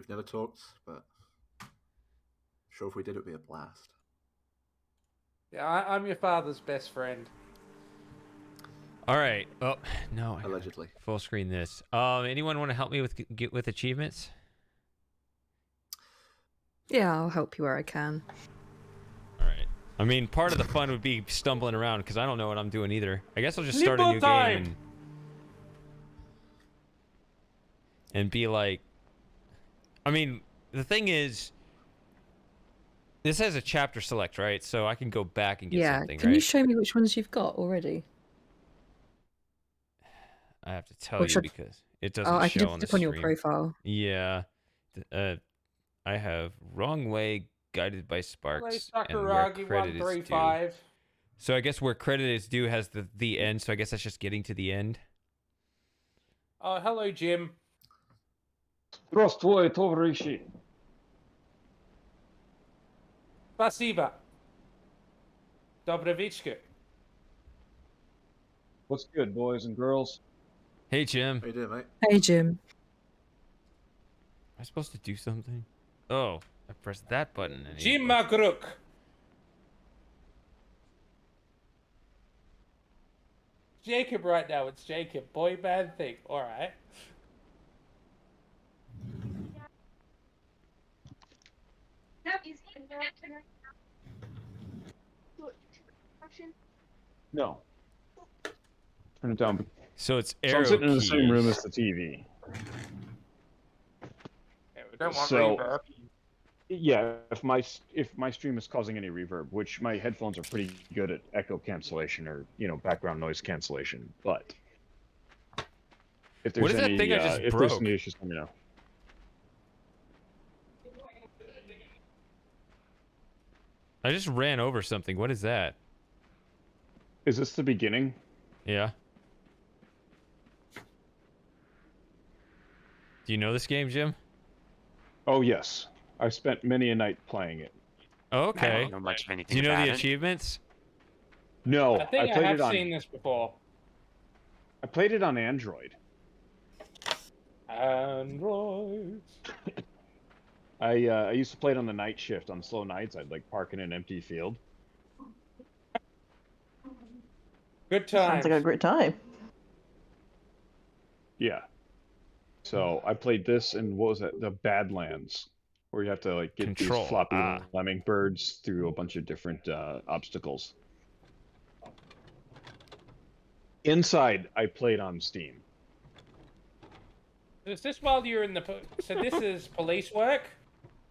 We've never talked, but sure if we did, it would be a blast. Yeah, I'm your father's best friend. All right. Oh no. Allegedly. Full screen this. Anyone want to help me with achievements? Yeah, I'll help you where I can. All right. I mean, part of the fun would be stumbling around because I don't know what I'm doing either. I guess I'll just start a Limbo new time! game and be like. I mean, the thing is, this has a chapter select, right? So I can go back and get something, can right? you show me which ones you've got already? I have to tell you because it doesn't I show can on just the click on stream. your profile. Yeah. I have wrong way, guided by sparks, and where Sakuragi credit is due. 135. So I guess where credit is due has the end. So I guess that's just getting to the end. Oh, hello, Jim. Здравствуй, товарищи. Spasiba. Dobrovichka. What's good, boys and girls? Hey, Jim. How you doing, mate? Hey, Jim. Am I supposed to do something? Oh, I pressed that button. And Jim Magruk. Jacob right now. It's Jacob. Boy band thing. Alright. No. Turn it down. So it's So arrow I'm sitting in the keys. same room as the TV. Yeah, we don't want So- reverb. Yeah, if my stream is causing any reverb, which my headphones are pretty good at echo cancellation or background noise cancellation, but if there's What is that any thing I just if there's broke? any issues, let me know. I just ran over something. What is that? Is this the beginning? Yeah. Do you know this game, Jim? Oh yes, I've spent many a night playing it. Oh, I okay. don't know much of anything Do you know about the it. achievements? No, I think I, played have it on. seen this before. I played it on Android. Androids. I used to play it on the night shift on slow nights. I'd like park in an empty field. Good Sounds times. like a great time. Yeah. So I played this and what was it? The Badlands, where you have to like get Control. these floppy Ah. lemming birds through a bunch of different obstacles. Inside, I played on Steam. Is this while you're in the... So this is police work?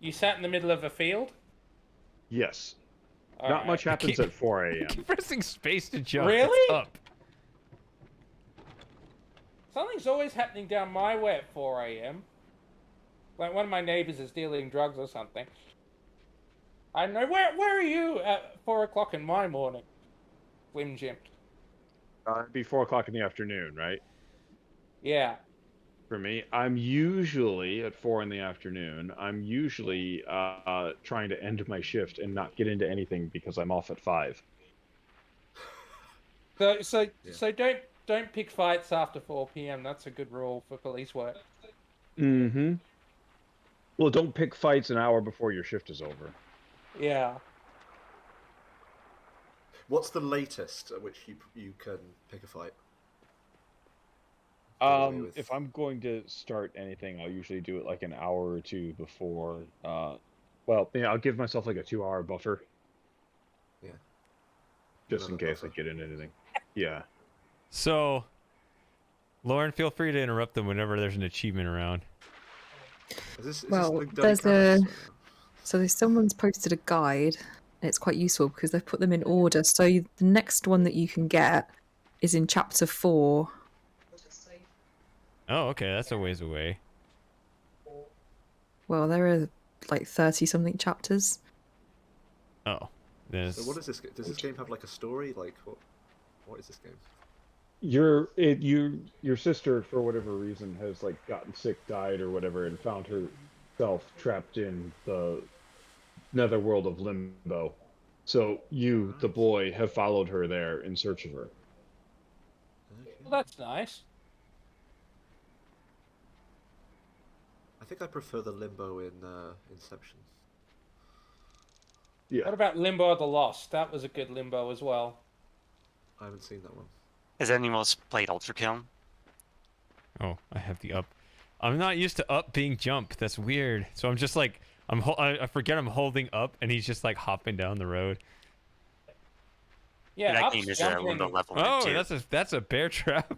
You sat in the middle of a field? Yes. All Not right. much happens keep- at 4 I a.m. keep pressing space to jump. Really? It's up. Something's always happening down my way at 4 a.m. Like one of my neighbors is dealing drugs or something. I don't know. Where are you at 4 o'clock in my morning? Slim Jim. It'd be 4 o'clock in the afternoon, right? Yeah. For me, I'm usually at 4 in the afternoon. I'm usually trying to end my shift and not get into anything because I'm off at 5. So don't pick fights after 4 p.m. That's a good rule for police work. Mm-hmm. Well, don't pick fights an hour before your shift is over. Yeah. What's the latest at which you can pick a fight? away with- If I'm going to start anything, I'll usually do it like an hour or two before. Well, yeah, I'll give myself like a 2-hour buffer. Yeah. Just in Another case I buffer. get into anything. Yeah. So, Lauren, feel free to interrupt them whenever there's an achievement around. Well, there's someone's posted a guide, and it's quite useful because they've put them in order. So the next one that you can get is in chapter 4. Oh, okay, that's a ways away. Well, there are like 30-something chapters. Oh, there's... So what is this? Does this game have like a story? Like what is this game? Your sister, for whatever reason, has like gotten sick, died, or whatever, and found herself trapped in the netherworld of Limbo. So you, the boy, have followed her there in search of her. Well, that's nice. I think I prefer the Limbo in Inception. Yeah. What about Limbo the Lost? That was a good Limbo as well. I haven't seen that one. Has anyone else played Ultra Kill? Oh, I have the up. I'm not used to up being jump. That's weird. So I'm just like, I forget I'm holding up, and he's just like hopping down the road. Yeah, That up's game is a jumping. Limbo level in Oh, it too. that's a bear trap.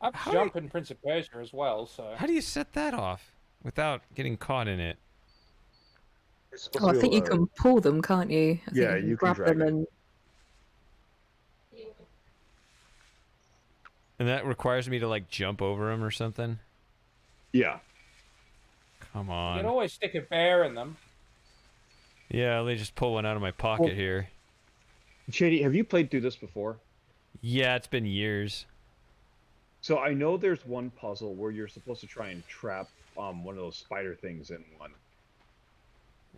Up's jump in Prince of Persia as well. So How do you set that off without getting caught in it? Oh, I think you can pull them, can't you? I Yeah, think you can grab drag them it. and. And that requires me to like jump over him or something. Yeah. Come you on. can always stick a bear in them. Yeah, let me just pull one out of my pocket Well- here. Shady, have you played through this before? Yeah, it's been years. So I know there's one puzzle where you're supposed to try and trap one of those spider things in one.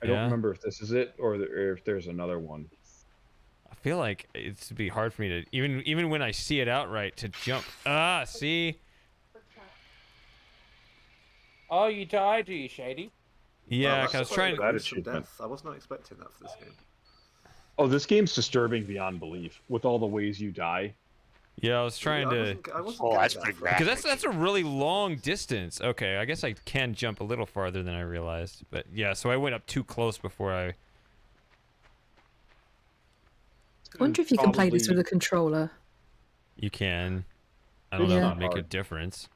I don't Yeah? remember if this is it or if there's another one. I feel like it's be hard for me to even when I see it outright to jump. Ah, see? Oh, you died, do you, Shady? Yeah, Wow, 'cause I was that's trying quite to. a That gruesome achievement. death. I was not expecting that for this game. Oh, this game's disturbing beyond belief with all the ways you die. Yeah, I was trying Really, to. I wasn't Oh, getting that's that pretty from- graphic. Because that's a really long distance. Okay, I guess I can jump a little farther than I realized. But yeah, so I went up too close before I. I wonder if you can play this with Probably- a controller. You can. I don't It's know if not it'd make a hard. difference.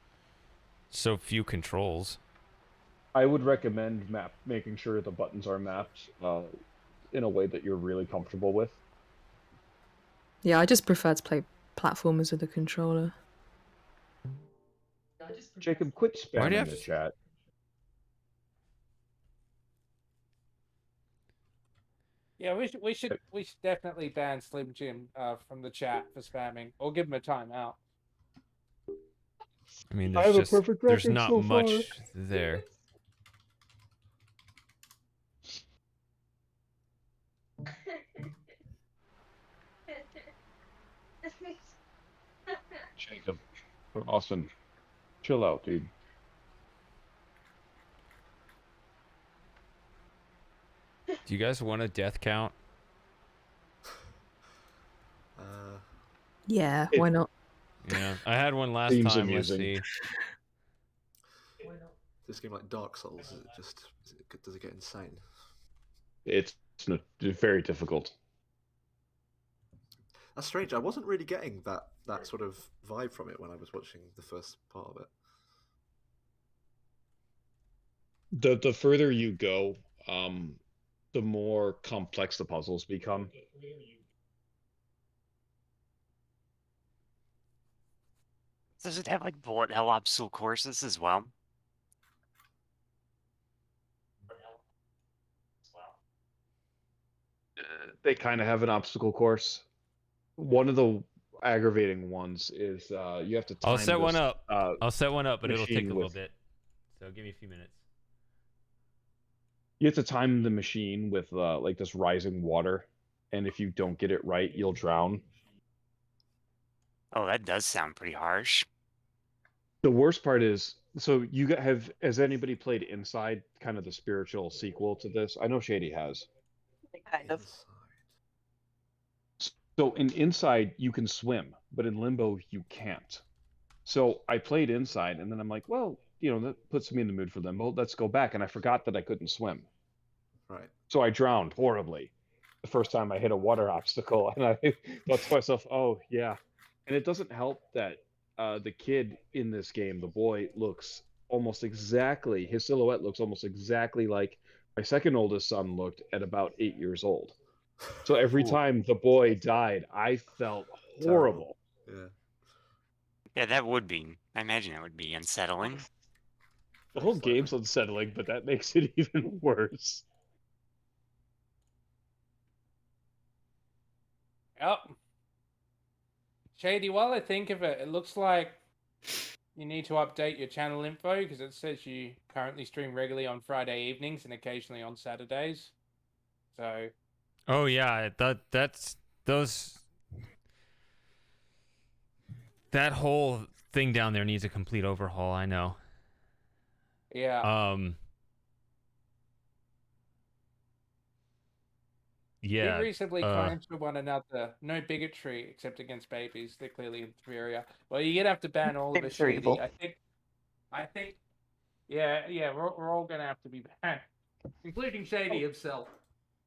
So few controls. I would recommend making sure the buttons are mapped in a way that you're really comfortable with. Yeah, I just prefer to play platformers with a controller. Jacob, quit Why do you spamming have the to- chat. Yeah, we should definitely ban Slim Jim from the chat for spamming, or give him a timeout. I mean, I there's have a just perfect there's record not so much far. there. Jacob, Austin, chill out, dude. Do you guys want a death count? Uh, Yeah, It- why not? Yeah, I had one last Seems time. amusing. Let's see. this game like Dark Souls, does it get insane? It's very difficult. That's strange. I wasn't really getting that sort of vibe from it when I was watching the first part of it. The further you go, the more complex the puzzles become. Does it have like bullet hell obstacle courses as well? They kind of have an obstacle course. One of the aggravating ones is you have to time I'll set one this, up. I'll set one up, but it'll take machine a little with- bit. So give me a few minutes. You have to time the machine with like this rising water, and if you don't get it right, you'll drown. Oh, that does sound pretty harsh. The worst part is, so has anybody played Inside, kind of the spiritual sequel to this? I know Shady has. Kind of. Inside. So in Inside you can swim, but in Limbo you can't. So I played Inside, and then I'm like, well, that puts me in the mood for Limbo. Let's go back, and I forgot that I couldn't swim. Right. So I drowned horribly the first time I hit a water obstacle, and I thought to myself, oh yeah. And it doesn't help that the kid in this game, the boy, looks almost exactly, his silhouette looks almost exactly like my second oldest son looked at about 8 years old. So every Ooh. time the boy died, I felt horrible. Yeah. Yeah, that would be. I imagine that would be unsettling. The whole Slightly. game's unsettling, but that makes it even worse. Yep. Shady, while I think of it, it looks like you need to update your channel info because it says you currently stream regularly on Friday evenings and occasionally on Saturdays. So, Oh yeah, that's those. That whole thing down there needs a complete overhaul. I know. Yeah. Yeah. Be reasonably kind to one another. No bigotry except against babies. They're clearly inferior. Well, you're gonna have to ban all of us, Babies are Shady. evil. I think. Yeah. We're all gonna have to be banned, including Shady himself.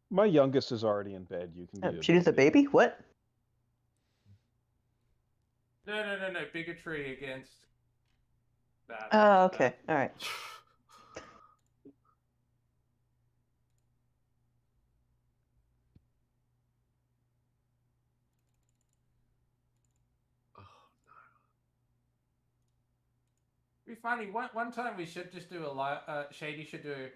My youngest is already in bed. You can be. She was a baby? What? No. Bigotry against that. Oh, okay. All right. It'd be funny. One time we should just do a live. Shady should do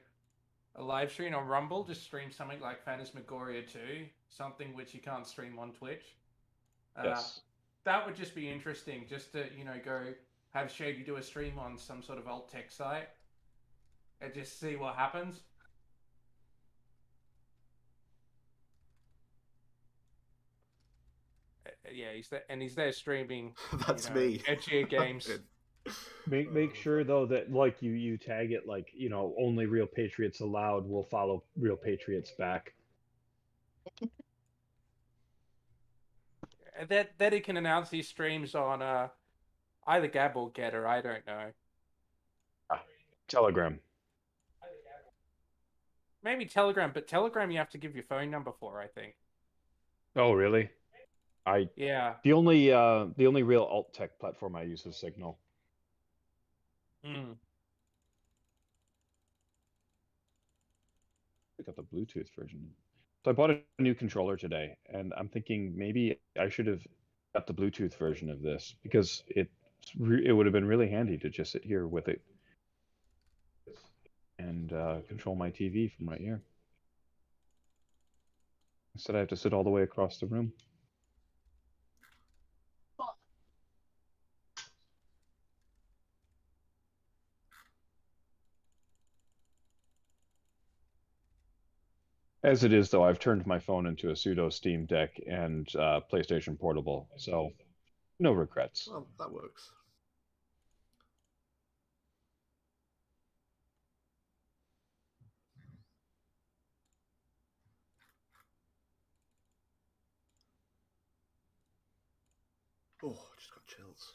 a live stream on Rumble. Just stream something like Phantasmagoria 2, something which you can't stream on Twitch. Yes. That would just be interesting. Just to go have Shady do a stream on some sort of alt tech site and just see what happens. Yeah, he's there streaming. That's me. Edgier games. Make sure though that like you tag it like only real patriots allowed. Will follow real patriots back. That he can announce these streams on either Gab or Getter. I don't know. Telegram. Maybe Telegram, but Telegram you have to give your phone number for, I think. Oh really? Yeah. The only real alt tech platform I use is Signal. Mm. I got the Bluetooth version. So I bought a new controller today, and I'm thinking maybe I should have got the Bluetooth version of this because it would have been really handy to just sit here with it and control my TV from right here. Instead, I have to sit all the way across the room. As it is, though, I've turned my phone into a pseudo Steam Deck and PlayStation Portable, so no regrets. Well, that works. Oh, I just got chills.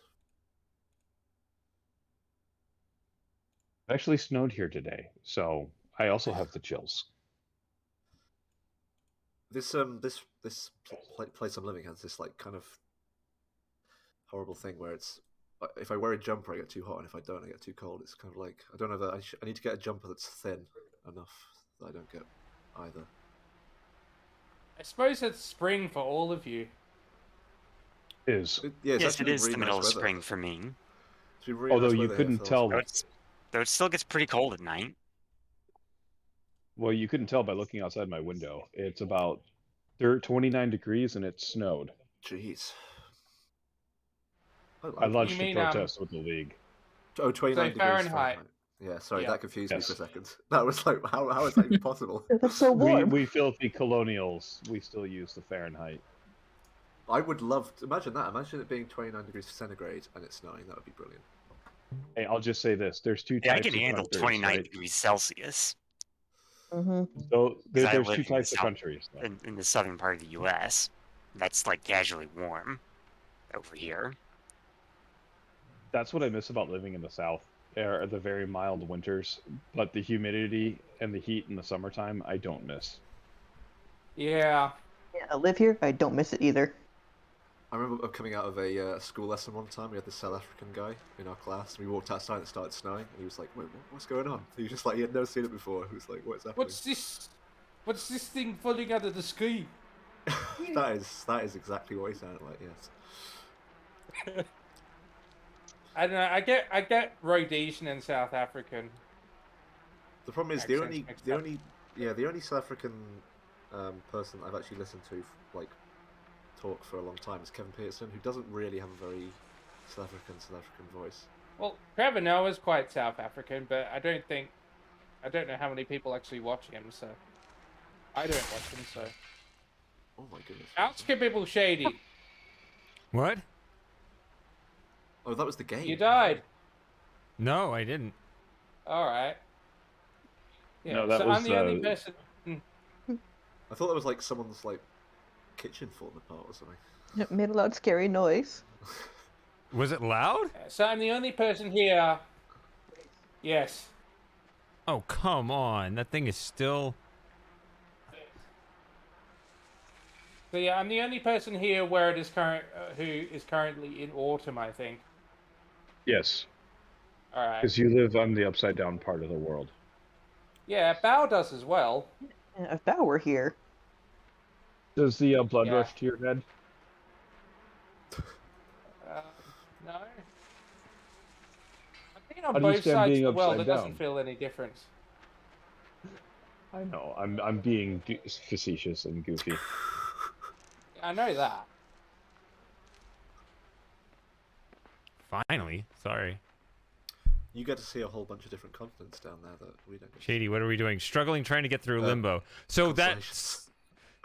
It actually snowed here today, so I also have the chills. This place I'm living has this like kind of horrible thing where it's if I wear a jumper I get too hot and if I don't I get too cold. It's kind of like I don't know that I need to get a jumper that's thin enough that I don't get either. I suppose it's spring for all of you. Yes, yes, it is the middle of spring for me. Really although nice you couldn't tell. Though it still gets pretty cold at night. Well, you couldn't tell by looking outside my window. It's about 29 degrees and it snowed. Jeez. I lodged a protest with the league. Oh, 29 degrees Fahrenheit. Yeah, sorry, that confused me for a second. That was like, how is that even possible? That's so warm. We filthy colonials, we still use the Fahrenheit. I would love to imagine that. Imagine it being 29 degrees centigrade and it's snowing. That would be brilliant. Hey, I'll just say this: there's two types. I can handle 29 degrees Celsius. Mm-hmm. So there's two types of countries. In the southern part of the U.S., that's like casually warm over here. That's what I miss about living in the South. Are the very mild winters, but the humidity and the heat in the summertime, I don't miss. Yeah. Yeah, I live here. I don't miss it either. I remember coming out of a school lesson one time. We had this South African guy in our class. We walked outside and it started snowing, and he was like, "Wait, what's going on?" He was just like, he had never seen it before. He was like, "What's happening?" What's this thing falling out of the sky? that is exactly what he sounded like. Yes. I don't know. I get Rhodesian and South African. The problem is the only South African person I've actually listened to like talk for a long time is Kevin Peterson, who doesn't really have a very South African voice. Well, Trevor Noah's quite South African, but I don't know how many people actually watch him, so I don't watch him, so. Oh my goodness. Ask people Shady. What? Oh, that was the game. You died. No, I didn't. All right. Yeah. No, that so was, I'm the only person. I thought that was like someone's like kitchen falling apart or something. It made a loud, scary noise. Was it loud? So I'm the only person here. Yes. Oh, come on. That thing is still... So yeah, I'm the only person here where it is who is currently in autumn, I think. Yes, All right. because you live on the upside down part of the world. Yeah, Bao does as well. And if Bao were here, Does the blood Yeah. rush to your head? No. I think on How do you both stand sides being of the world, it upside doesn't down? feel any difference. I know. I'm being facetious and goofy. I know that. Finally. Sorry. You get to see a whole bunch of different continents down there that we don't get to Shady, what are we doing? Struggling trying to get through Limbo. So constellations.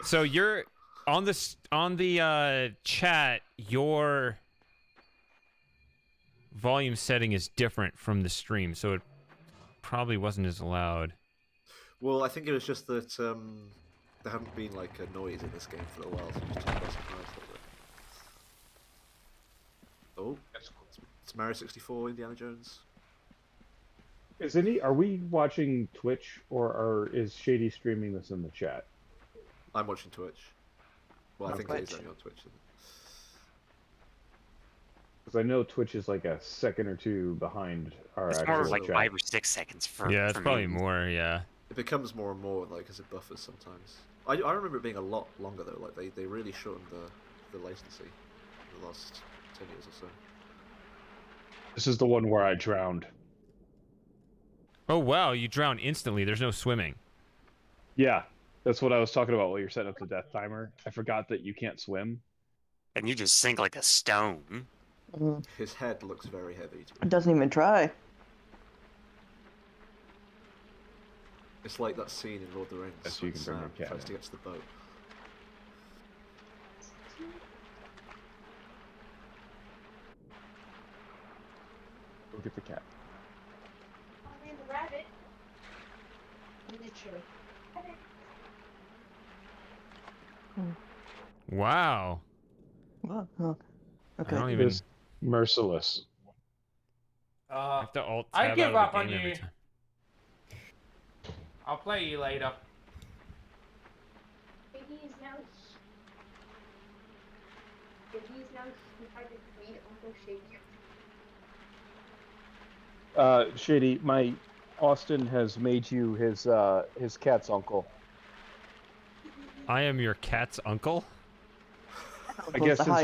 so you're on the chat, your volume setting is different from the stream, so it probably wasn't as loud. Well, I think it was just that there hadn't been like a noise in this game for a while, so it just took me by surprise a little bit. Oh, it's Mario 64, Indiana Jones. Are we watching Twitch or is Shady streaming this in the chat? I'm watching Twitch. Well, I think it is Twitch. only on Twitch. Isn't it? Because I know Twitch is like a second or two behind our It's actual more like chat. 5 or 6 seconds for Yeah, it's for probably me. more, yeah. It becomes more and more like as it buffers sometimes. I remember it being a lot longer though. Like they really shortened the latency in the last 10 years or so. This is the one where I drowned. Oh wow, you drown instantly. There's no swimming. Yeah, that's what I was talking about while you're setting up the death timer. I forgot that you can't swim. And you just sink like a stone. His head looks very heavy. To it me. doesn't even try. It's like that scene in Lord of the Rings Yes, you when can bring Sam your cat tries to in. get to the boat. Go get the cat. Wow. Well, oh, I okay. don't It even is merciless. I have to alt I tab give out up of the on game every you. time. I'll play you later. Shady, my Austin has made you his cat's uncle. I am your cat's uncle? I guess since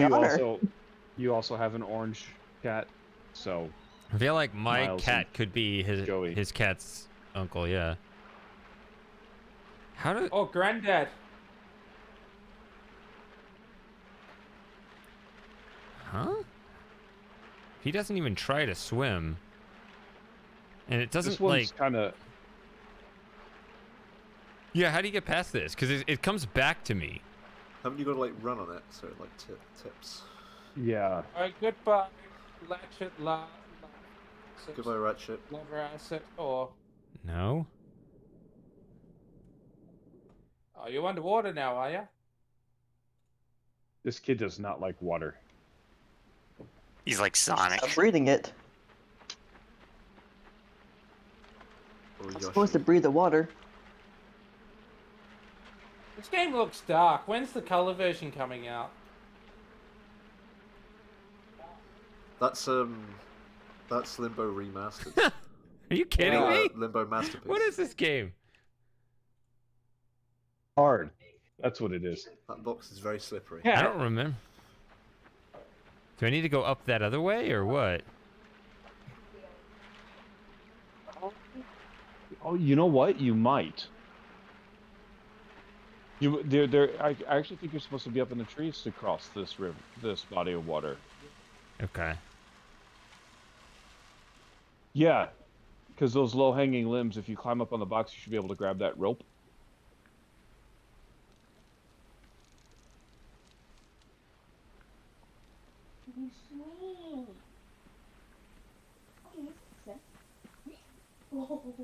you also have an orange cat, so I feel like my Miles cat and could be Joey. his cat's uncle, yeah. How do... Oh, Granddad. Huh? He doesn't even try to swim. And it doesn't, this one's like... kind of. Yeah, how do you get past this? Because it comes back to me. Haven't you got to like run on it so it like tips? Yeah. Alright, goodbye. Latchet, Goodbye, Ratchet. Lover asset, or... No? Oh, you're underwater now, are you? This kid does not like water. He's like Sonic. Stop breathing it. Or I'm supposed to breathe the water. This game looks dark. When's the color version coming out? That's Limbo remastered. Are you kidding me? Limbo masterpiece. What is this game? Hard. That's what it is. That box is very slippery. I don't remember. Do I need to go up that other way or what? Oh, you know what? You might. I actually think you're supposed to be up in the trees to cross this river, this body of water. Okay. Yeah, because those low-hanging limbs, if you climb up on the box, you should be able to grab that rope.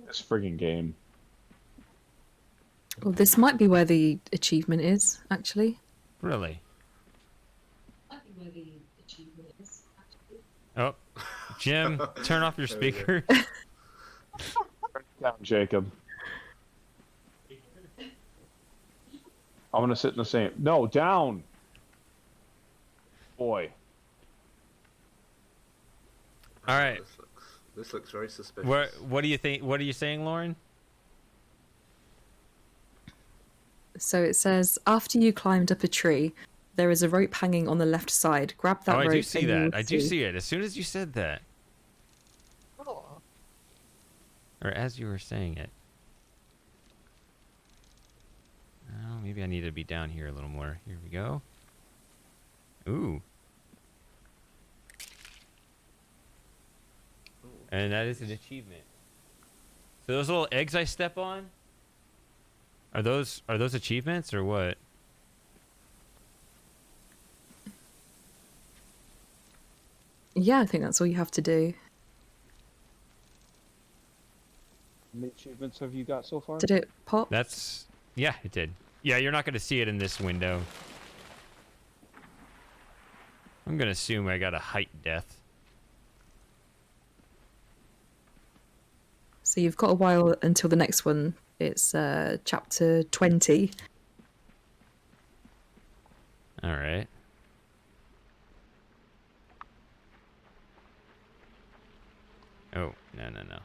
This friggin' game. Well, this might be where the achievement is, actually. Really? Oh, Jim, turn off your There we go. speaker. Down, Jacob. I'm gonna sit in the same. No, down. Boy. All right. This looks very suspicious. What do you think? What are you saying, Lauren? So it says, after you climbed up a tree, there is a rope hanging on the left side. Grab that Oh, rope. I do see and you that. will I do see it. As soon as you said that, Oh. or as you were saying it. Oh, maybe I need to be down here a little more. Here we go. Ooh. And that is an achievement. So those little eggs I step on, are those achievements or what? Yeah, I think that's all you have to do. How many achievements have you got so far? Did it pop? That's yeah, it did. Yeah, you're not going to see it in this window. I'm going to assume I got a height death. So you've got a while until the next one. It's chapter 20. All right. Oh, no.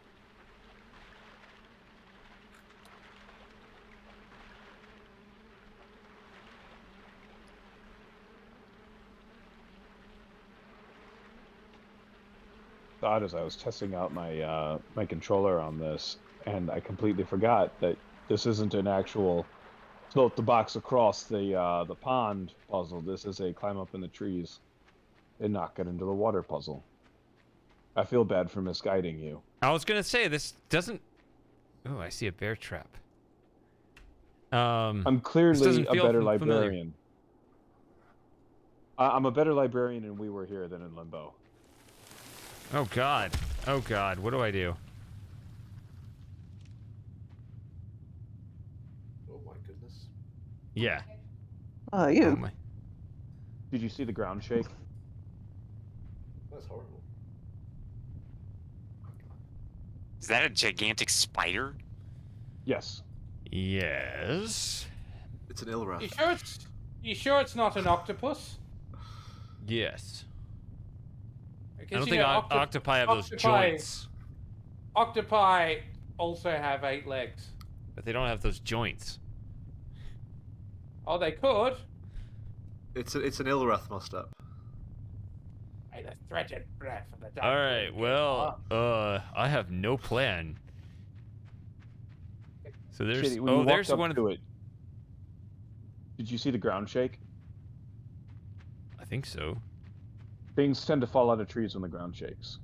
Thought as I was testing out my my controller on this, and I completely forgot that this isn't an actual float the box across the pond puzzle. This is a climb up in the trees and not get into the water puzzle. I feel bad for misguiding you. I was going to say this doesn't. Oh, I see a bear trap. I'm clearly doesn't a feel better familiar. librarian. I'm a better librarian in We Were Here than in Limbo. Oh God. What do I do? Oh my goodness. Yeah. Oh, Oh you. my. Did you see the ground shake? That's horrible. Is that a gigantic spider? Yes. Yes. It's an Ilrath. You sure it's not an octopus? Yes. I Because, don't you think know, octopi have those octopi- joints, Octopi also have 8 legs. but they don't have those joints. Oh, they could. It's an Ilrath must up. May the threatened breath of the dark All right. wind Well, I have no plan. So there's Shitty, when you there's walked up one. to it. Did you see the ground shake? I think so. Things tend to fall out of trees when the ground shakes.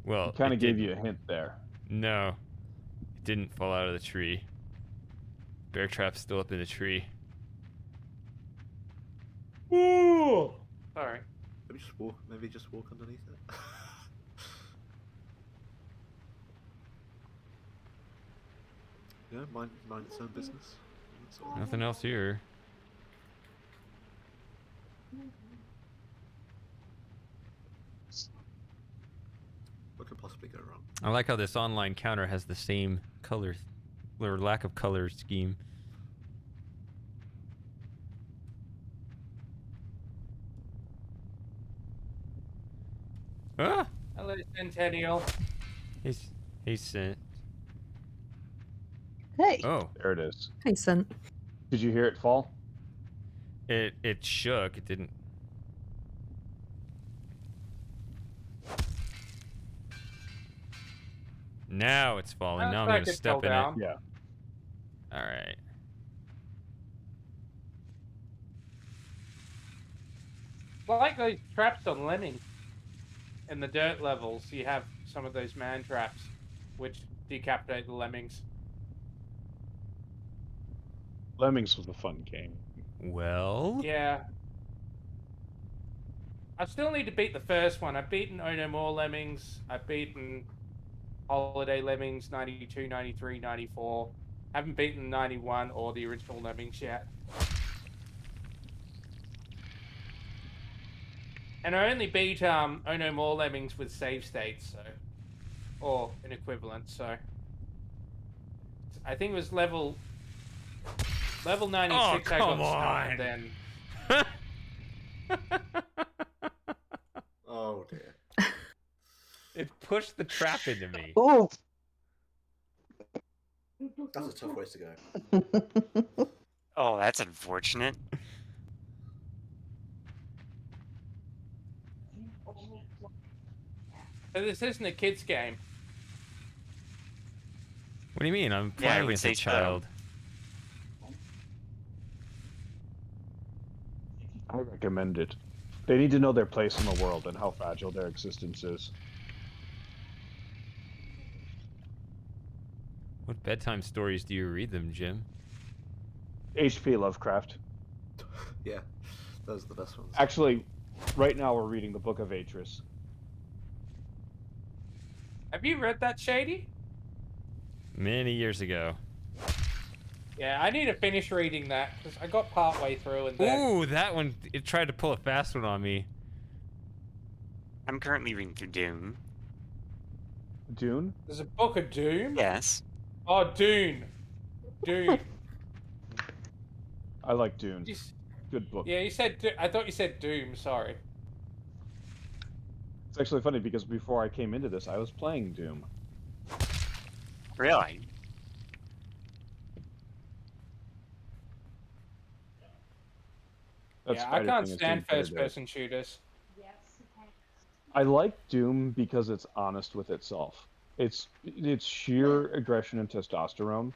Well, Kind it of gave didn't. you a hint there. No, it didn't fall out of the tree. Bear trap's still up in the tree. Ooh! Sorry. Maybe just walk underneath it. Yeah, mind its own business. That's all. Nothing else here. What could possibly go wrong? I like how this online counter has the same color or lack of color scheme. Ah! Hello, Centennial. He's sent. Hey. Oh, There it is. Hey, Son. Did you hear it fall? it shook. It didn't. Now it's falling. Now I'm That gonna could step fall in down. Yeah. it. All right. I like those traps on lemmings. In the dirt levels, you have some of those man traps, which decapitate the lemmings. Lemmings was a fun game. Well. Yeah. I still need to beat the first one. I've beaten Oh No More Lemmings. I've beaten Holiday Lemmings 92, 93, 94. Haven't beaten 91 or the original Lemmings yet. And I only beat Oh No More Lemmings with save states, so or an equivalent. So I think it was level 96. Oh, I come got stuck, on. and then Oh dear. It pushed the trap into me. Oh. That's a tough ways to go. Oh, that's unfortunate. so this isn't a kids game. What do you mean? I'm Yeah, I playing would as say a so. child. I recommend it. They need to know their place in the world and how fragile their existence is. What bedtime stories do you read them, Jim? H.P. Lovecraft. Yeah, those are the best ones. Actually, right now we're reading the Book of Atris. Have you read that, Shady? Many years ago. Yeah, I need to finish reading that because I got part way through and then. Ooh, that one, it tried to pull a fast one on me. I'm currently reading through Dune. Dune? There's a book of Doom. Yes. Oh, Dune. Dune. I like Dune. You s- Good book. yeah, you said. I thought you said Doom. Sorry. It's actually funny because before I came into this, I was playing Doom. Really? That Yeah, I spider can't thing is stand doing first-person shooters. I like Doom because it's honest with itself. It's sheer aggression and testosterone,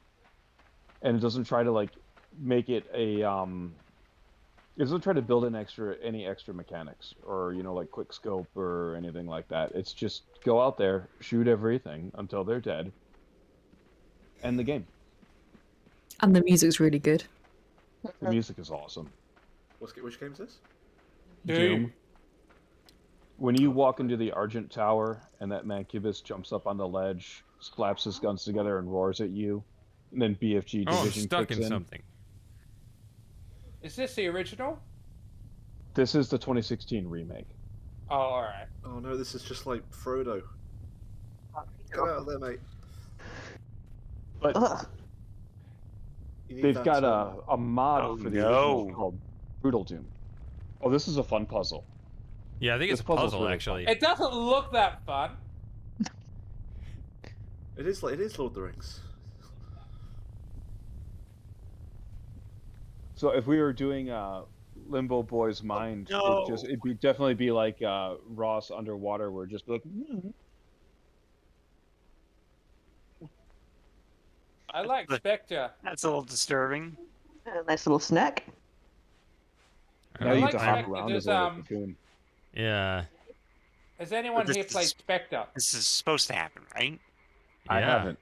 and it doesn't try to like make it a It doesn't try to build in any extra mechanics or like quick scope or anything like that. It's just go out there, shoot everything until they're dead, end the game. And the music's really good. The music is awesome. Which game is this? Doom. When you walk into the Argent Tower and that Mancubus jumps up on the ledge, slaps his guns together and roars at you, and then BFG Oh, I'm Division stuck kicks in in. something. Is this the original? This is the 2016 remake. Oh, all right. Oh no, this is just like Frodo. Get out of there, mate. But Ugh. You need they've that, got a mod Oh, for the no. original called Brutal Doom. Oh, this is a fun puzzle. Yeah, I think This it's a puzzle's puzzle, really actually. It doesn't look that fun. It is Lord of the Rings. So if we were doing Limbo Boy's Mind, no. it'd definitely be like Ross underwater, where just like. I like Spectre. That's a little disturbing. A nice little snack. Now I you like get to hop Spectre. around There's, as a little cocoon. Yeah. Has anyone This here played is- Spectre? This is supposed to happen, right? I Yeah. haven't.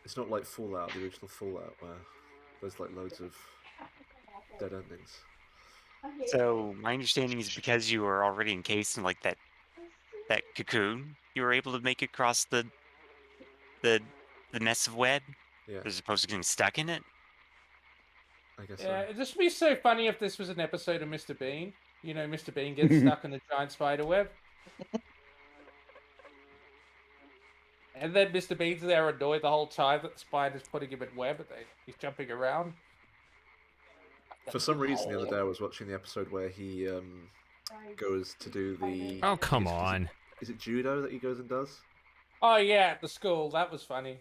It's not like Fallout, the original Fallout, where there's like loads of dead endings. So my understanding is because you were already encased in like that cocoon, you were able to make it across the nest of web, Yeah, as opposed to getting stuck in it. I guess Yeah, so. this would be so funny if this was an episode of Mr. Bean. You know, Mr. Bean gets stuck in the giant spider web. And then Mr. Bean's there annoyed the whole time that the spider's putting him in web and he's jumping around. For some reason, the other day I was watching the episode where he goes to do the. Oh, come on. Is it judo that he goes and does? Oh yeah, at the school. That was funny.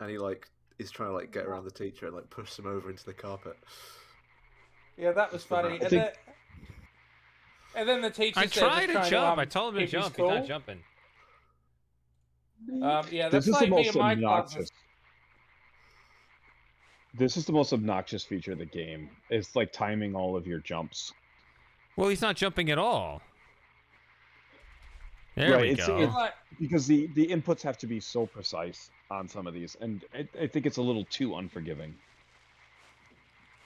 And he like is trying to like get around the teacher and like push him over into the carpet. Yeah, that was funny. And then the teacher I said, tried to jump. I told him to keep his jump. He's not cool. jumping. Yeah, This that's is like the me most and my obnoxious. classes. This is the most obnoxious feature of the game. It's like timing all of your jumps. Well, he's not jumping at all. There we it's- go. It's like, Because the inputs have to be so precise on some of these, and I think it's a little too unforgiving.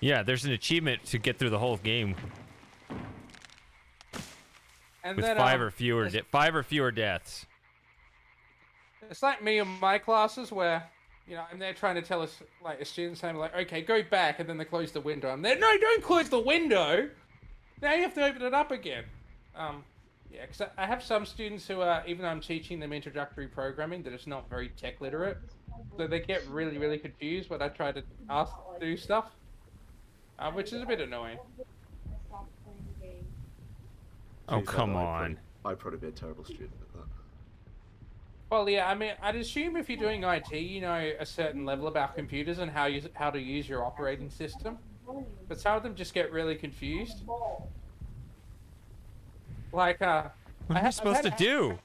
Yeah, there's an achievement to get through the whole game And with then, 5 or fewer it's- 5 or fewer deaths. It's like me and my classes where, I'm there trying to tell us, like, a student saying, like, okay, go back, and then they close the window. I'm there, no, don't close the window! Now you have to open it up again. Yeah, because I have some students who are, even though I'm teaching them introductory programming, that is not very tech literate. So they get really, really confused when I try to ask them to do stuff. Which is a bit annoying. Oh, come I'd on. I'd probably be a terrible student at that. Well, yeah, I mean, I'd assume if you're doing IT, you know a certain level about computers and how to use your operating system. But some of them just get really confused. Like, What am I supposed to do?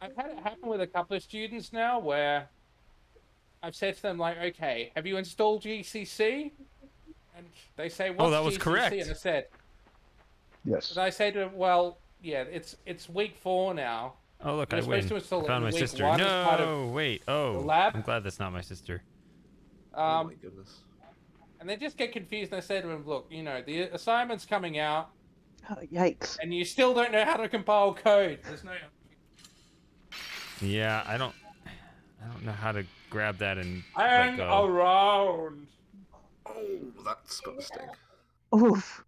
I've had it happen with a couple of students now where I've said to them, like, okay, have you installed GCC? And they say, what's Oh, that was GCC? correct. And I said, Yes. and I say to them, well, yeah, it's week 4 now. Oh, look, You're I supposed win. to install I it found in my week sister. 1 as part of No, wait. Oh, the lab. I'm glad that's not my sister. Oh my goodness. And they just get confused. And I say to them, look, the assignment's coming out, Oh, yikes. and you still don't know how to compile code. There's no. Yeah, I don't know how to grab that and let Hang go. around. Oh, that's got to sting. Oof.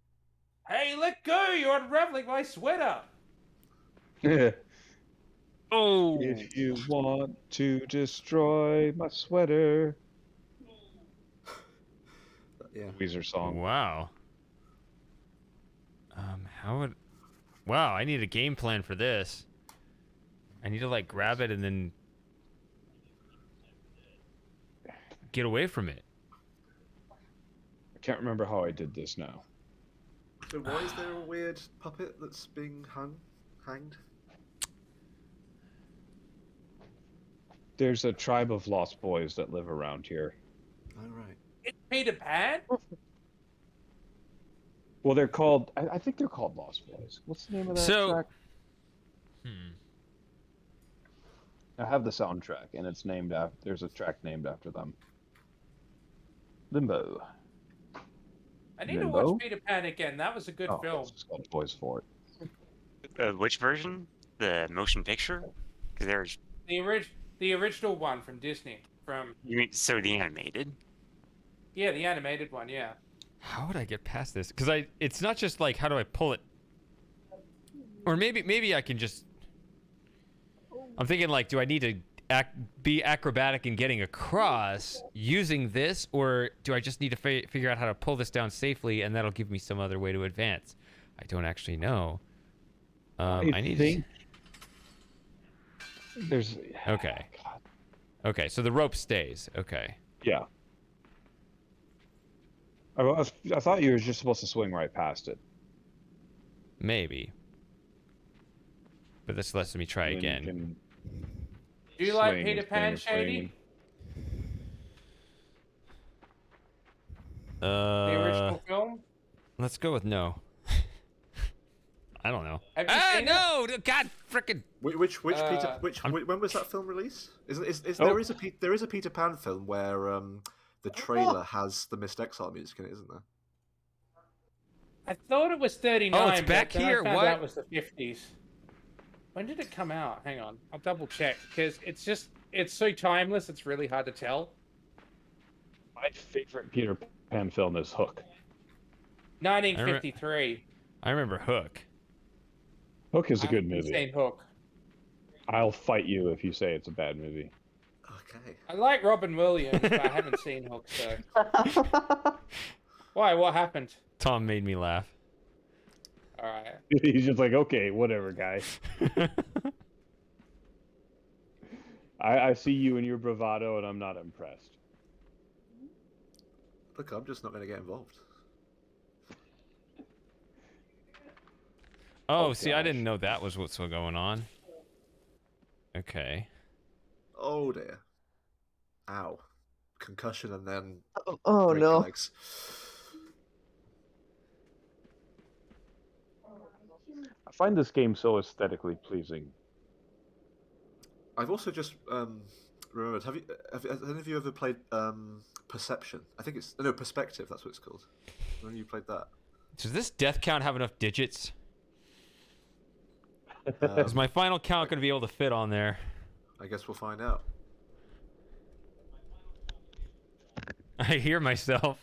Hey, let go! You're unraveling my sweater. Oh. If you want to destroy my sweater. Yeah. Weezer song. Wow. How would... Wow, I need a game plan for this. I need to, like, grab it and then get away from it. I can't remember how I did this now. So why is there a weird puppet that's being hanged? There's a tribe of lost boys that live around here. Oh, right. It's Peter Pan. Well, they're called... I think they're called Lost Boys. What's the name of that track? I have the soundtrack, and it's named after... There's a track named after them. Limbo. I need to Limbo? watch Peter Pan again. That was a good film. It's just called Boys for It. Which version? The motion picture? Because there's... The original one from Disney. You mean, so the animated? Yeah, the animated one, yeah. How would I get past this? Because it's not just like, how do I pull it? Or maybe I can just... I'm thinking like, do I need to be acrobatic in getting across using this? Or do I just need to figure out how to pull this down safely and that'll give me some other way to advance? I don't actually know. I need to... There's... Okay. Okay, so the rope stays. Okay. Yeah. I thought you were just supposed to swing right past it. Maybe. But this lets me try And then you again. can Do you like swing Peter and Pan, swing and Shady? swing. The original film? Let's go with no. I don't know. Have you seen no! God, frickin'. Which Peter? When was that film released? There is a Peter Pan film where the trailer has the Mist Exile music in it, isn't there? I thought it was 39. Oh, it's back but then here? I found What? out it was the 50s. When did it come out? Hang on. I'll double check. Because it's so timeless, it's really hard to tell. My favorite Peter Pan film is Hook. 1953. I remember Hook. Hook is a good I've movie. seen Hook. I'll fight you if you say it's a bad movie. Okay. I like Robin Williams, but I haven't seen Hook, so... Why? What happened? Tom made me laugh. Alright. He's just like, okay, whatever, guy. I see you and your bravado, and I'm not impressed. Look, I'm just not going to get involved. Oh, Oh, see, I gosh. didn't know that was what's going on. Okay. Oh dear. Ow. Concussion and then Oh break no. legs. I find this game so aesthetically pleasing. I've also just remembered. Has any of you ever played Perception? I think it's Perspective. That's what it's called. When you played that, Does this death count have enough digits? um, Is my final count going to be able to fit on there? I guess we'll find out. I hear myself.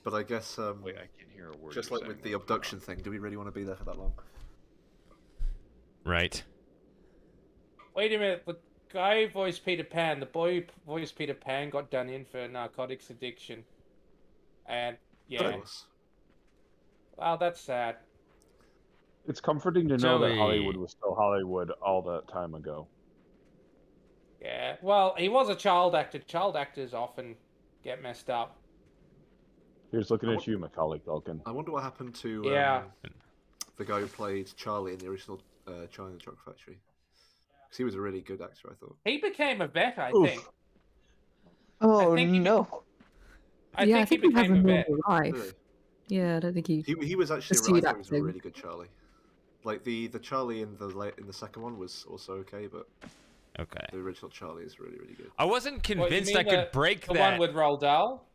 But I guess Wait, I can hear a word. just you're like with saying. the abduction thing, do we really want to be there for that long? Right. Wait a minute. The guy voiced Peter Pan. The boy who voiced Peter Pan got done in for narcotics addiction. And yeah, Of course. well, that's sad. It's comforting to know that Joey. Hollywood was still Hollywood all that time ago. Yeah, well, he was a child actor. Child actors often get messed up. Here's looking at you, Macaulay Culkin. I wonder what happened to Yeah. the guy who played Charlie in the original Charlie and the Chocolate Factory. Because he was a really good actor, I thought. He became a vet, I Oof. think. Oh think he be- no. I yeah, I think think he he has became a a vet. normal life. Really? Yeah, I don't think he. He was actually Pursued I thought he was a acting. really good Charlie. Like the Charlie in the second one was also okay, but Okay. the original Charlie is really really good. I wasn't What, you convinced mean I could break the that. one with Roald Dahl?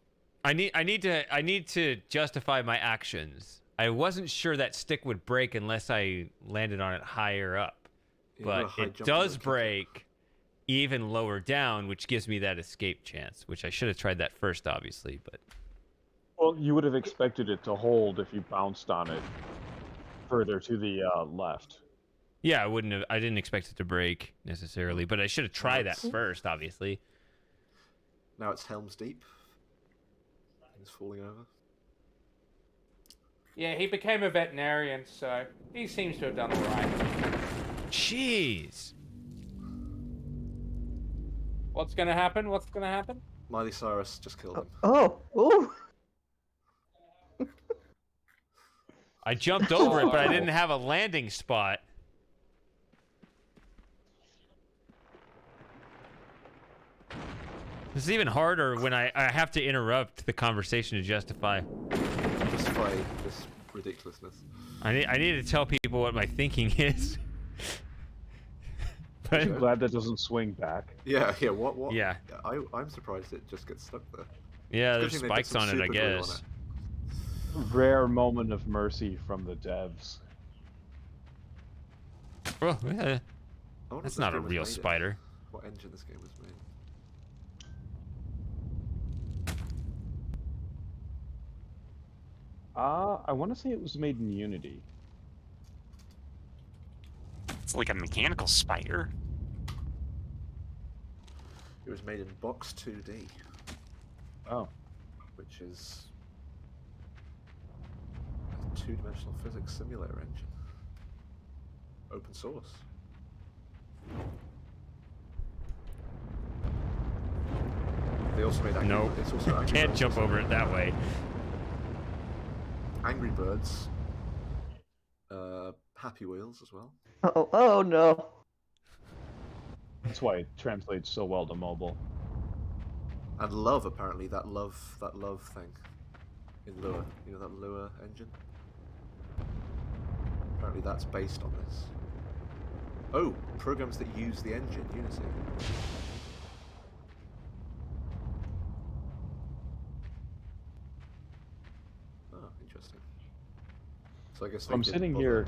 I need to justify my actions. I wasn't sure that stick would break unless I landed on it higher up, You got a but high it jump does and a kick. break even lower down, which gives me that escape chance. Which I should have tried that first, obviously, but Well, you would have expected it to hold if you bounced on it further to the left. yeah, I didn't expect it to break necessarily, but I should have tried that Nice. first, obviously. Now it's Helm's Deep. He's falling over. Yeah, he became a veterinarian, so he seems to have done all right. Jeez. What's gonna happen? What's gonna happen? Miley Cyrus just killed him. Oh. Oh. I jumped over it, but I didn't have a landing spot. This is even harder when I have to interrupt the conversation to justify. Justify this ridiculousness. I need to tell people what my thinking is. But I'm glad that doesn't swing back. Yeah, yeah. What? Yeah. I'm surprised it just gets stuck there. yeah, Good there's thing they did spikes some on it, I super glue on guess. it. Rare moment of mercy from the devs. Oh, yeah. I wonder if That's this not a game was real made in. spider. What engine this game was made? I want to say it was made in Unity. It's like a mechanical spider. It was made in Box 2D, Oh. which is a two-dimensional physics simulator engine. Open source. They also made Angry Nope. It's also Angry Can't Birds jump also. over it that way. Angry Birds. Happy Wheels as well. Oh. Oh no. That's why it translates so well to mobile. And Love, apparently, that love thing in Lua. You know that Lua engine? Apparently that's based on this. Oh, programs that use the engine, Unity. Oh, interesting. So I guess they I'm didn't sitting bother. here.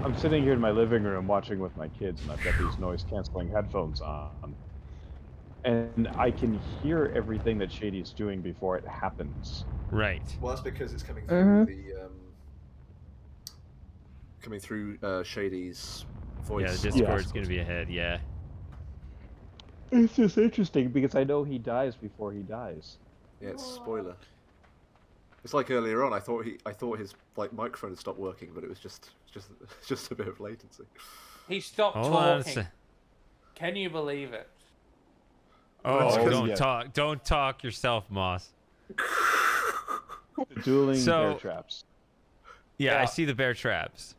I'm sitting here in my living room watching with my kids, and I've got these noise-canceling headphones on. And I can hear everything that Shady's doing before it happens. Right. Well, that's because it's coming through Shady's voice. Yeah, the Discord's gonna be ahead. Yeah. It's just interesting because I know he dies before he dies. Yeah, it's a spoiler. It's like earlier on. I thought his like microphone had stopped working, but it was just a bit of latency. He stopped Hold on a talking. sec. Can you believe it? Oh, Oh, don't yeah. talk. Don't talk yourself, Moss. The dueling So- bear traps. Yeah, I Yeah. see the bear traps.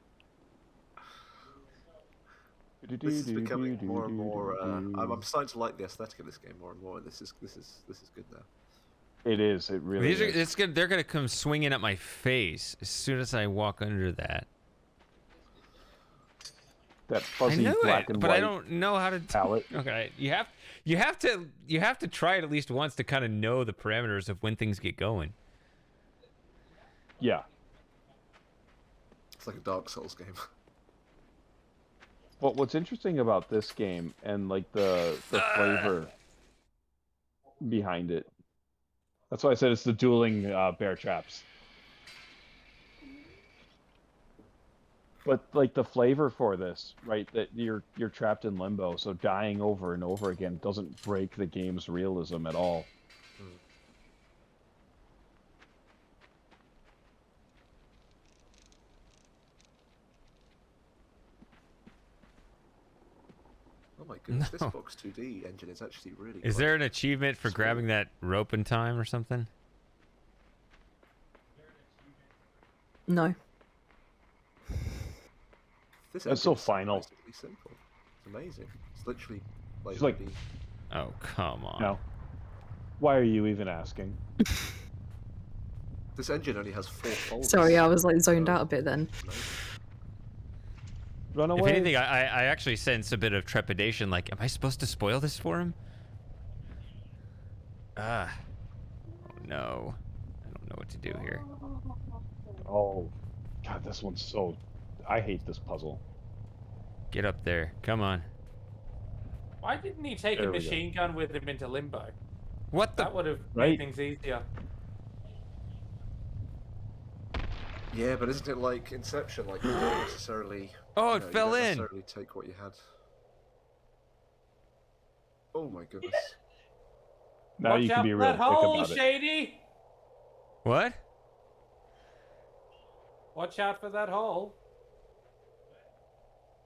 This is becoming more and more. I'm starting to like the aesthetic of this game more and more. This is good now. It is. It really is. They're gonna come swinging at my face as soon as I walk under that. that I fuzzy know black it, and but white I don't know how to palette. Okay, you have to try it at least once to kind of know the parameters of when things get going. Yeah. It's like a Dark Souls game. Well, what's interesting about this game and like the flavor behind it. That's why I said it's the dueling bear traps. But like the flavor for this, right? That you're trapped in limbo, so dying over and over again doesn't break the game's realism at all. Oh my goodness, this No. Fox 2D engine is actually really Is quite there an achievement for smooth. grabbing that rope in time or something? No. This That's so engine's final. surprisingly simple. It's amazing. It's literally like, It's like- maybe- Oh, come on. No. Why are you even asking? this engine only has 4 folders. Sorry, I was like zoned so- out a bit then. Run If away. anything, I actually sense a bit of trepidation. Like, am I supposed to spoil this for him? Oh no. I don't know what to do here. Oh, God, this one's so... I hate this puzzle. Get up there. Come on. Why didn't he take There a we go. machine gun with him into limbo? What the? That would have Right. made things easier. Yeah, but isn't it like Inception? Like you don't necessarily. Oh, you it know, fell you don't in. necessarily take what you had. Oh my goodness. Now Watch you can out be for real that quick hole, about it. Shady! What? Watch out for that hole.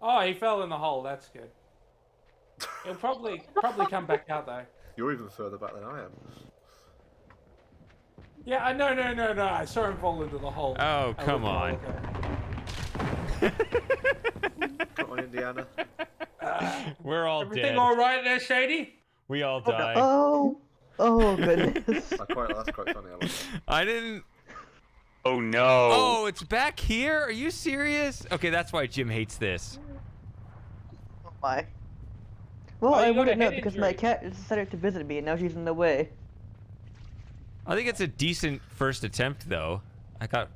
Oh, he fell in the hole. That's good. He'll probably come back out though. You're even further back than I am. Yeah, no. I saw him fall into the hole. Oh, a come little while on. ago. Come on, Indiana. We're all Everything dead. all right there, Shady? We all die. Oh goodness. That's quite funny. I like that. I didn't. Oh no. Oh, it's back here? Are you serious? Okay, that's why Jim hates this. Oh my. Well, Oh, you I got a wouldn't know head because my injury. cat decided to visit me and now she's in the way. I think it's a decent first attempt, though. I got.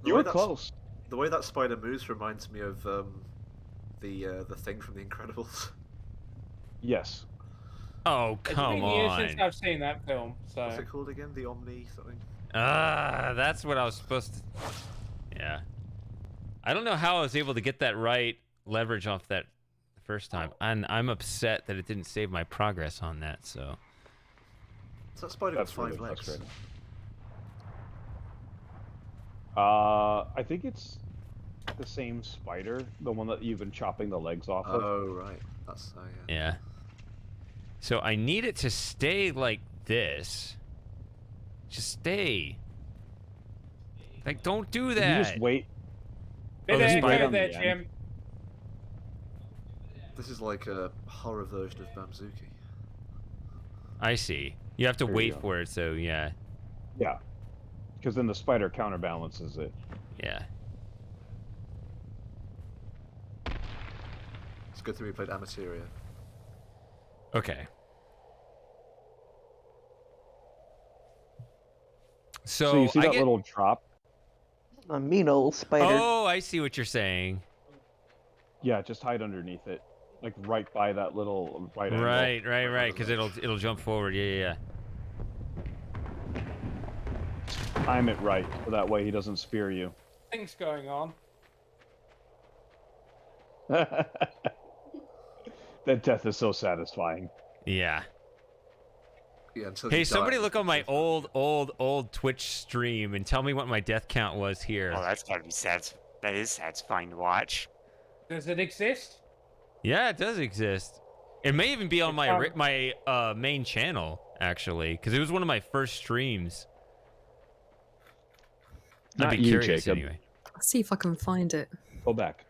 You were close. The way that spider moves reminds me of the thing from The Incredibles. Yes. Oh, It's come been years on. since I've seen that film, so. What's it called again? The Omni something. Ah, that's what I was supposed to. Yeah. I don't know how I was able to get that right leverage off that the first time. And I'm upset that it didn't save my progress on that, so. It's that spider That's with 5 really legs. frustrating. I think it's the same spider, the one that you've been chopping the legs off of. Oh right, that's yeah. Yeah. So I need it to stay like this. Just stay. Like, don't do that. You just wait. Oh, the Bit spider ahead on there, the end. Jim. This is like a horror version of Bamzuki. I see. You have to There you wait go. for it, so yeah. Yeah. Because then the spider counterbalances it. Yeah. It's good thing we played Amputations. Okay. So, So you see I that get... little drop? A mean old spider. Oh, I see what you're saying. Yeah, just hide underneath it. Like right by that little right angle. Right. Because it'll jump forward. Yeah. Time it right, so that way he doesn't spear you. Things going on. That death is so satisfying. Yeah. Yeah, until Hey, you somebody die. look on my old Twitch stream and tell me what my death count was here. Oh, that's gotta be that is satisfying to watch. Does it exist? Yeah, it does exist. It may even be on It's my main channel, actually, because it was one of my first streams. I'd Not be you, curious Jacob. anyway. I'll see if I can find it. Go back.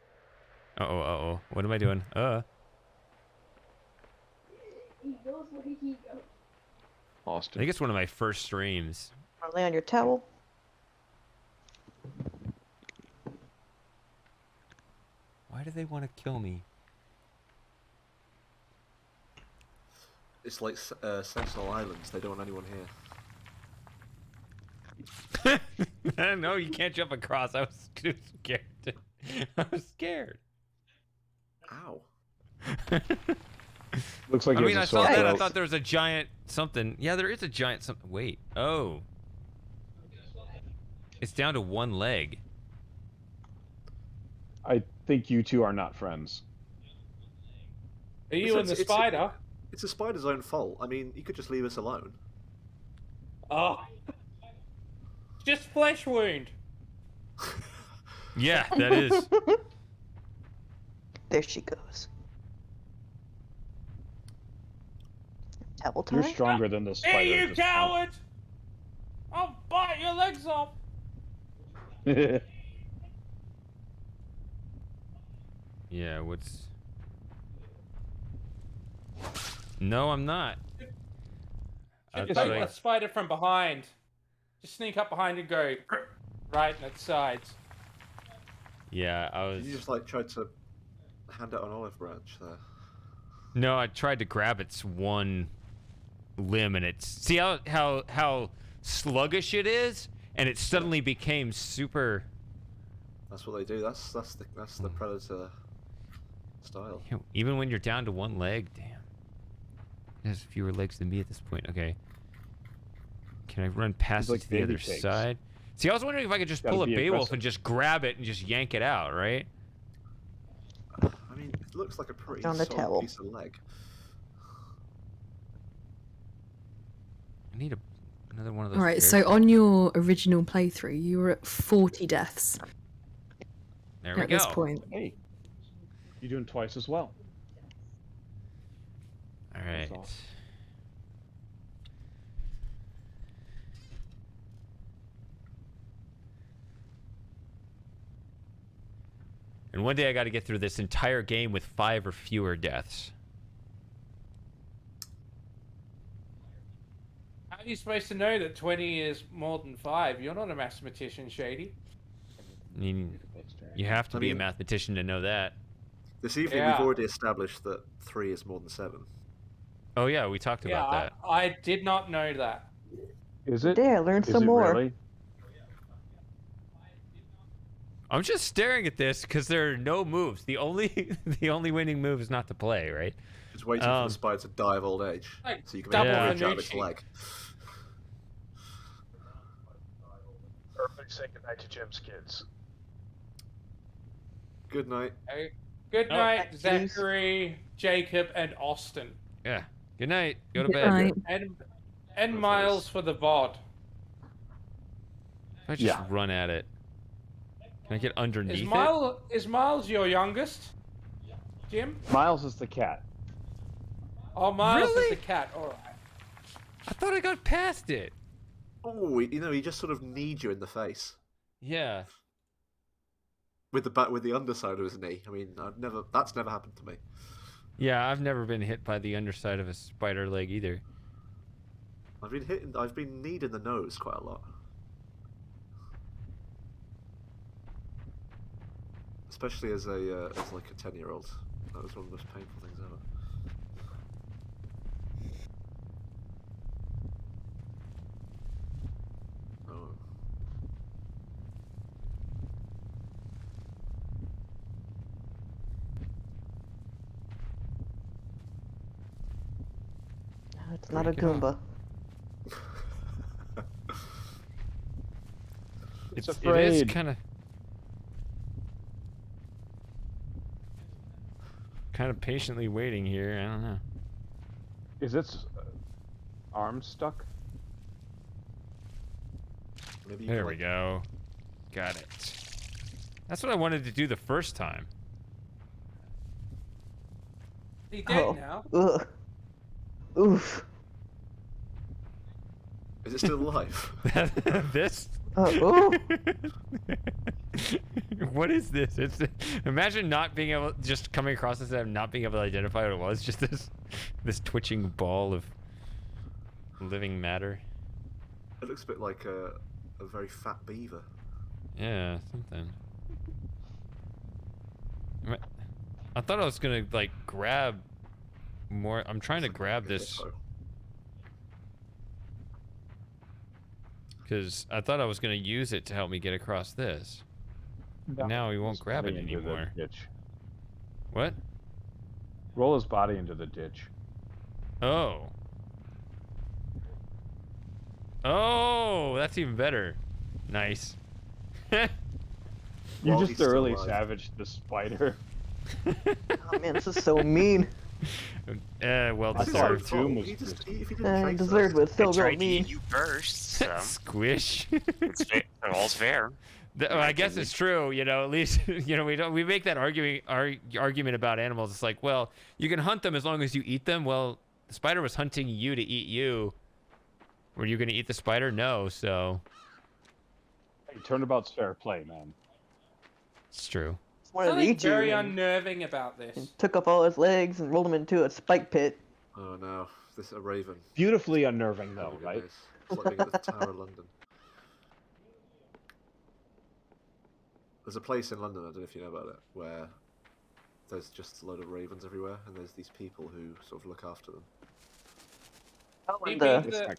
Uh-oh. What am I doing? I Austin. think it's one of my first streams. Wanna lay on your towel? Why Why do they want to kill me? It's like Sentinel Islands. They don't want anyone here. No, you can't jump across. I was too scared. I was scared. Ow. Looks like I he mean, I has a saw sore that. I throat. thought there was a giant something. Yeah, there is a giant something. Wait. Oh. It's down to one leg. I think you two are not friends. Are you and the spider? It's a spider's own fault. I mean, you could just leave us alone. Oh. Just flesh wound. Yeah, that is. There she goes. Towel time? You're stronger than the spider. Hey, at you this coward! I'll bite your legs off. point. Yeah, what's... No, I'm not. Just It's take like- the spider from behind. Just sneak up behind and go right in its sides. Yeah, I was... You just like tried to hand out an olive branch there. No, I tried to grab its one limb, and it's... See how sluggish it is? And it suddenly became super... That's what they do. That's the predator style. You know, even when you're down to one leg, damn. It has fewer legs than me at this point. Okay. Can I run past It's like it to the other baby cakes. side? See, I was wondering if I could just Gotta pull a be Beowulf aggressive. and just grab it and just yank it out, right? I mean, it looks like a pretty On the solid towel. piece of leg. I need another one of those. All right, bear so on your original playthrough, you were at 40 deaths There we at go. this point. Hey, you're doing twice as well. All right. That's awesome. And one day I got to get through this entire game with 5 or fewer deaths. How are you supposed to know that 20 is more than 5? You're not a mathematician, Shady. I mean, you have to I be a mean- mathematician to know that. This evening, Yeah. we've already established that 3 is more than 7. Oh yeah, we talked Yeah, about that. I did not know that. Is it? There, learn Is some it more. really? I'm just staring at this because there are no moves. The only the only winning move is not to play, right? Just waiting for the spider to die of old age, Like, so you can double make a Yeah. bridge out of its Fanucci. leg. Everybody say goodnight to Jim's kids. Good night. Okay. Good Oh. night, Please. Zachary, Jacob, and Austin. Yeah. Good night. Go to Good bed. night. And Both Miles of us. for the VOD. If I just Yeah. run at it. Can I get underneath Is Miles your youngest? Jim? Miles is the cat. Oh, Miles Really? is the cat. All right. I thought I got past it. Oh, he just sort of kneed you in the face Yeah. with the underside of his knee. I mean, that's never happened to me. Yeah, I've never been hit by the underside of a spider leg either. I've been kneed in the nose quite a lot. Especially as like a 10-year-old. That was one of the most painful things ever. Oh. It's not a Break it off. Goomba. It's It is afraid. kind of patiently waiting here. I don't know. Is its arm stuck? Maybe you There can, we like, go. Got it. That's what I wanted to do the first time. He dead Oh. now. Ugh. Oof. Is it still alive? This? Oh, What is this? Imagine not being able, just coming across this and not being able to identify what it was. Just this twitching ball of living matter. It looks a bit like a very fat beaver. Yeah, something. I thought I was gonna like grab more. I'm trying to grab this because I thought I was gonna use it to help me get across this. But now he won't grab it anymore. What? Roll his body into the ditch. Oh. Oh, that's even better. Nice. You While just he's still thoroughly alive. savaged the spider. Oh man, this is so mean. Well This is deserved. his own fault. Tomb was If just- he didn't trace Deserved, us, but still I real tried to mean. eat you first, so Squish. it's all's fair. I guess it's true, you know. At least you know we make that argument about animals. It's like, well, you can hunt them as long as you eat them. Well, the spider was hunting you to eat you. Were you gonna eat the spider? No. So Hey, turnabout's fair play, man. it's true. Just wanted to Something eat you very and unnerving about this. took up all his legs and rolled him into a spike pit. oh no, this is a raven. Beautifully unnerving, Oh though, my right? goodness. It's like being at the Tower of London. There's a place in London, I don't know if you know about it, where there's just a load of ravens everywhere, and there's these people who sort of look after them. Oh, You've and, been to the,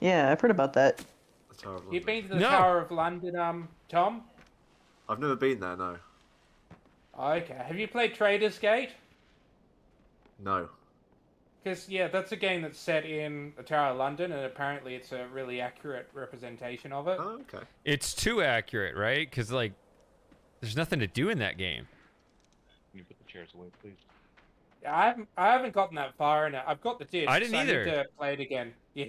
yeah, I've heard about that. The Tower of London. you've been to the No. Tower of London, Tom? I've never been there, no. Okay. Have you played Trader's Gate? No. Because, yeah, that's a game that's set in the Tower of London, and apparently it's a really accurate representation of it. Oh, okay. It's too accurate, right? Because like, there's nothing to do in that game. Can you put the chairs away, please? I haven't gotten that far in it. I've got the disc. I didn't so either. I need to play it again. Yeah.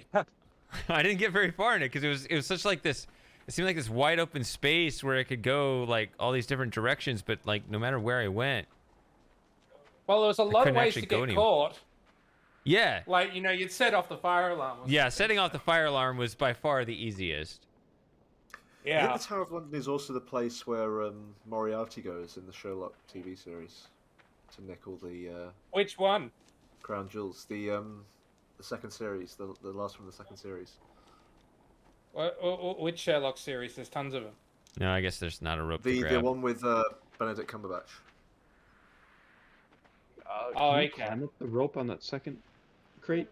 I didn't get very far in it because it was such like this. It seemed like this wide open space where it could go like all these different directions, but like no matter where I went. Well, there was a lot of couldn't ways actually to go get anywhere. caught. Yeah. Like, you know, you'd set off the fire alarm. or Yeah, something. setting off the fire alarm was by far the easiest. I Yeah. think the Tower of London is also the place where Moriarty goes in the Sherlock TV series to nick all the Which one? crown jewels. The second series, the last one of the second series. Which Sherlock series? There's tons of them. No, I guess there's not a rope to The grab. one with Benedict Cumberbatch. Oh, Can you okay. climb up the rope on that second crate?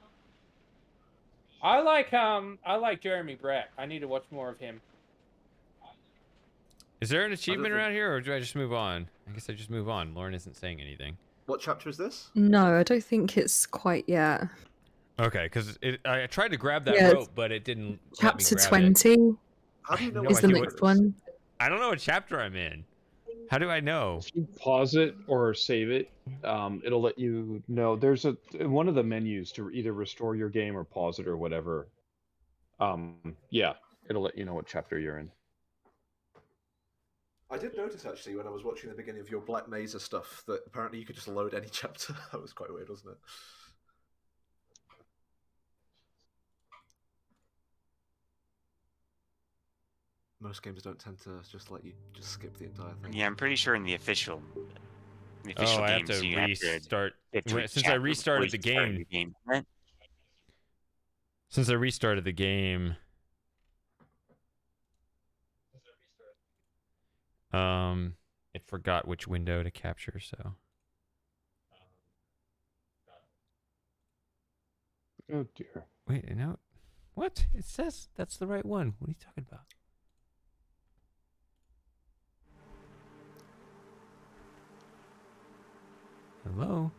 I like Jeremy Brett. I need to watch more of him. Is there an achievement think- around here, or do I just move on? I guess I just move on. Lauren isn't saying anything. What chapter is this? No, I don't think it's quite yet. Okay, because I tried to grab that Yeah, rope, but it didn't. let me Chapter grab it. 20 How do you know No what is the idea chapter what- next one. I don't know what chapter I'm in. How do I know? If you pause it or save it, it'll let you know. There's one of the menus to either restore your game or pause it or whatever. Yeah, it'll let you know what chapter you're in. I did notice actually when I was watching the beginning of your Black Mesa stuff that apparently you could just load any chapter. That was quite weird, wasn't it? Most games don't tend to just let you just skip the entire thing. Yeah, I'm pretty sure in the official Oh, I have games to you have to restart. get to a Since I chapter restarted the before you start a game. new game. Since I restarted the game. It forgot which window to capture, so. Oh dear. Wait, no. What? It says that's the right one. What are you talking about? Hello?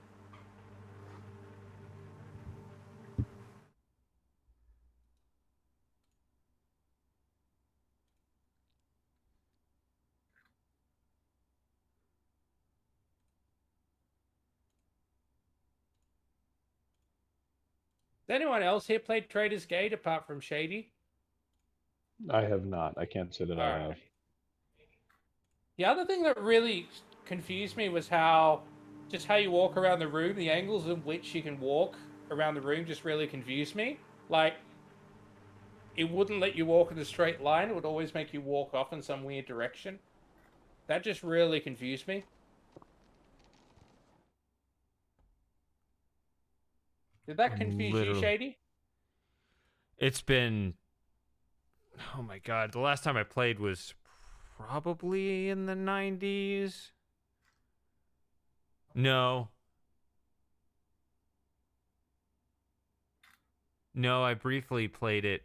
Has anyone else here played Trader's Gate apart from Shady? I have not. I can't say that I have. Alright. The other thing that really confused me was how you walk around the room, the angles in which you can walk around the room just really confused me. Like, it wouldn't let you walk in a straight line, it would always make you walk off in some weird direction. That just really confused me. Did that confuse you, Literally. Shady? It's been. Oh my god. The last time I played was probably in the 90s. No. No, I briefly played it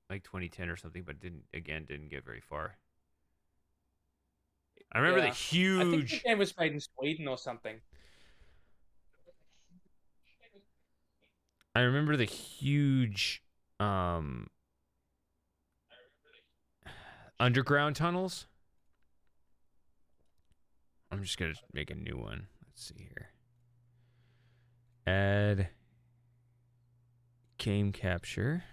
like 2010 or something, but didn't get very far. I remember the I think the huge. game was made in Sweden or something. I remember the huge underground tunnels. I'm just gonna make a new one. Let's see here. Add game capture.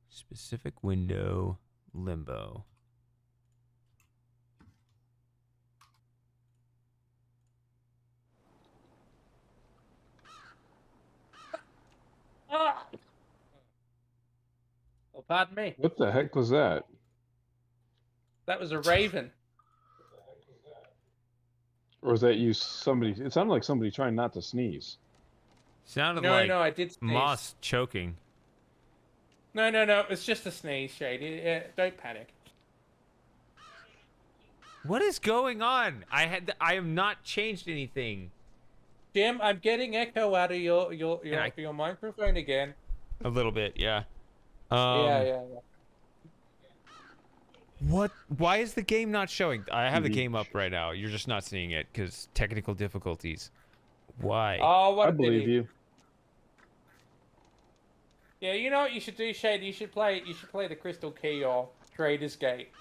Specific window, limbo. Ah! Oh, pardon me. What the heck was that? That was a raven. Or was that you? Somebody? It sounded like somebody trying not to sneeze. Sounded No, like I did sneeze. moss choking. No. It's just a sneeze, Shady. Don't panic. What is going on? I have not changed anything. Jim, I'm getting echo out of your microphone again. A little bit, yeah. Yeah. What? Why is the game not showing? I have the game up right now. You're just not seeing it because technical difficulties. Why? Oh, what I a believe pity. you. Yeah, you know what you should do, Shady? You should play the Crystal Key or Trader's Gate.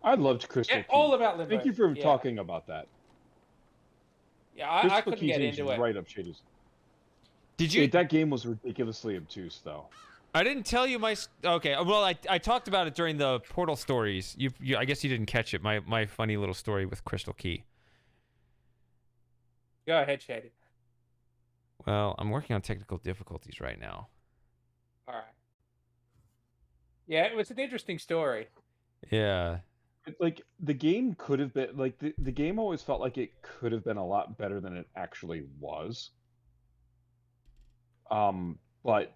I loved Crystal Yeah, Key. all about Limbo. Thank you for Yeah. talking about that. Yeah, I Crystal couldn't Key get aged into it. right up Shady's. Did you? That game was ridiculously obtuse, though. I didn't tell you my. Okay, well, I talked about it during the Portal stories. You I guess you didn't catch it. My funny little story with Crystal Key. Go ahead, Shady. Well, I'm working on technical difficulties right now. All right. Yeah, it was an interesting story. Yeah. Like, the game could have been... Like, the game always felt like it could have been a lot better than it actually was. But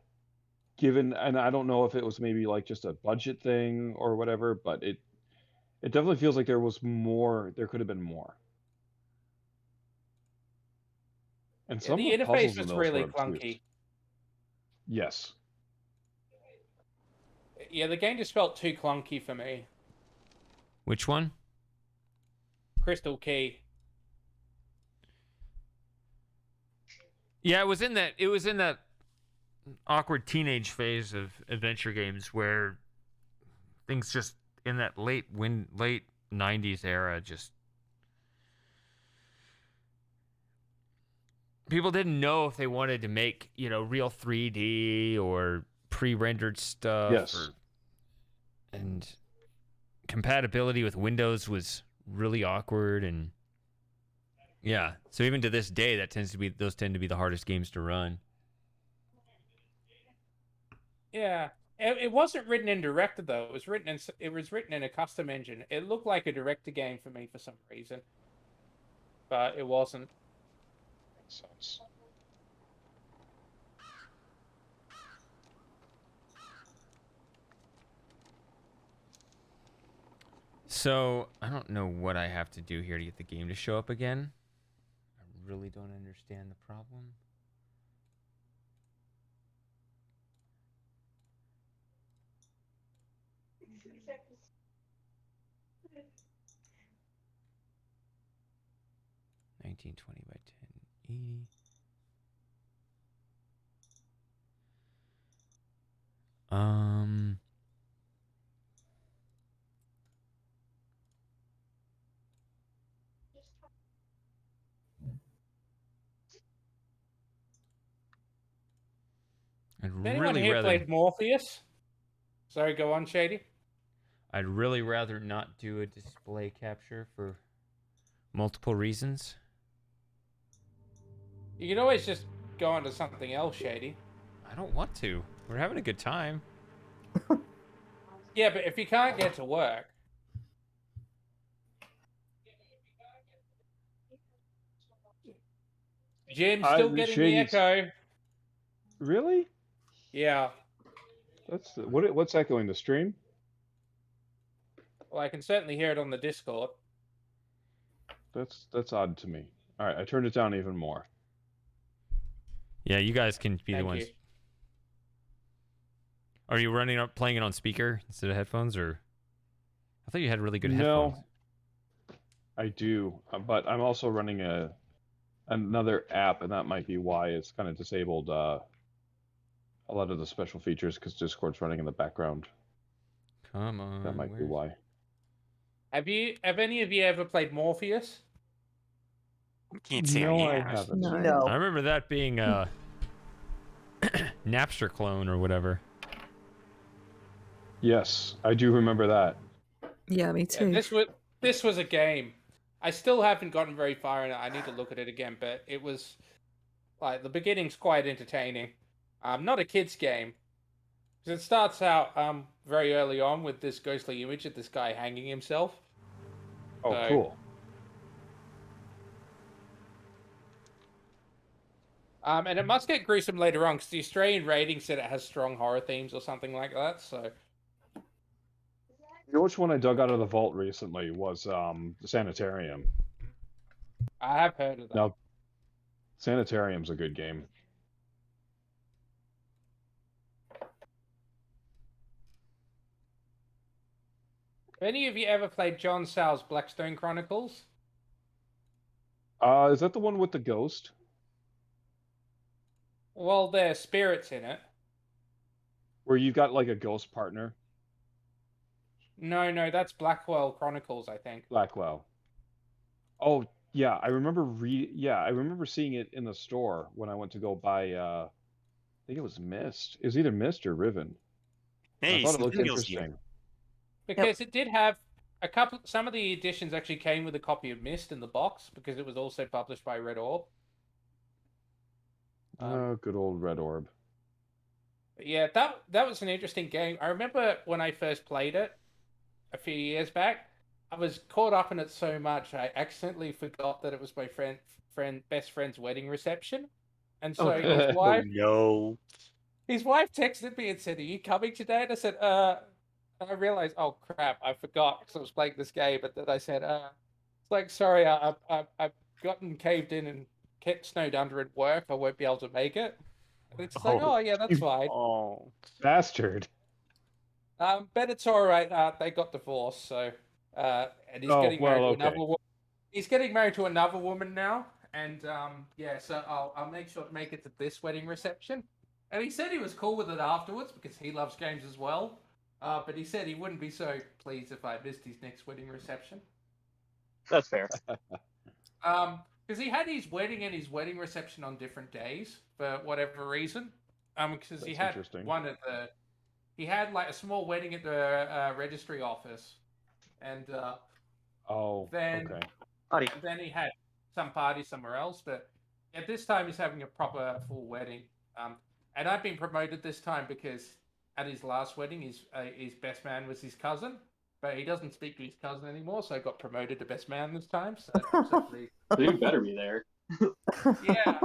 given... And I don't know if it was maybe, like, just a budget thing or whatever, but it definitely feels like there was more... There could have been more. And Yeah, some the of the puzzles interface in was those really were obtuse. clunky. Yes. Yeah, the game just felt too clunky for me. Which one? Crystal Key. Yeah, it was in that awkward teenage phase of adventure games where things just in that late 90s era just people didn't know if they wanted to make, real 3D or pre-rendered stuff. Yes. And compatibility with Windows was really awkward, and yeah. So even to this day, those tend to be the hardest games to run. Yeah, it wasn't written in Director though. It was written in a custom engine. It looked like a Director game for me for some reason, but it wasn't. Makes sense. So I don't know what I have to do here to get the game to show up again. I really don't understand the problem. $19.20 by $10.80. Has anyone here played Morpheus? Sorry, go on, Shady. I'd really rather not do a display capture for multiple reasons. You can always just go on to something else, Shady. I don't want to. We're having a good time. Yeah, but if you can't get to work... Jim, still getting the echo. Really? Yeah. That's what's echoing the stream? Well, I can certainly hear it on the Discord. That's odd to me. All right, I turned it down even more. Yeah, you guys can be the Thank ones. you. Are you playing it on speaker instead of headphones, or? I thought you had really good No, headphones. I do, but I'm also running another app, and that might be why it's kind of disabled a lot of the special features because Discord's running in the background. Come on. That might be why. Have any of you ever played Morpheus? Can't say No, I I have. haven't. No. No. I remember that being a Napster clone or whatever. Yes, I do remember that. Yeah, me Yeah, too. this was a game. I still haven't gotten very far in it. I need to look at it again, but it was like the beginning's quite entertaining. Not a kid's game. 'Cause it starts out very early on with this ghostly image of this guy hanging himself. Oh, So- cool. And it must get gruesome later on because the Australian rating said it has strong horror themes or something like that. So You know which one I dug out of the vault recently was the Sanitarium. I have heard of that. Now, Sanitarium's a good game. Have any of you ever played John Sal's Blackstone Chronicles? Is that the one with the ghost? Well, there's spirits in it. Where you got like a ghost partner? No, that's Blackwell Chronicles, I think. Blackwell. Oh, yeah, I remember I remember seeing it in the store when I went to go buy I think it was Mist. It was either Mist or Riven. Hey, I thought it looked Centennial's here. interesting. Because it did have some of the editions actually came with a copy of Mist in the box because it was also published by Red Orb. Oh, good old Red Orb. But yeah, that was an interesting game. I remember when I first played it a few years back, I was caught up in it so much I accidentally forgot that it was my best friend's wedding reception. And so his Oh wife no. texted me and said, "Are you coming today?" And I said, and I realized, oh crap, I forgot because I was playing this game. But then I said, it's like, sorry, I've gotten caved in and kept snowed under at work. I won't be able to make it. And it's like, oh yeah, that's fine. Oh. Bastard. But it's all right. They got divorced, so and he's Oh, getting married well, to another woman. He's getting married to another woman now, and yeah, so I'll make sure to make it to this wedding reception. And he said he was cool with it afterwards because he loves games as well. But he said he wouldn't be so pleased if I missed his next wedding reception. That's fair. Because he had his wedding and his wedding reception on different days for whatever reason. Because he had one at the. He had like a small wedding at the registry office, and then he had some party somewhere else. But at this time, he's having a proper full wedding. And I've been promoted this time because at his last wedding, his best man was his cousin, but he doesn't speak to his cousin anymore, so I got promoted to best man this time. So You better be there. Yeah.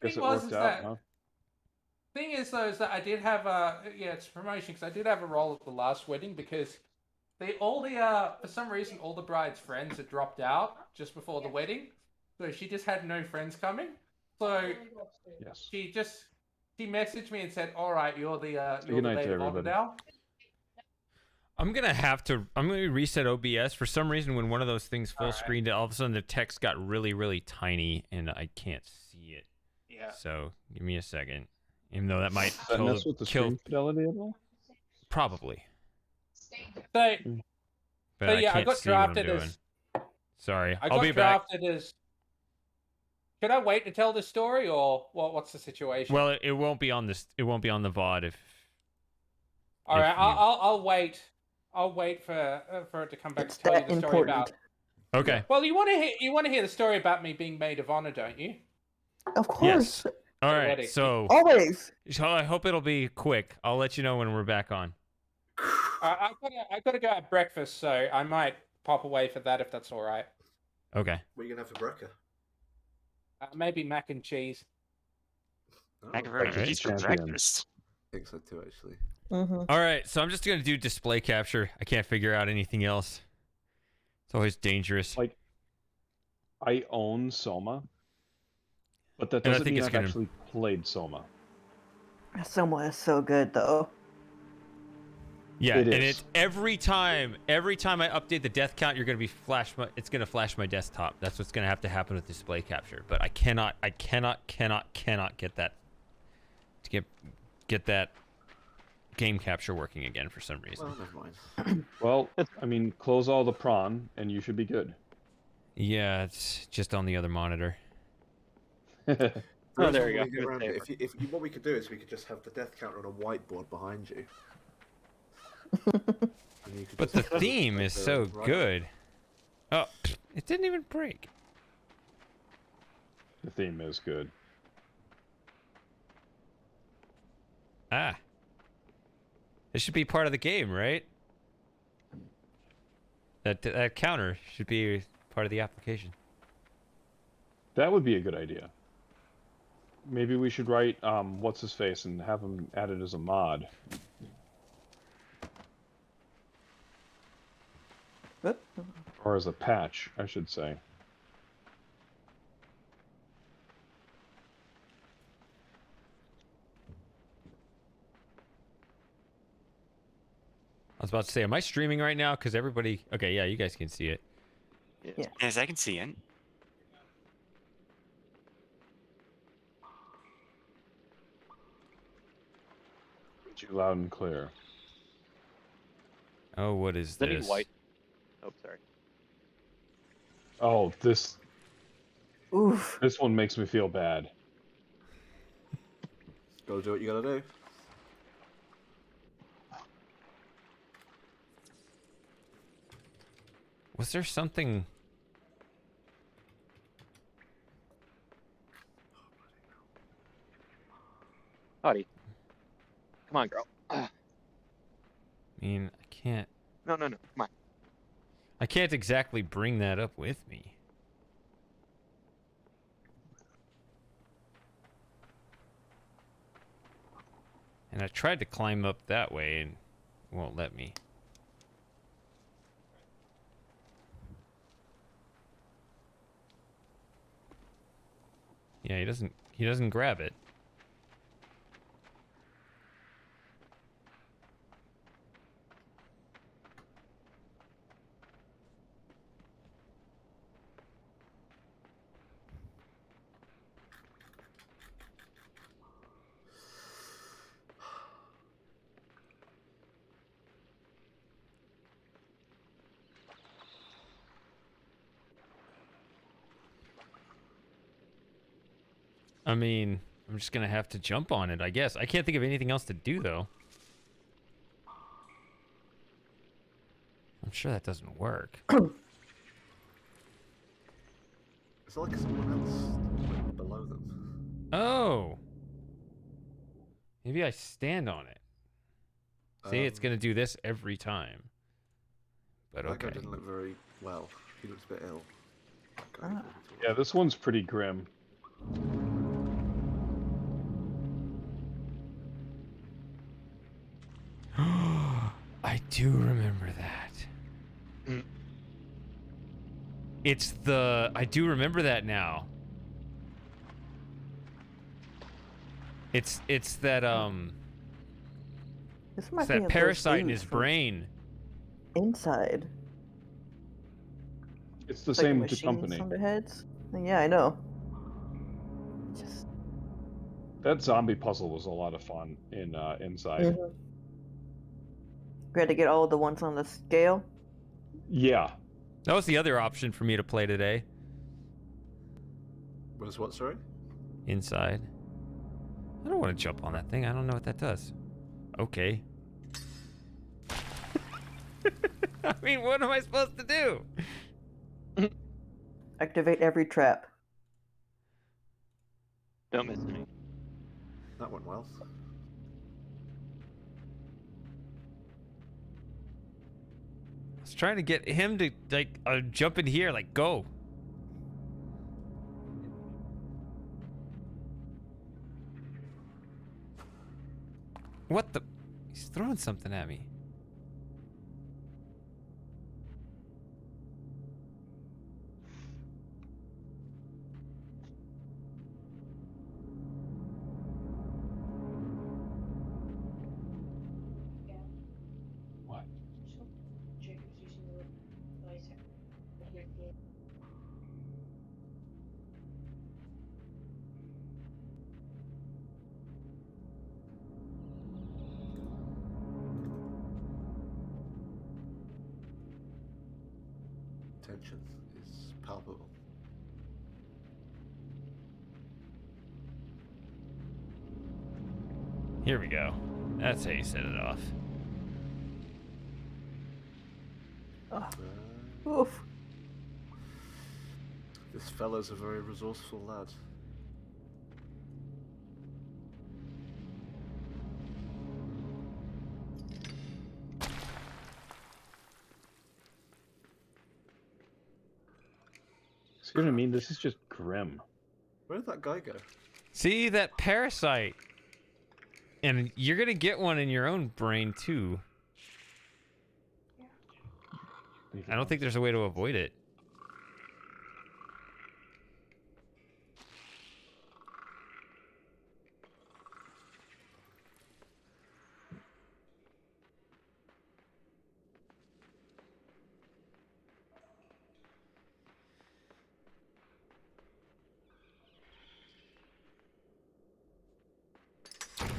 Guess it worked out, huh? Thing is, though, is that I did have it's a promotion because I did have a role at the last wedding because for some reason all the bride's friends had dropped out just before the wedding, so she just had no friends coming. So yes. she messaged me and said, "All right, you're the maid of honor everybody. now." I'm gonna reset OBS for some reason. When one of those things full screened, all of a sudden the text got really, really tiny and I can't see it. Yeah. So give me a second. Even though that might Does that mess with the stream fidelity at all? Probably. So, But I yeah, can't I got see what I'm drafted doing. as. Sorry, I I'll got be back. drafted as. Should I wait to tell this story, or what's the situation? Well, it won't be on this. It won't be on the VOD if. All right, if you- I'll wait. I'll wait for it to come back to tell you the story about. Okay. Well, you want to hear the story about me being maid of honor, don't you? Of course. Yes. All right. Ready. So Always. I hope it'll be quick. I'll let you know when we're back on. I gotta go have breakfast, so I might pop away for that if that's all right. Okay. What are you gonna have for breakfast? Maybe mac and cheese. Cookies for champion. breakfast. I think so too, actually. All right, so I'm just gonna do display capture. I can't figure out anything else. It's always dangerous. Like, I own Soma, but that And I doesn't think mean it's I've gonna- actually played Soma. Soma is so good though. Yeah, It and is. it's every time I update the death count, you're gonna be it's gonna flash my desktop. That's what's gonna have to happen with display capture. But I cannot get that to get that game capture working again for some reason. Well, never mind. Well, I mean, close all the prawn, and you should be good. Yeah, it's just on the other monitor. Oh, there you When go. we get around Good it, if you, what we could do is we could just have the death counter on a whiteboard behind you. And you could But just the theme is so right. good. Oh, it didn't even break. The theme is good. Ah. It should be part of the game, right? That counter should be part of the application. That would be a good idea. Maybe we should write what's his face and have him added as a mod. Oop. Or as a patch, I should say. I was about to say, am I streaming right now? Because everybody... Okay, yeah, you guys can see it. Yeah. Yes, I can see it. Too loud and clear. Oh, what is Does it need this? white? Oh, sorry. Oh, this Oof. one makes me feel bad. Gotta do what you gotta do. Was there something... Howdy. Come on, girl. I mean, I can't... No, come on. I can't exactly bring that up with me. And I tried to climb up that way and it won't let me. Yeah, he doesn't grab it. I mean, I'm just gonna have to jump on it, I guess. I can't think of anything else to do, though. I'm sure that doesn't work. Is there like someone else below them? Oh! Maybe I stand on it. See, it's gonna do this every time. But That guy okay. didn't look very well. He looks a bit ill. Okay. Yeah, this one's pretty grim. I do remember that. It's the... I do remember that now. It's that, This might it's be that a parasite in first his from brain. Inside. It's the It's like same machines company. on their heads. Yeah, I know. Just. That zombie puzzle was a lot of fun in Inside. Mhm. We had to get all the ones on the scale. Yeah. That was the other option for me to play today. Was what, sorry? Inside. I don't want to jump on that thing. I don't know what that does. Okay. I mean, what am I supposed to do? Activate every trap. Don't miss any. That went well. I was trying to get him to, like, jump in here, like, go. What the? He's throwing something at me. What? Tension is palpable. Here we go. That's how you set it off. Oof. This fellow's a very resourceful lad. See what I mean? This is just grim. Where did that guy go? See that parasite, and you're gonna get one in your own brain too. I don't think there's a way to avoid it.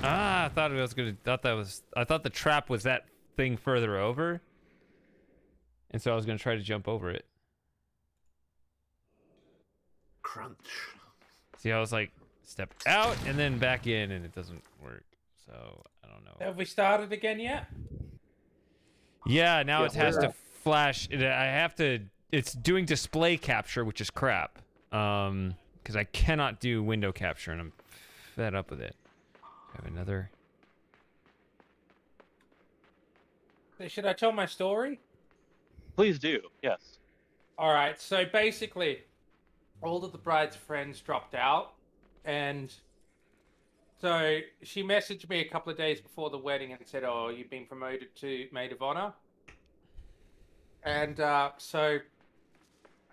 Ah, I thought it was gonna. I thought the trap was that thing further over, and so I was gonna try to jump over it. Crunch. See, I was like, step out and then back in, and it doesn't work. So I don't know. Have we started again yet? Yeah, now Yeah, it has we're to flash. I have to. It's doing display capture, which is crap. Because I cannot do window capture, and I'm fed up with it. I have another. Should I tell my story? Please do. Yes. All right. So basically, all of the bride's friends dropped out, and so she messaged me a couple of days before the wedding and said, "Oh, you've been promoted to maid of honor." And so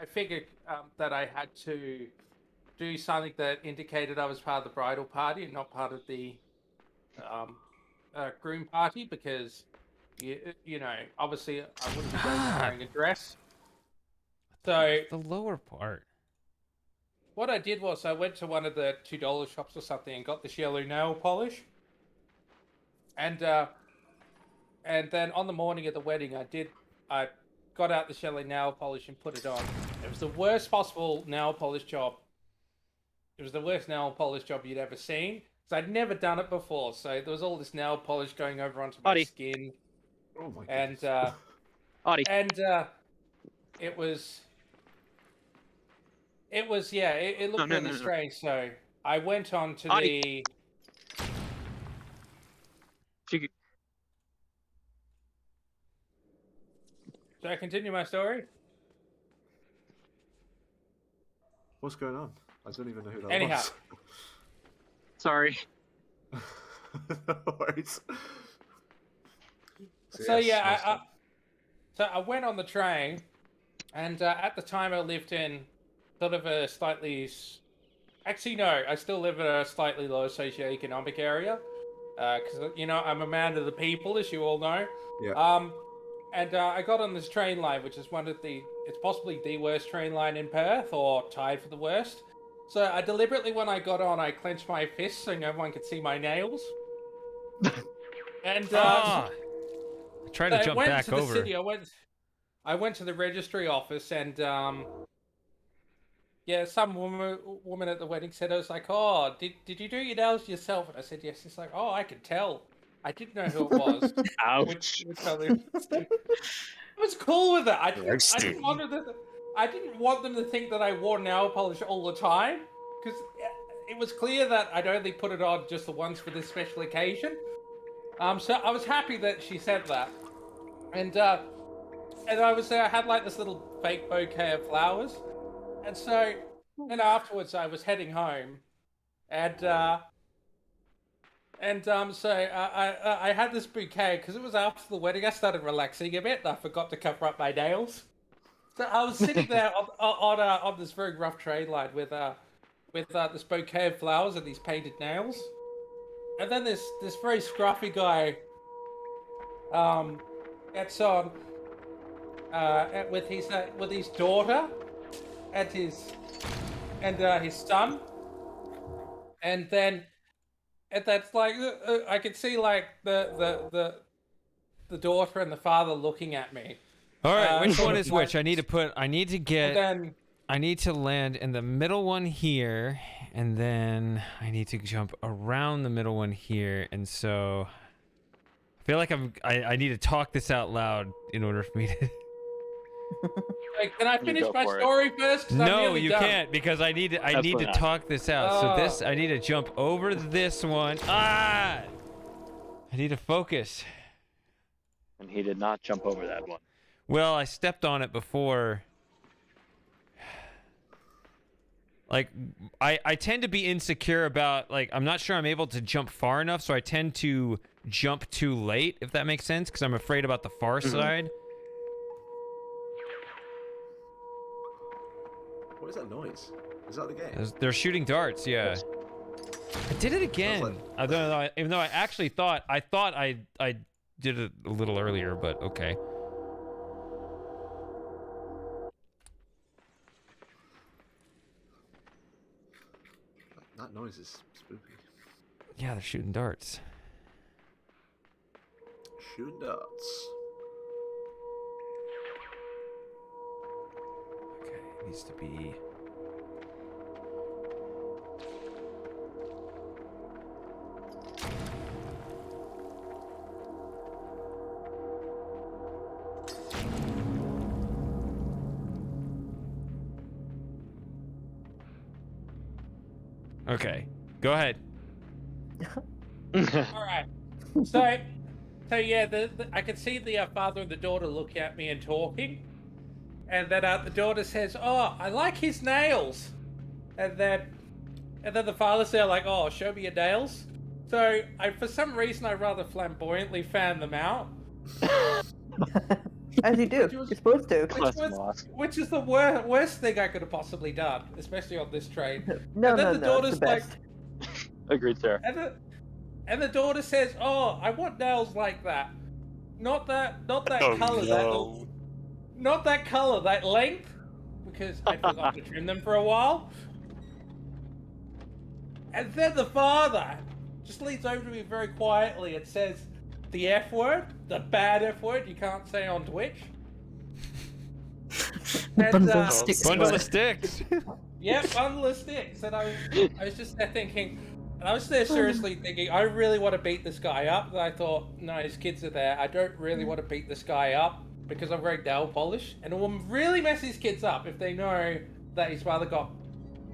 I figured that I had to do something that indicated I was part of the bridal party and not part of the groom party, because you know, obviously I wouldn't be going there wearing a dress. So The lower part. what I did was I went to one of the $2 shops or something and got this yellow nail polish. And then on the morning of the wedding, I got out this yellow nail polish and put it on. It was the worst possible nail polish job. It was the worst nail polish job you'd ever seen. So I'd never done it before. So there was all this nail polish going over onto my Audie. skin. Oh my And goodness. Audie. it was yeah, it looked No, really no. strange. So I went on to Audie. She, Should I continue my story? What's going on? I don't even know who that Anyhow. was. sorry. No worries. So yes, yeah, nice so I went on the train, and at the time I lived in sort of a slightly, actually no, I still live in a slightly low socioeconomic area, because you know I'm a man of the people, as you all know. Yeah. And I got on this train line, which is it's possibly the worst train line in Perth, or tied for the worst. So I deliberately, when I got on, I clenched my fists so no one could see my nails. And I tried to I jump went back to the over. city. I went to the registry office, and yeah, some woman at the wedding said, I was like, "Oh, did you do your nails yourself?" And I said, "Yes." She's like, "Oh, I could tell." I didn't know who it was. Ouch. I was cool with it. I Roasted. didn't want them to think that I wore nail polish all the time, because it was clear that I'd only put it on just the once for this special occasion. So I was happy that she said that, and I was there. I had like this little fake bouquet of flowers, and so then afterwards I was heading home, and And so I had this bouquet because it was after the wedding. I started relaxing a bit. And I forgot to cover up my nails. So I was sitting there on this very rough train line with this bouquet of flowers and these painted nails. And then this very scruffy guy gets on with his daughter and his son, and that's like I could see like the daughter and the father looking at me. All right, which sort one of is like- which? I need to land in the middle one here, and then I need to jump around the middle one here, and so I feel like I need to talk this out loud in order for me to. Wait, can I finish go my for it. story first? 'Cause I'm No, nearly you done. can't because I need to Absolutely not. talk this out. So this I need to jump over this one. I need to focus. And he did not jump over that one. Well, I stepped on it before. Like, I tend to be insecure about, like, I'm not sure I'm able to jump far enough, so I tend to jump too late, if that makes sense, because I'm afraid about the far side. What is that noise? Is that the game? They're shooting darts, yeah. I did it again. like- I don't know, even though I actually thought I did it a little earlier, but okay. That noise is spooky. Yeah, they're shooting darts. Shooting darts. Okay, it needs to be. Okay, go ahead. All right. So yeah, I could see the father and the daughter look at me and talking, and then the daughter says, "Oh, I like his nails," and then the father's there like, "Oh, show me your nails." So for some reason, I rather flamboyantly fanned them out. As you do. Which was- You're supposed to. Which is the worst thing I could have possibly done, especially on this train. No, and then no, the no. daughter's It's the like, best. Agreed, sir. and the daughter says, "Oh, I want nails like that. Not that Oh, color, no. not that color, that length, because I forgot to trim them for a while." And then the father just leans over to me very quietly and says the F word, the bad F word you can't say on Twitch. The And, bundle uh, of sticks. Bundle word. of sticks. Yeah, bundle of sticks. And I was just there thinking, and I was there seriously thinking, I really want to beat this guy up. And I thought, no, his kids are there. I don't really want to beat this guy up because I'm wearing nail polish. And it will really mess his kids up if they know that his father got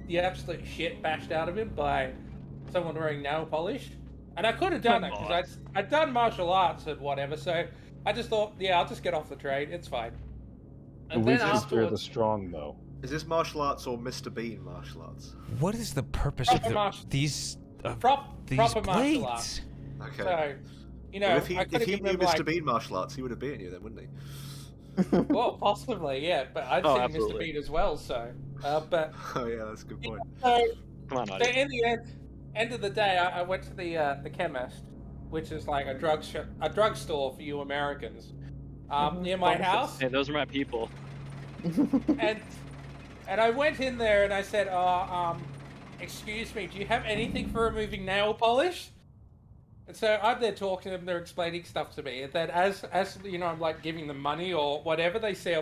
the absolute shit bashed out of him by someone wearing nail polish. And I could have done it because I'd done martial arts and whatever. So I just thought, yeah, I'll just get off the train. It's fine. The And then weak is fear the afterwards, strong, though. Is this martial arts or Mr. Bean martial arts? What is the purpose Proper of martial- these proper martial plates? arts. Okay. So, you know, Well, if he I could have knew given him Mr. like, Bean martial arts, he would have beaten you then, wouldn't he? well, possibly, yeah. But I'd Oh, seen Mr. absolutely. Bean as well, so. But Oh yeah, that's a good point. so, Come on, so Audie. in the end of the day, I went to the chemist, which is like a drugstore for you Americans, near my house. Hey, those are my people. And I went in there and I said, excuse me, do you have anything for removing nail polish? And so I'm there talking to them, they're explaining stuff to me. And then as you know, I'm like giving them money or whatever, they see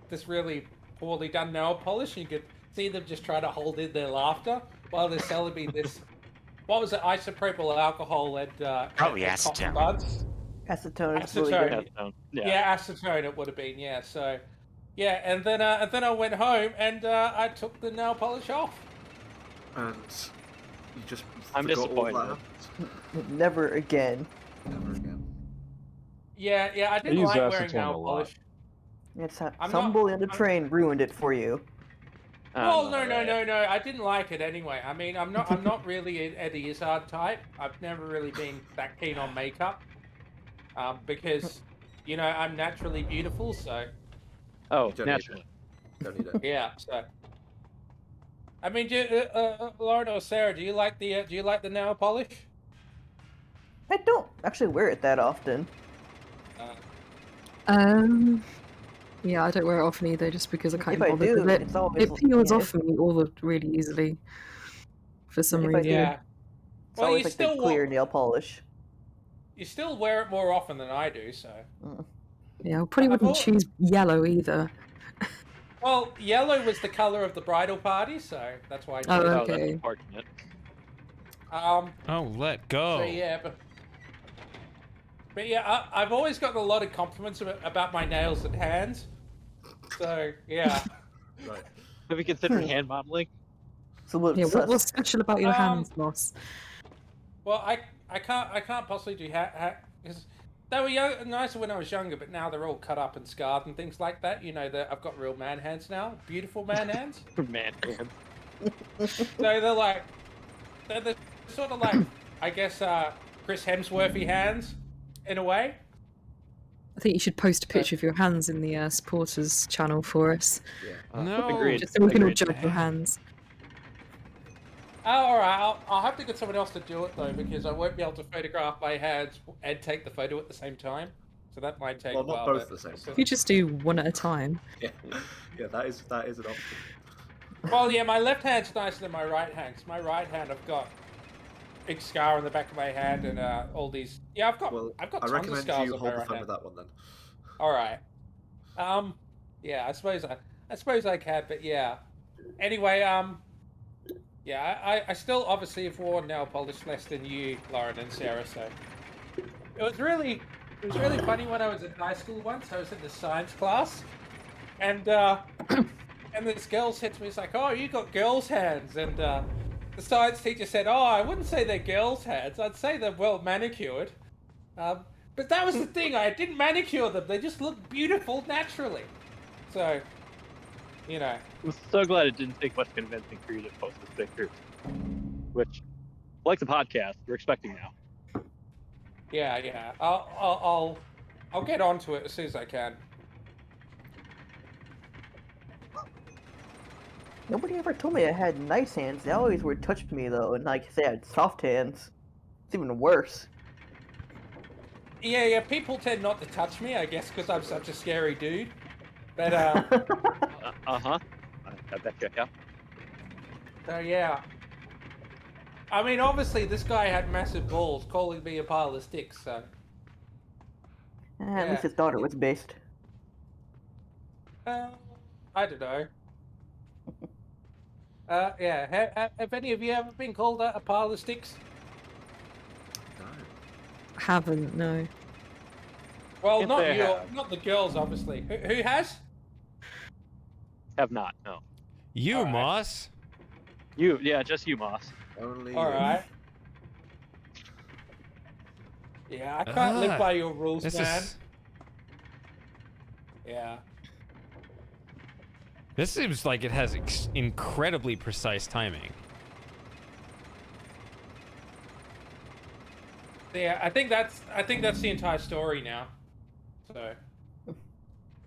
this really poorly done nail polish. You could see them just try to hold in their laughter while they're selling me this, what was it, isopropyl alcohol and Probably and cotton acetone. buds. Acetone is really Acetone. good. Yeah, acetone it would have been, yeah. So, yeah, and then I went home and I took the nail polish off. And you just I'm forgot all disappointed. that happened? Never again. Never again. Yeah, I didn't use like wearing acetone nail a lot. polish. It's I'm somebody not- on the I'm- train ruined it for you. Well, no. I didn't like it anyway. I mean, I'm not really an Eddie Izzard type. I've never really been that keen on makeup, because, you know, I'm naturally beautiful. So Oh, Don't need naturally. it. Don't need it. yeah. So I mean, Lauren or Sarah, do you like the nail polish? I don't actually wear it that often. Yeah, I don't wear it often either, just because I can't If I bother do, with it. it's always It peels yeah, off me really easily, for some if I reason. do, Yeah. it's Well, always you like the still clear nail polish. You still wear it more often than I do, so. Yeah, I probably wouldn't choose yellow either. Well, yellow was the color of the bridal party, so that's why I Oh, chose it. Oh, that's okay. unfortunate. Oh, let go. So yeah, but yeah, I've always gotten a lot of compliments about my nails and hands. So yeah. Right. Have you considered hand modeling? So what's Yeah, what's special about your hands, Moss? Well, I can't possibly do because they were nicer when I was younger, but now they're all cut up and scarred and things like that. You know, that I've got real man hands now, beautiful man hands. Man hand. So they're sort of like, I guess, Chris Hemsworthy hands, in a way. I think you should post a picture of your hands in the supporters channel for us. Yeah. No. Agreed. Just so we can all Agreed. judge your hands. Oh, alright, I'll have to get someone else to do it though, because I won't be able to photograph my hands and take the photo at the same time. So that might take Well, a not while. both but- at the same time. You just do one at a time. Yeah. Yeah, that is an option. Well, yeah, my left hand's nicer than my right hand, 'cause my right hand I've got big scar on the back of my hand and all these. Yeah, I've got Well, I've got I tons of recommend scars you on hold my the right phone hand. with that one then. All right. Yeah, I suppose I can, but yeah. Anyway, yeah, I still obviously have worn nail polish less than you, Lauren and Sarah. So it was really funny when I was in high school once. I was in the science class, and this girl said to me, "It's like, oh, you got girls' hands," and the science teacher said, "Oh, I wouldn't say they're girls' hands. I'd say they're well manicured." But that was the thing. I didn't manicure them. They just look beautiful naturally. So, you know. I'm so glad it didn't take much convincing for you to post this picture. Which, like the podcast, we're expecting now. Yeah. I'll get onto it as soon as I can. Nobody ever told me I had nice hands. They always would touch me though, and like say I had soft hands. It's even worse. Yeah. People tend not to touch me, I guess, because I'm such a scary dude. But I bet you, yeah. so yeah. I mean, obviously, this guy had massive balls, calling me a pile of sticks. So At least his daughter was based. I don't know. Yeah. Have any of you ever been called a pile of sticks? No. Haven't, no. Well, If not they you, have. not the girls, obviously. Who has? Have not, no. You, All right. Moss. You, yeah, just you, Moss. Only. All you. right. Yeah, I can't live by your rules, This man. is. Yeah. This seems like it has incredibly precise timing. Yeah, I think that's the entire story now. So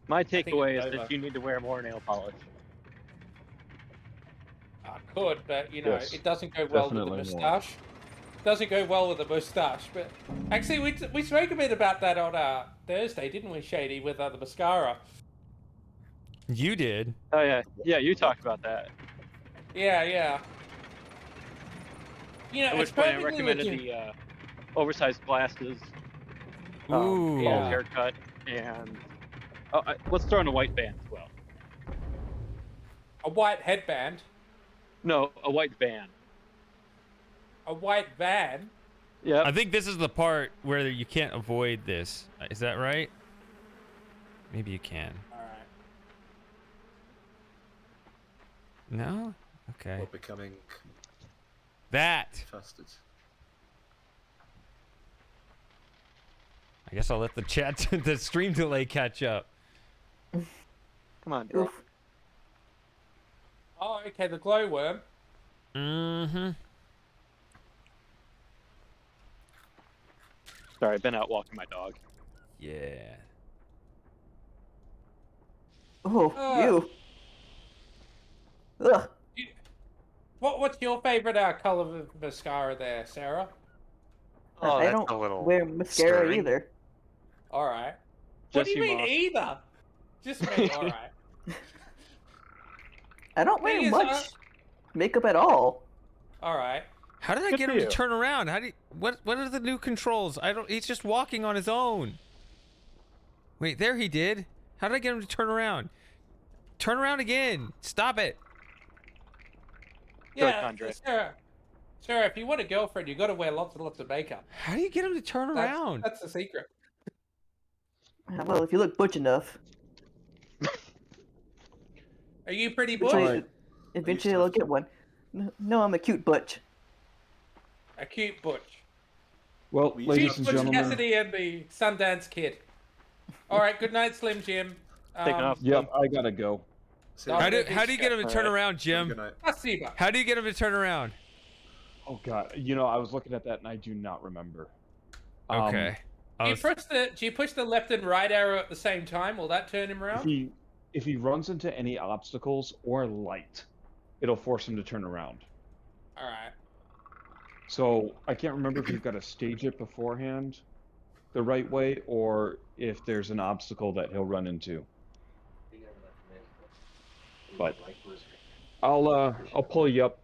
My think takeaway it's is that over. you need to wear more nail polish. I could, but you know, Yes, it doesn't go well with the definitely more. moustache. Doesn't go well with the moustache, but actually, we spoke a bit about that on Thursday, didn't we, Shady, with the mascara? You did. Oh yeah, yeah, you talked about that. Yeah. You know, At it's which point I perfectly recommended legit. the oversized glasses, Ooh. Yeah. bald haircut, and let's throw in a white band as well. A white headband, No, a white band. a white van. Yeah. I think this is the part where you can't avoid this. Is that right? Maybe you can. All right. No? Okay. We're becoming That. fasted. I guess I'll let the chat, the stream delay catch up. Come on, bro. Oof. Oh, okay, the glowworm. Mm-hmm. Sorry, I've been out walking my dog. Yeah. Oh, Ugh. you. Ugh. What's your favorite color of mascara there, Sarah? Oh, I that's don't a little wear mascara stirring. either. All right. What do Just you you, mean Ma. either? Just me. All right. I don't wear Thing is, much makeup at all. all right. How did I Good get for him to you. turn around? How do you, what are the new controls? I don't. He's just walking on his own. Wait, there he did. How did I get him to turn around? Turn around again. Stop it. Go, Yeah, Andre. Sarah, if you want a girlfriend, you got to wear lots and lots of makeup. How do you get him to turn around? That's the secret. Well, if you look butch enough, Are you pretty butch? eventually, eventually I'll get one. No, I'm a cute butch. A cute butch. Well, We ladies Cute and Butch gentlemen. Cassidy and the Sundance Kid. All right, good night, Slim Jim. Taking off. Yep, I gotta go. See How How do you get him to turn Alright. around, Jim? Good night. Spasiba. How do you get him to turn around? Oh god, I was looking at that and I do not remember. Okay. I Do was- you push the left and right arrow at the same time? Will that turn him around? If he runs into any obstacles or light, it'll force him to turn around. All right. So I can't remember if you've got to stage it beforehand the right way or if there's an obstacle that he'll run into. But I'll pull you up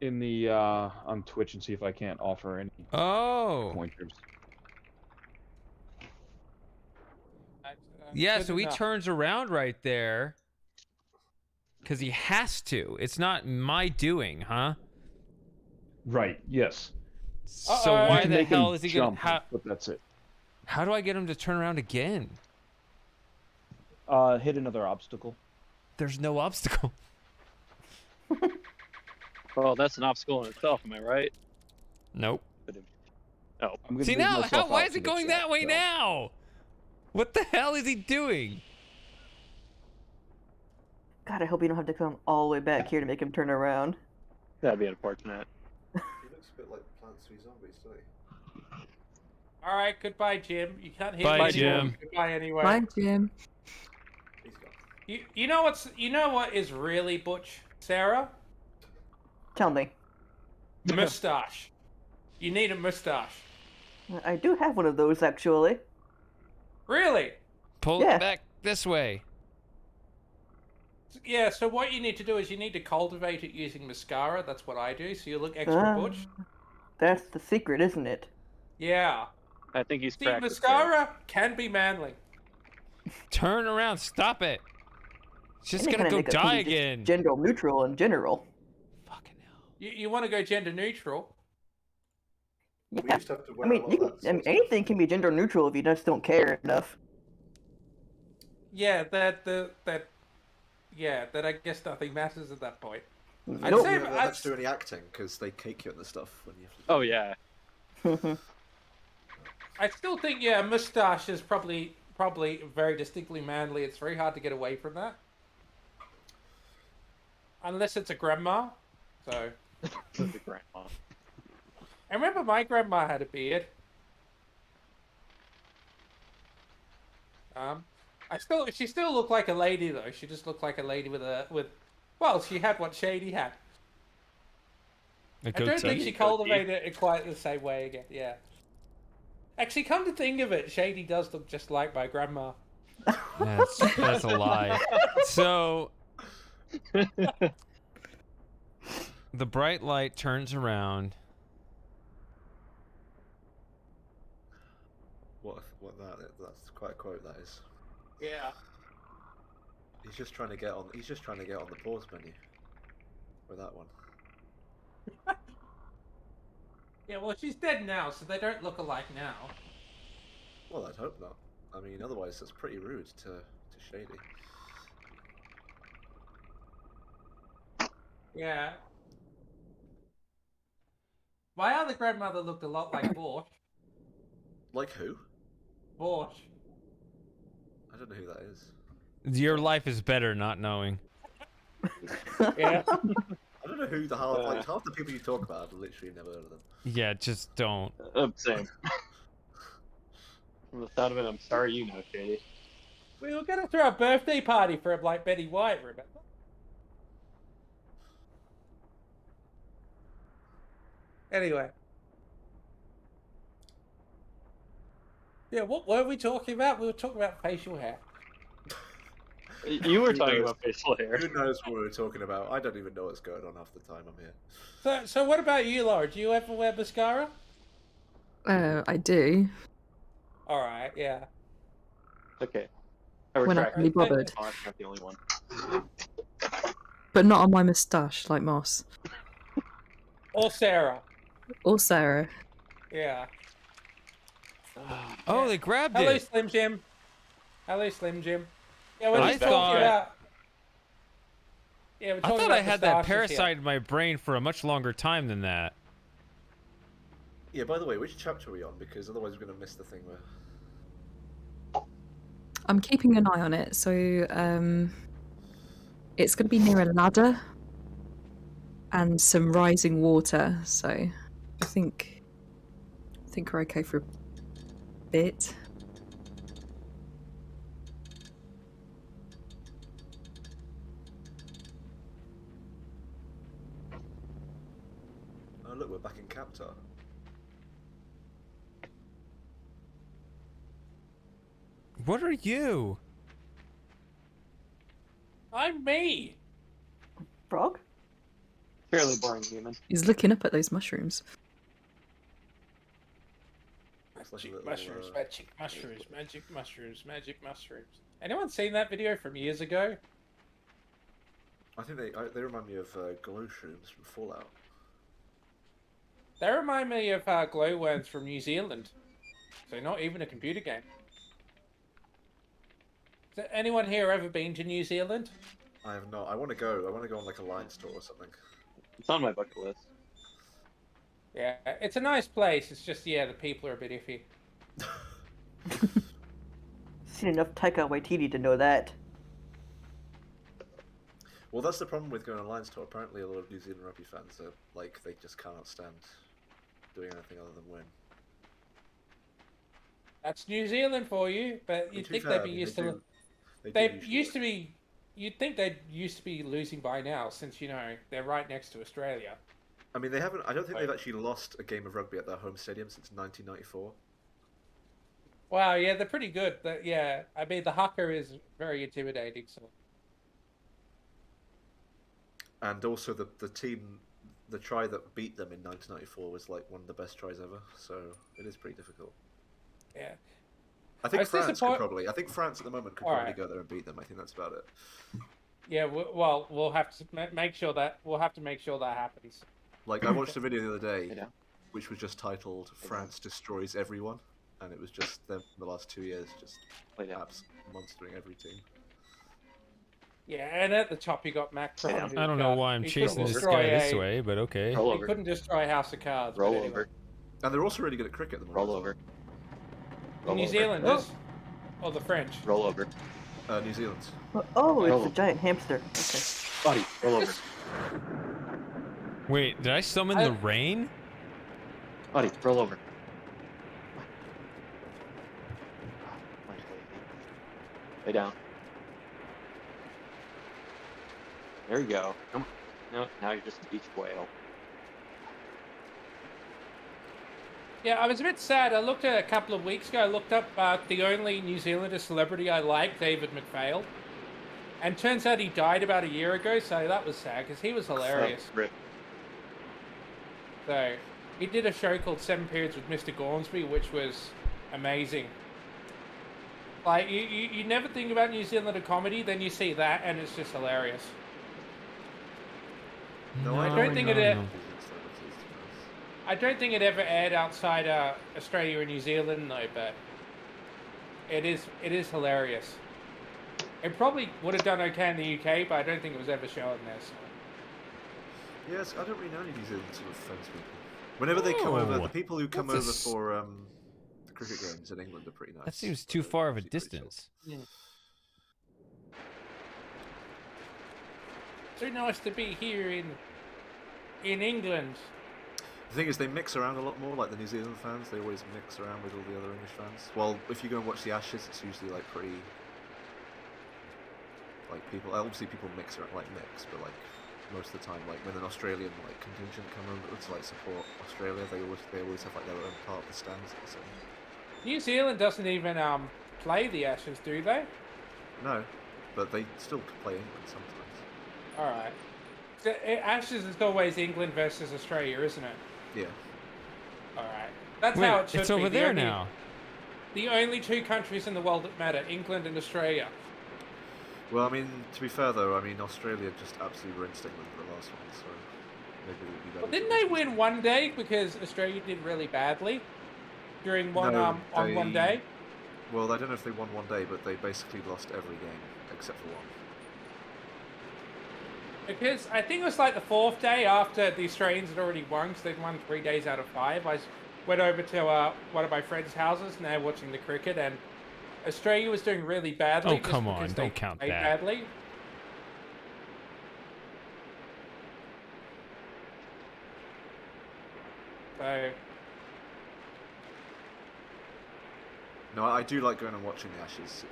in the on Twitch and see if I can't offer any Oh. pointers. Yeah, Good so he enough. turns around right there. Because he has to. It's not my doing, huh? Right. Yes. So Uh-oh. why You can the make him hell is he going jump, to... but that's it. How do I get him to turn around again? Hit another obstacle. There's no obstacle. Well, that's an obstacle in itself, am I right? Nope. Oh, I'm gonna See move now, myself why out is to it the going chat, that way so. now? What the hell is he doing? God, I hope you don't have to come all the way back here to make him turn around. that'd be unfortunate. He looks a bit like Plants vs Zombies, doesn't he? All right. Goodbye, Jim. You can't hear Bye, me anymore. Jim. Goodbye anyway. Bye, Jim. He's gone. You know what is really butch, Sarah? Tell me. Mustache. You need a mustache. I do have one of those, actually. Really? Pull Yeah. it back this way. Yeah, so what you need to do is you need to cultivate it using mascara. That's what I do, so you look extra butch. That's the secret, isn't it? Yeah. I think he's See, practiced there. mascara can be manly. Turn around. Stop it. It's just Any gonna kind go of makeup can die be just again. Gender neutral in general. Fucking hell. You want to go gender neutral? We Yeah. used to have to wear I mean, a lot you of can, that I mean, sort of anything stuff. can be gender neutral if you just don't care enough. Yeah, that I guess nothing matters at that point. I I'd don't say- think you ever I'd- have to do any acting because they cake you at the stuff when you. Oh yeah. I still think a mustache is probably very distinctly manly. It's very hard to get away from that, unless it's a grandma. So The grandma. I remember my grandma had a beard. She still looked like a lady though. She just looked like a lady well, she had what Shady had. A I don't think goatee. she cultivated it in quite the same way again. Yeah. Actually, come to think of it, Shady does look just like my grandma. That's a lie. So the bright light turns around. That's quite a quote. That is. Yeah. He's just trying to get on. He's just trying to get on the pause menu. With that one. Yeah, well, she's dead now, so they don't look alike now. Well, I'd hope not. I mean, otherwise that's pretty rude to Shady. Yeah. My other grandmother looked a lot like Borscht. Like who? Borscht. I don't know who that is. Your life is better not knowing. Yeah. I don't know who the half like half the people you talk about. I've literally never heard of them. Yeah, just don't. Same. From the sound of it, I'm sorry you know, Shady. We were going to throw a birthday party for like Betty White, remember? Anyway. Yeah, what were we talking about? We were talking about facial hair. You were talking about facial hair. Who knows what we were talking about? I don't even know what's going on half the time I'm here. So what about you, Laura? Do you ever wear mascara? I do. All right, yeah. Okay. When I can be bothered. Oh, that's not the only one. But not on my moustache, like Moss. Or Sarah. Or Sarah. Yeah. Oh, they grabbed Hello, it. Slim Jim. Hello, Slim Jim. Yeah, we're I just talking about... Yeah, we're I talking thought about I had that moustaches here. parasite in my brain for a much longer time than that. Yeah, by the way, which chapter are we on? Because otherwise we're going to miss the thing where... I'm keeping an eye on it, so it's going to be near a ladder and some rising water, so I think we're okay for a bit. Oh look, we're back in Captar. What are you? I'm me. Frog? Fairly boring human. He's looking up at those mushrooms. Magic mushrooms, magic mushrooms, magic mushrooms, magic mushrooms. Anyone seen that video from years ago? I think they remind me of glow shrooms from Fallout. They remind me of glowworms from New Zealand. So not even a computer game. Has anyone here ever been to New Zealand? I have not. I want to go. I want to go on like a Lions tour or something. It's on my bucket list. Yeah, it's a nice place. It's just, yeah, the people are a bit iffy. Seen enough Taika Waititi to know that. Well, that's the problem with going on a Lions tour. Apparently, a lot of New Zealand rugby fans are like they just cannot stand doing anything other than win. That's New Zealand for you, but you'd think they'd be used to. They used to be. You'd think they used to be losing by now, since you know they're right next to Australia. I mean, they haven't. I don't think they've actually lost a game of rugby at their home stadium since 1994. Wow, yeah, they're pretty good. Yeah, I mean the haka is very intimidating. So. And also the team, the try that beat them in 1994 was like one of the best tries ever. So it is pretty difficult. Yeah. I think France could probably. I think France at the moment could probably go there and beat them. I think that's about it. Yeah, well, we'll have to make sure that happens. Like I watched a video the other day, which was just titled "France destroys everyone," and it was just them for the last 2 years, just monstering every team. Yeah, and at the top you got Max. I don't know why I'm chasing this guy this way, but okay. He couldn't destroy House of Cards. Roll anyway. over. And they're also really good at cricket at the moment. Roll over. The New Zealanders, or the French. Roll over. New Zealand. Oh, it's a giant hamster. Okay. Buddy, roll over. Wait, did I summon the rain? Buddy, roll over. Lay down. There you go. Come on. No, now you're just a beach whale. Yeah, I was a bit sad. I looked at a couple of weeks ago. I looked up the only New Zealander celebrity I like, David McPhail, and turns out he died about a year ago. So that was sad because he was hilarious. Rip. So he did a show called 7 Periods with Mr. Gormsby, which was amazing. Like you never think about New Zealander comedy, then you see that, and it's just hilarious. No, I don't think I don't think it ever aired outside Australia and New Zealand though, but it is hilarious. It probably would have done okay in the UK, but I don't think it was ever shown there. So. Yes, I don't really know any New Zealand sort of famous people. Whenever they come over, the people who come over for the cricket games in England are pretty nice. That seems too far of a distance. Yeah. So nice to be here in England. The thing is, they mix around a lot more. Like the New Zealand fans, they always mix around with all the other English fans. Well, if you go and watch the Ashes, it's usually like pretty. Like people, obviously people mix around, but like most of the time, like when an Australian like contingent come over to like support Australia, they always have like their own part of the stands. So. New Zealand doesn't even play the Ashes, do they? No, but they still play England sometimes. All right. So, Ashes is always England versus Australia, isn't it? Yeah. All right. That's Wait, how it should it's be. over there now. The only two countries in the world that matter, England and Australia. Well, I mean, to be fair though, I mean Australia just absolutely rinsed England for the last one, so maybe it would be better. Well, didn't they win one day because Australia did really badly during one on one day? Well, I don't know if they won one day, but they basically lost every game except for one. Because I think it was like the fourth day after the Australians had already won, because they'd won 3 days out of 5. I went over to one of my friends' houses, and they were watching the cricket, and Australia was doing really badly. Oh, come on, don't count that. Badly. So. No, I do like going and watching the Ashes.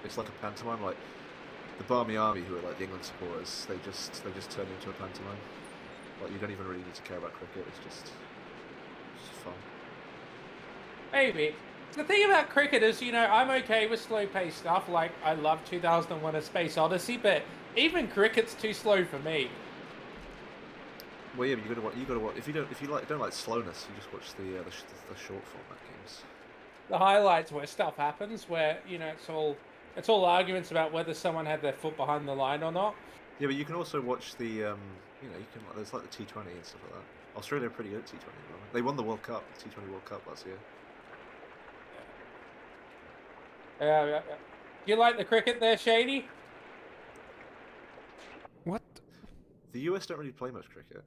It's like a pantomime. Like the Barmy Army, who are like the England supporters, they just turn into a pantomime. Like you don't even really need to care about cricket. It's just fun. Maybe. The thing about cricket is, you know, I'm okay with slow-paced stuff. Like I love 2001: A Space Odyssey, but even cricket's too slow for me. Well, yeah, but you gotta watch. If you don't like slowness, you just watch the short format games. The highlights where stuff happens, where you know it's all arguments about whether someone had their foot behind the line or not. Yeah, but you can also watch the there's like the T20 and stuff like that. Australia are pretty good at T20. They won the World Cup, the T20 World Cup last year. Yeah. You like the cricket there, Shady? What? The US don't really play much cricket.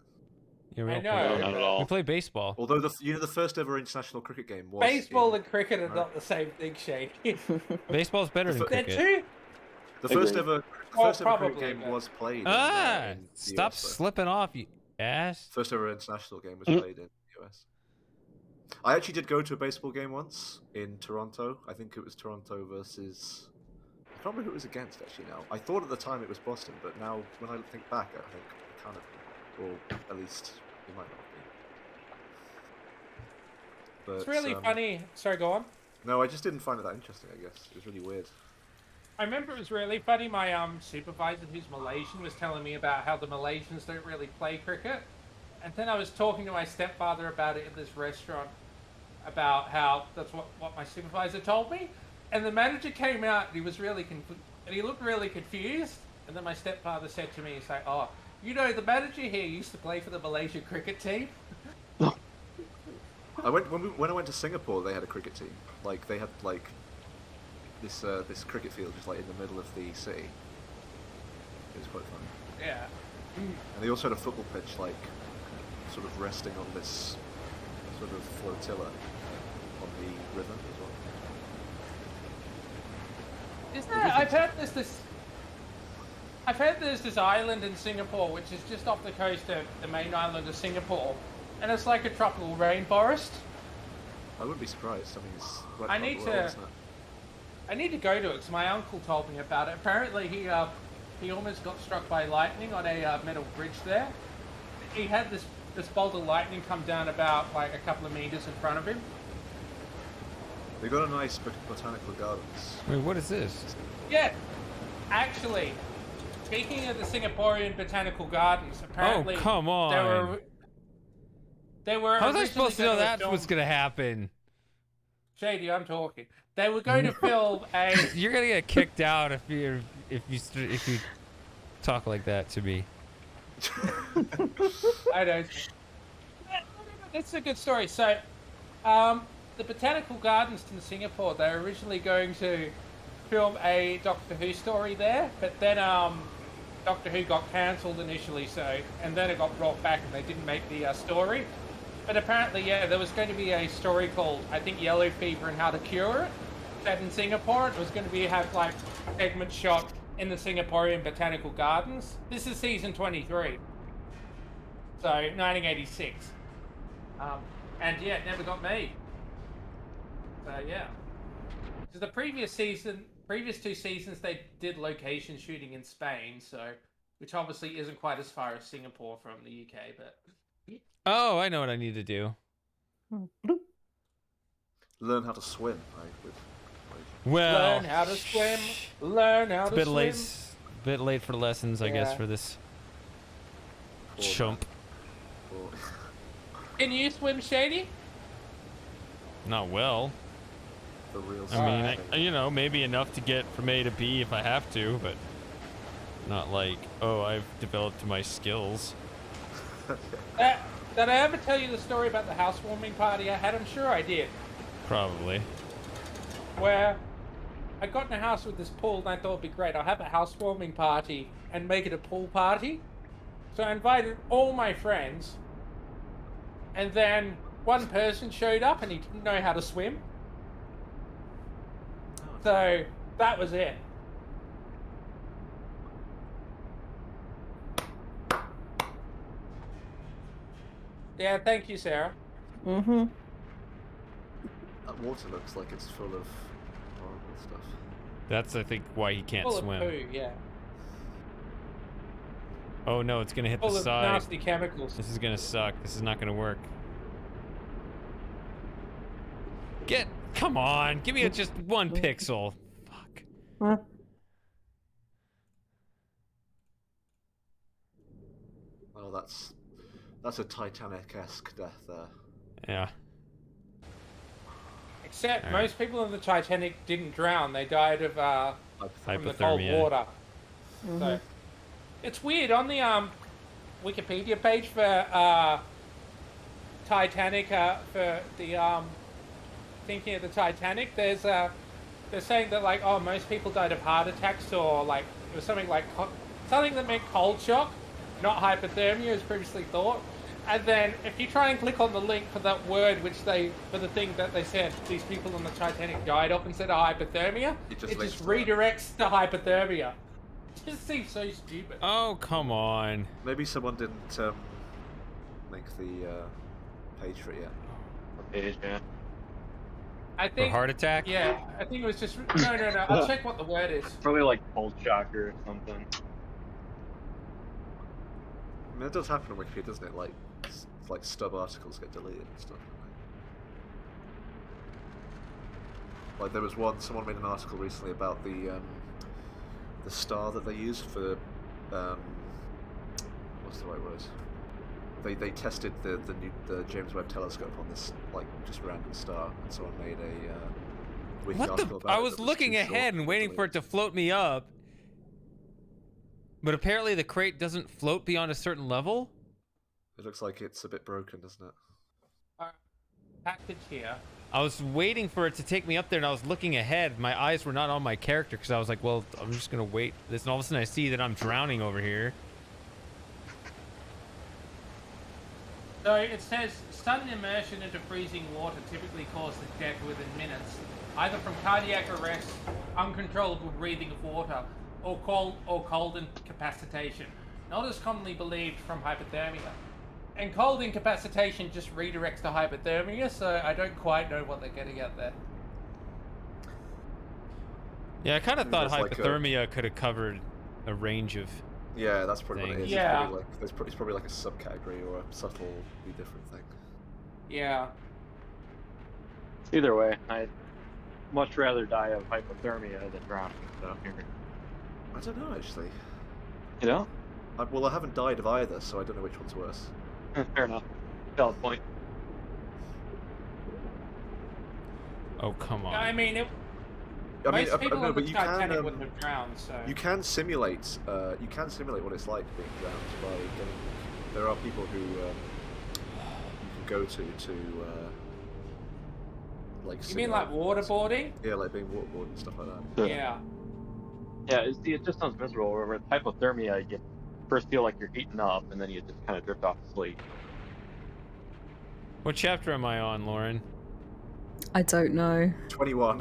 Yeah, we I don't know. play- No, not at all. We play baseball. Although the first ever international cricket game was Baseball in, and cricket are not the same thing, Shady. Baseball's better than They're cricket. two. the first ever cricket probably, game but- was played. Ah! in the Stop US, though. slipping off, you ass. First ever international game was played in the US. I actually did go to a baseball game once in Toronto. I think it was Toronto versus. I can't remember who it was against actually now. I thought at the time it was Boston, but now when I think back, I think it kind of, or at least it might not be. But, It's really funny. Sorry, go on. No, I just didn't find it that interesting. I guess it was really weird. I remember it was really funny. My supervisor, who's Malaysian, was telling me about how the Malaysians don't really play cricket, and then I was talking to my stepfather about it at this restaurant, about how that's what my supervisor told me, and the manager came out and he was really and he looked really confused, and then my stepfather said to me, he's like, "Oh, you know, the manager here used to play for the Malaysian cricket team." When I went to Singapore, they had a cricket team. Like they had like this cricket field just like in the middle of the city. It was quite fun. Yeah. And they also had a football pitch, like sort of resting on this sort of flotilla on the river as well. Isn't there? I've heard there's this island in Singapore which is just off the coast of the main island of Singapore, and it's like a tropical rainforest. I wouldn't be surprised. I mean, it's right I above need the world, to- isn't it? I need to go to it because my uncle told me about it. Apparently, he almost got struck by lightning on a metal bridge there. He had this bolt of lightning come down about like a couple of meters in front of him. They've got a nice botanical gardens. Wait, what is this? Yeah, actually, speaking of the Singaporean botanical gardens, apparently come on. They were. How was I originally supposed to know gonna that's film- what's gonna happen? Shady, I'm talking. They were going to film a. You're gonna get kicked out if you talk like that to me. I don't. It's a good story. So, the botanical gardens in Singapore, they were originally going to film a Doctor Who story there, but then Doctor Who got cancelled initially, and then it got brought back, and they didn't make the story. But apparently, yeah, there was going to be a story called, I think, Yellow Fever and How to Cure It, set in Singapore. It was going to have like segments shot in the Singaporean Botanical Gardens. This is season 23. So 1986. And yeah, it never got made. So yeah. Because the previous two seasons, they did location shooting in Spain, so which obviously isn't quite as far as Singapore from the UK, but. Oh, I know what I need to do. Learn how to swim. Well, Learn how to swim. Learn how to swim. Bit late for lessons, I guess, for this chump. Can you swim, Shady? Not well. The real I mean, you know, maybe enough to get from A to B if I have to, but not like, oh, I've developed my skills. Did I ever tell you the story about the housewarming party I had? I'm sure I did. Probably. Where I got in a house with this pool and I thought it'd be great. I'll have a housewarming party and make it a pool party. So I invited all my friends. And then one person showed up and he didn't know how to swim. So that was it. Yeah, thank you, Sarah. Mm-hmm. That water looks like it's full of horrible stuff. That's, I think, why he can't Full swim. of poo, yeah. Oh no, it's gonna hit Full the of side. nasty chemicals. This is gonna suck. This is not gonna work. Come on, give me just 1 pixel. Fuck. Huh? Oh, that's a Titanic-esque death there. Yeah. Except most people in the Titanic didn't drown. They died of from the cold Hypothermia. water. So it's weird on the Wikipedia page for Titanic for the thinking of the Titanic. There's they're saying that like most people died of heart attacks or like it was something like something that meant cold shock, not hypothermia as previously thought. And then if you try and click on the link for that word, for the thing that they said these people on the Titanic died of instead of hypothermia, it just redirects to hypothermia. It just seems so stupid. Oh, come on. Maybe someone didn't make the page for it yet. Page, yeah. I think heart attack? Yeah, I think it was just no. I'll check what the word is. Probably like cold shocker or something. I mean, it does happen on Wikipedia, doesn't it? Like stub articles get deleted and stuff. Like there was someone made an article recently about the star that they used for what's the right word? They tested the James Webb Telescope on this like just random star, and someone made a wiki article about it. I was looking ahead and waiting for it to float me up, but apparently the crate doesn't float beyond a certain level. It looks like it's a bit broken, doesn't it? Package here. I was waiting for it to take me up there, and I was looking ahead. My eyes were not on my character because I was like, well, I'm just gonna wait this, and all of a sudden I see that I'm drowning over here. So it says sudden immersion into freezing water typically causes death within minutes, either from cardiac arrest, uncontrollable breathing of water, or cold incapacitation. Not as commonly believed from hypothermia. And cold incapacitation just redirects to hypothermia, so I don't quite know what they're getting at there. Yeah, I kind of thought there's like hypothermia could have covered a range of. Yeah, that's probably what it is. Yeah. It's probably like a subcategory or a subtly different thing. Yeah. Either way, I'd much rather die of hypothermia than drowning. So here. I don't know actually. You know? Well, I haven't died of either, so I don't know which one's worse. Fair enough. Valid point. Oh, come on. I mean, most people on the Titanic wouldn't have drowned, so... You can simulate what it's like being drowned by getting... There are people who you can go to like... You mean like waterboarding? Yeah, like being waterboarded and stuff like that. Yeah. Yeah, it just sounds miserable. Where with hypothermia, you first feel like you're heating up, and then you just kind of drift off to sleep. What chapter am I on, Lauren? I don't know. 21.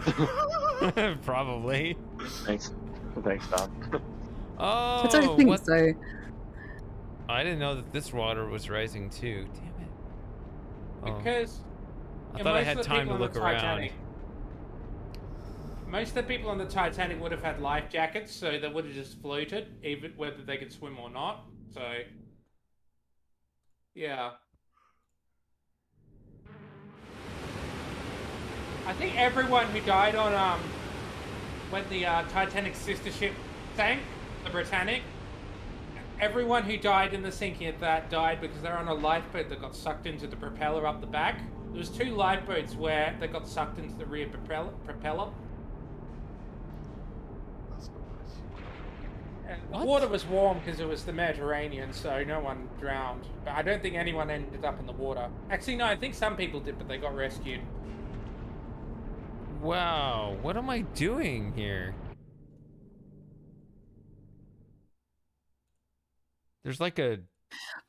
Probably. Thanks. Thanks, Tom. Oh, I don't think so. I didn't know that this water was rising too. Damn it. Oh. Because I thought I had time to look around. Most of the people on the Titanic would have had life jackets, so they would have just floated, even whether they could swim or not. So, yeah. I think everyone who died on when the Titanic's sister ship sank, the Britannic, everyone who died in the sinking of that died because they're on a lifeboat that got sucked into the propeller up the back. There was 2 lifeboats where they got sucked into the rear propeller. That's not nice. And the water was warm because it was the Mediterranean, so no one drowned. But I don't think anyone ended up in the water. Actually, no, I think some people did, but they got rescued. Wow, what am I doing here? There's like a...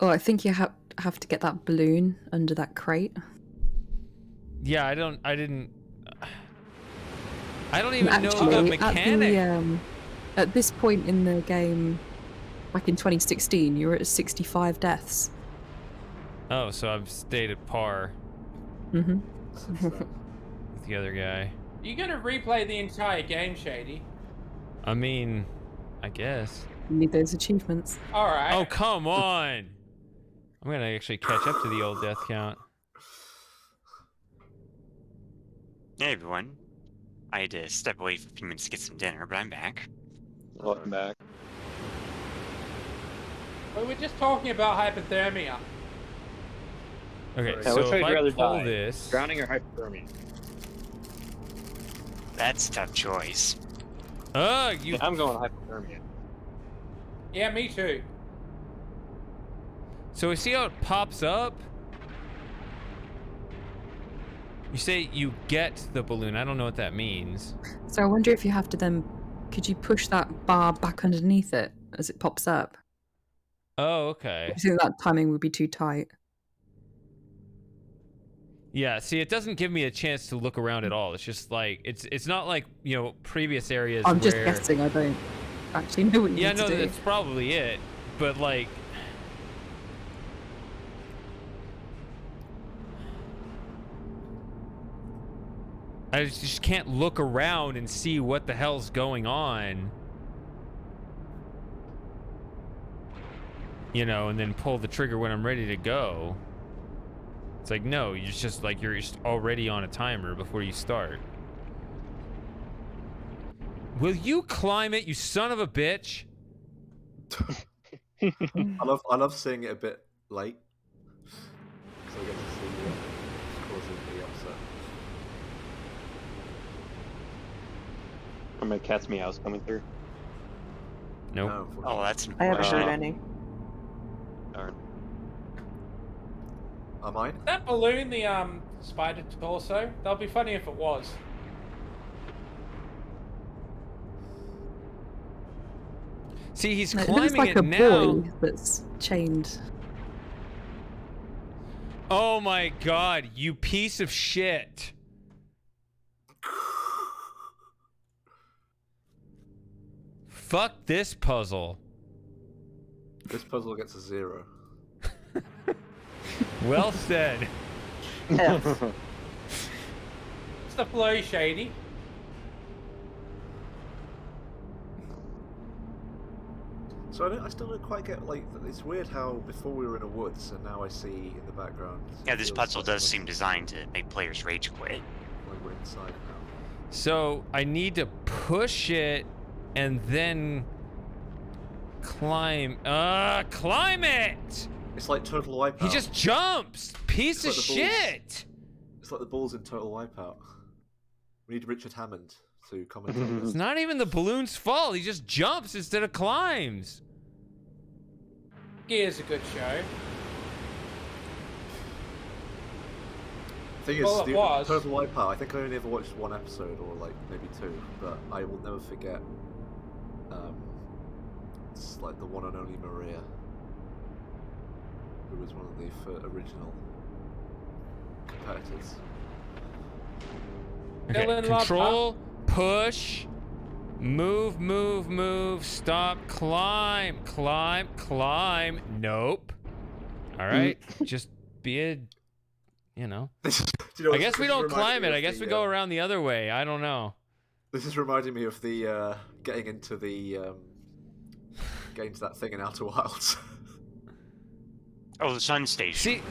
Oh, I think you have to get that balloon under that crate. Yeah, I didn't even know the Actually, mechanic. At this point in the game, back in 2016, you were at 65 deaths. Oh, so I've stayed at par Mm-hmm. with the other guy. You're gonna replay the entire game, Shady. I mean, I guess. You need those achievements. Alright. Oh, come on! I'm gonna actually catch up to the old death count. Hey everyone. I had to step away for a few minutes to get some dinner, but I'm back. Welcome back. We were just talking about hypothermia. Okay, Yeah, so which way if would you rather I pull die? this... Drowning or hypothermia? That's a tough choice. Ugh, Yeah, I'm going hypothermia. Yeah, me too. So we see how it pops up? You say you get the balloon. I don't know what that means. So I wonder if you have to then... Could you push that bar back underneath it as it pops up? Oh, okay. I think that timing would be too tight. Yeah, see, it doesn't give me a chance to look around at all. It's just like, it's not like, you know, previous areas I'm just where... guessing, I don't actually know what you Yeah, need no, to do. that's probably it. But, like... I just can't look around and see what the hell's going on. You know, and then pull the trigger when I'm ready to go. It's like, no, you're just like, you're just already on a timer before you start. Will you climb it, you son of a bitch? I love seeing it a bit late. So I get to see causing the upset. Are my cat's meows coming through? Nope. No, Oh, that's I haven't unfortunate. heard any. Darn. Are mine? Is that balloon the spider torso? That'd be funny if it was. See, he's No, it climbing looks like it a now. boy that's chained. Oh my god, you piece of shit. Fuck this puzzle. This puzzle gets a 0. Well said. F. It's the flow, Shady. So I still don't quite get, like, it's weird how before we were in a woods and now I see in the background. Yeah, this feels puzzle like does we're- seem designed to make players rage quit. like we're inside now. So I need to push it and then climb. Climb it! It's like Total Wipeout. He just jumps! Piece of It's like the balls. shit! It's like the balls in Total Wipeout. We need Richard Hammond to comment on It's this. not even the balloon's fault. He just jumps instead of climbs. Gear's a good show. Thing is, Well, it the was. Total Wipeout, I think I only ever watched one episode, or like maybe 2, but I will never forget. It's like the one and only Maria, who was one of the original competitors. Okay, Dylan Love, control, push, Move, move, move. Stop. Climb, climb, climb. Nope. All right. Just be a, you know. Do you know I what, guess we this is don't climb reminding it. me I of guess we the, go around the other way. I don't know. This is reminding me of the getting into that thing in Outer Wilds. Oh, the sun station. See,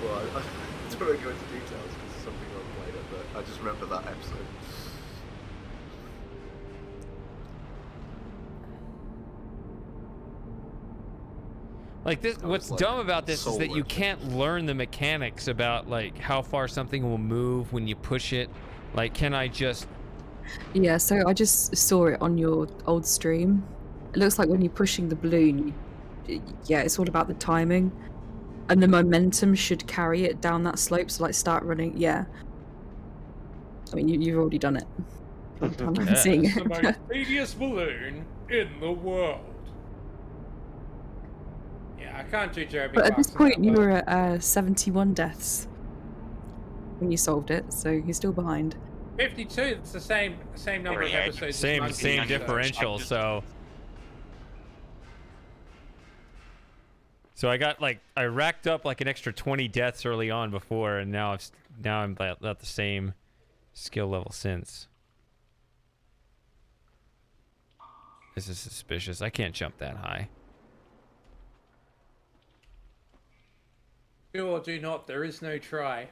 Well, I don't want to go into details because it's something I've played it, but I just remember that episode. like this. That What's was, like, dumb about this is that you soul-wrenching. can't learn the mechanics about like how far something will move when you push it. Like, can I just? Yeah, so I just saw it on your old stream. It looks like when you're pushing the balloon, yeah, it's all about the timing. And the momentum should carry it down that slope, so like start running, yeah. I mean, you've already done it. By the time I'm Yeah. seeing It's the it. most tedious balloon in the world. Yeah, I can't do Jeremy But at this Clarkson point, that you well. were at 71 deaths when you solved it, so you're still behind. 52. It's the same number of Yeah, episodes. as Same Monkey same Island, so- differential. So I got like I racked up like an extra 20 deaths early on before, and now I'm at the same skill level since. This is suspicious. I can't jump that high. Do or do not. There is no try.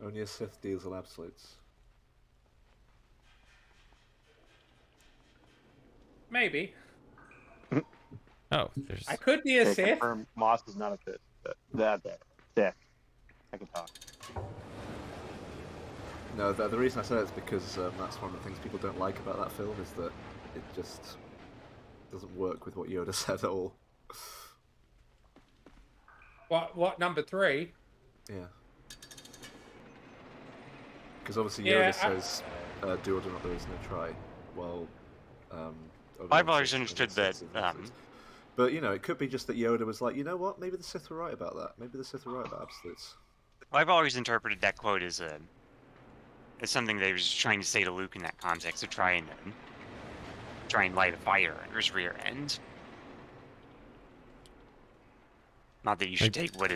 Only a Sith deals in absolutes. Maybe. Oh, there's. I could be a Okay, Sith. confirm Moss is not a fit. That sick. I can talk. No, the reason I say that is because that's one of the things people don't like about that film is that it just doesn't work with what Yoda said at all. What number 3? Yeah. Because obviously Yeah, Yoda says, do or do not, there is no try. Well, I've always understood that. But, you know, it could be just that Yoda was like, you know what, maybe the Sith were right about that. Maybe the Sith were right about absolutes. I've always interpreted that quote as something they was trying to say to Luke in that context of try and light a fire under his rear end. Not that you should take what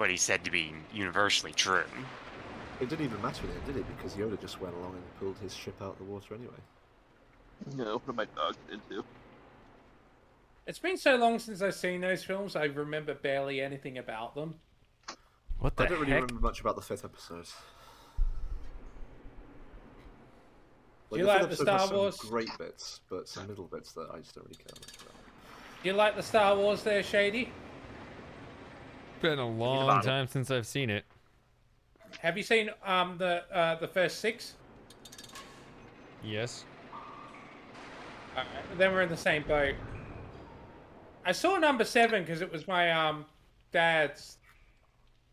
he said to be universally true. It didn't even matter in the end, did it? Because Yoda just went along and pulled his ship out of the water anyway. No, what am I dogs into? It's been so long since I've seen those films, I remember barely anything about them. What the I don't really heck? remember much about the 5th episode. Do you the like fifth the episode Star has Wars? some great bits, but some middle bits that I just don't really care much about. Do you like the Star Wars there, Shady? Been a long time since I've seen it. Have you seen the first 6? Yes. Then we're in the same boat. I saw number 7 because it was my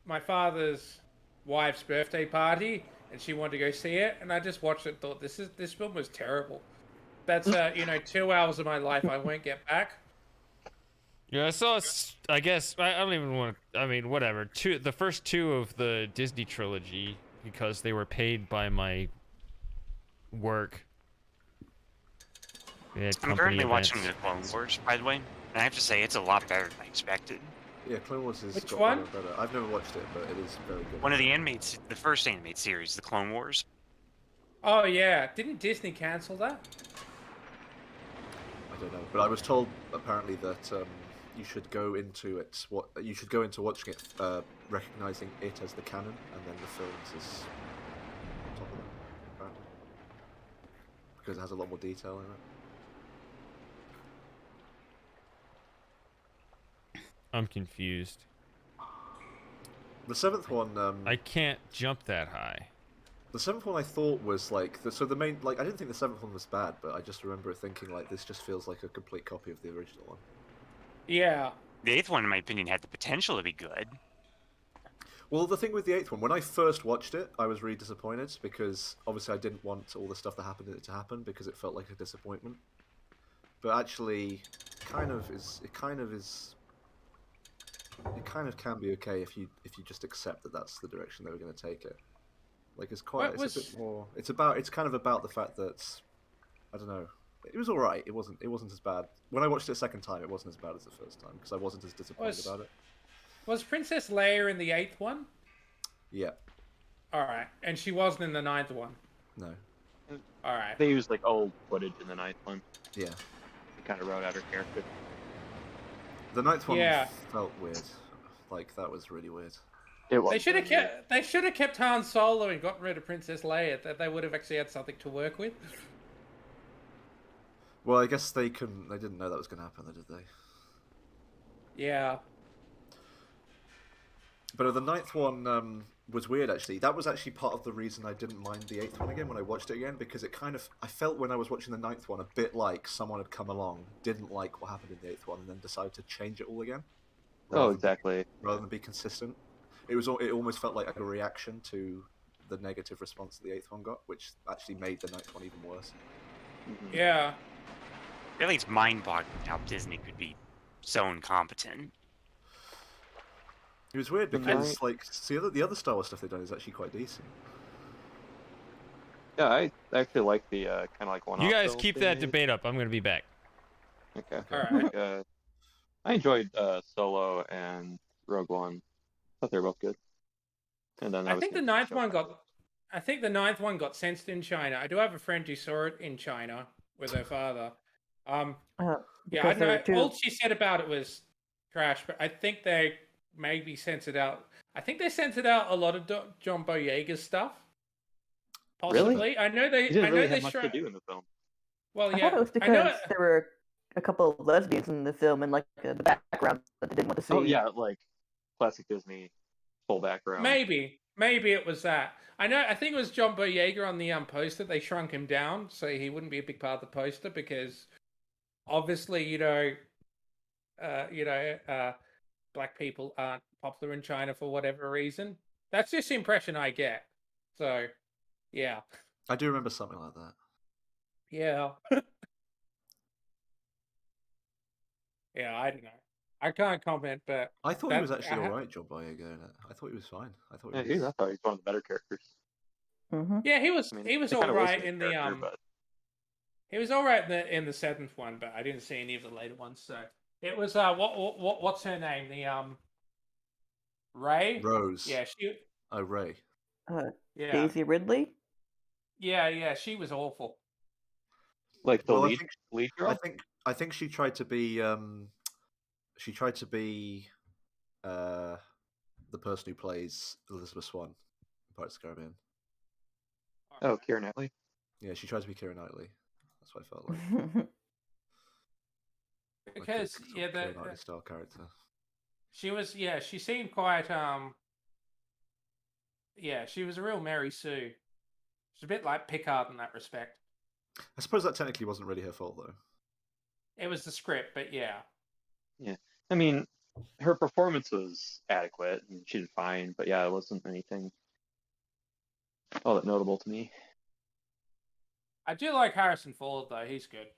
my father's wife's birthday party, and she wanted to go see it, and I just watched it and thought this film was terrible. That's 2 hours of my life I won't get back. Yeah, I saw. I guess I don't even want to. I mean, whatever. The first 2 of the Disney trilogy because they were paid by my work. I'm currently watching the Clone Wars, by the way, and I have to say it's a lot better than I expected. Yeah, Clone Wars is Which got one? better and better. I've never watched it, but it is very good. One of the first animated series, the Clone Wars. Oh yeah, didn't Disney cancel that? I don't know, but I was told apparently that you should go into watching it, recognizing it as the canon, and then the films is on top of that, apparently, because it has a lot more detail in it. I'm confused. The 7th one, I can't jump that high. the 7th one I thought was like the main, like, I didn't think the 7th one was bad, but I just remember thinking like this just feels like a complete copy of the original one. Yeah. The 8th one, in my opinion, had the potential to be good. Well, the thing with the 8th one, when I first watched it, I was really disappointed because obviously I didn't want all the stuff that happened in it to happen because it felt like a disappointment. But actually, it kind of can be okay if you just accept that that's the direction they were going to take it. Like it's quite. What It's a was- bit more. It's about. It's kind of about the fact that I don't know. It was all right. It wasn't. It wasn't as bad. When I watched it a second time, it wasn't as bad as the first time because I wasn't as disappointed about it. Was Princess Leia in the 8th one? Yeah. All right, and she wasn't in the 9th one. No. All right. They used like old footage in the 9th one. Yeah. They kind of wrote out her character. The 9th one Yeah. felt weird. Like that was really weird. It was. They should have kept. They should have kept Han Solo and gotten rid of Princess Leia. That they would have actually had something to work with. Well, I guess they couldn't. They didn't know that was going to happen, did they? Yeah. But the 9th one was weird, actually. That was actually part of the reason I didn't mind the 8th one again when I watched it again, because it kind of... I felt when I was watching the 9th one a bit like someone had come along, didn't like what happened in the 8th one, and then decided to change it all again. Oh, exactly. Rather than be consistent. It almost felt like a reaction to the negative response that the 8th one got, which actually made the 9th one even worse. Yeah. Really, it's mind-boggling how Disney could be so incompetent. It was weird because, like, see, the other Star Wars stuff they've done is actually quite decent. Yeah, I actually like the kind of like one. You guys keep that debate up. I'm going to be back. Okay. All right. Like, I enjoyed Solo and Rogue One. Thought they were both good. And then I think the 9th one got. I think the 9th one got censored in China. I do have a friend who saw it in China with her father. Yeah, I Because there know. were two- All she said about it was trash, but I think they maybe censored out. I think they censored out a lot of John Boyega's stuff. Possibly, Really? I know they. He didn't I know really they have much to do in the film. Well, I yeah, thought it was I know. because there were a couple of lesbians in the film and like the background that they didn't want to see. Oh yeah, like classic Disney full background. Maybe it was that. I know. I think it was John Boyega on the poster. They shrunk him down so he wouldn't be a big part of the poster because, obviously, black people aren't popular in China for whatever reason. That's just the impression I get. So, yeah, I do remember something like that. yeah, yeah. I don't know. I can't comment, but I thought he was actually alright, John Boyega, in it. I thought he was fine. I thought Yeah, he was... I thought he was one of the better characters. Mm-hmm. yeah, he was. I mean, He was they all kinda wasted right his in the character, but... He was all right in the 7th one, but I didn't see any of the later ones. So it was what's her name? The Ray. Rose. Yeah, she. Oh, Ray. Yeah. Daisy Ridley. Yeah. She was awful. Like the Well, lead girl. I think she tried to be the person who plays Elizabeth Swann in Pirates of the Caribbean. Oh, Keira Knightley. Yeah, she tried to be Keira Knightley. That's what I felt like. Because like a Keira Knightley style character. She was. Yeah, she seemed quite. Yeah, she was a real Mary Sue. She's a bit like Picard in that respect. I suppose that technically wasn't really her fault, though. It was the script, but yeah. Yeah, I mean, her performance was adequate and she did fine, but yeah, it wasn't anything all that notable to me. I do like Harrison Ford though; he's good.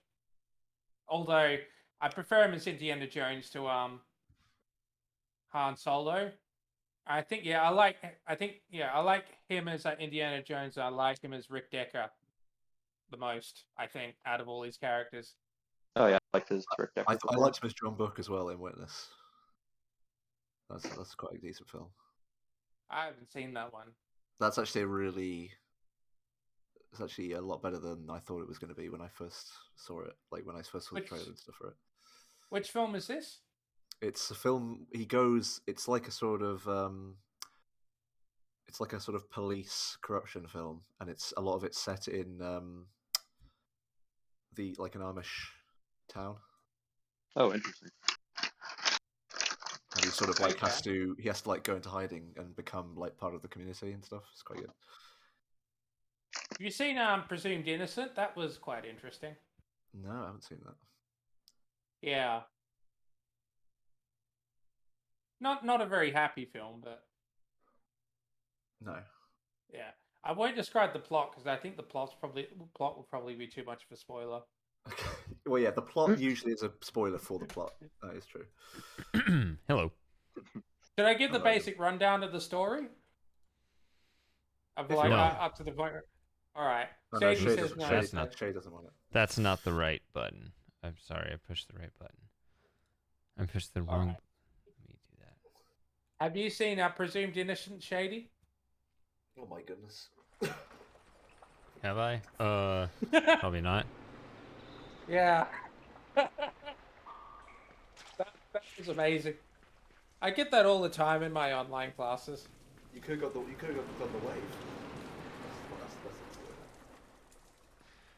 Although I prefer him as Indiana Jones to Han Solo. I think I like him as Indiana Jones. I like him as Rick Decker the most. I think out of all these characters. Oh yeah, I liked his Rick Decker. I liked him as John Book as well in Witness. That's quite a decent film. I haven't seen that one. That's actually it's actually a lot better than I thought it was going to be when I first saw it. Like when I first saw the trailer and stuff for it. Which film is this? It's a film. It's like a sort of police corruption film, and a lot of it's set in an Amish town. Oh, interesting. And he sort of has to go into hiding and become like part of the community and stuff. It's quite good. Have you seen Presumed Innocent? That was quite interesting. No, I haven't seen that. Yeah. Not a very happy film, but No. yeah. I won't describe the plot because I think the plot will probably be too much of a spoiler. Okay. Well, yeah, the plot usually is a spoiler for the plot. That is true. Hello. Should I give the basic rundown of the story? Of If like you No. want. up to the point. All right. Oh, no, Shady Shay says doesn't. no. That's so- not- Shay doesn't want it. That's not the right button. I'm sorry, I pushed the right button. I pushed the All wrong. right. Let me do that. Have you seen Presumed Innocent, Shady? Oh my goodness. Have I? Probably not. Yeah. that was amazing. I get that all the time in my online classes. You could have got the wave. That's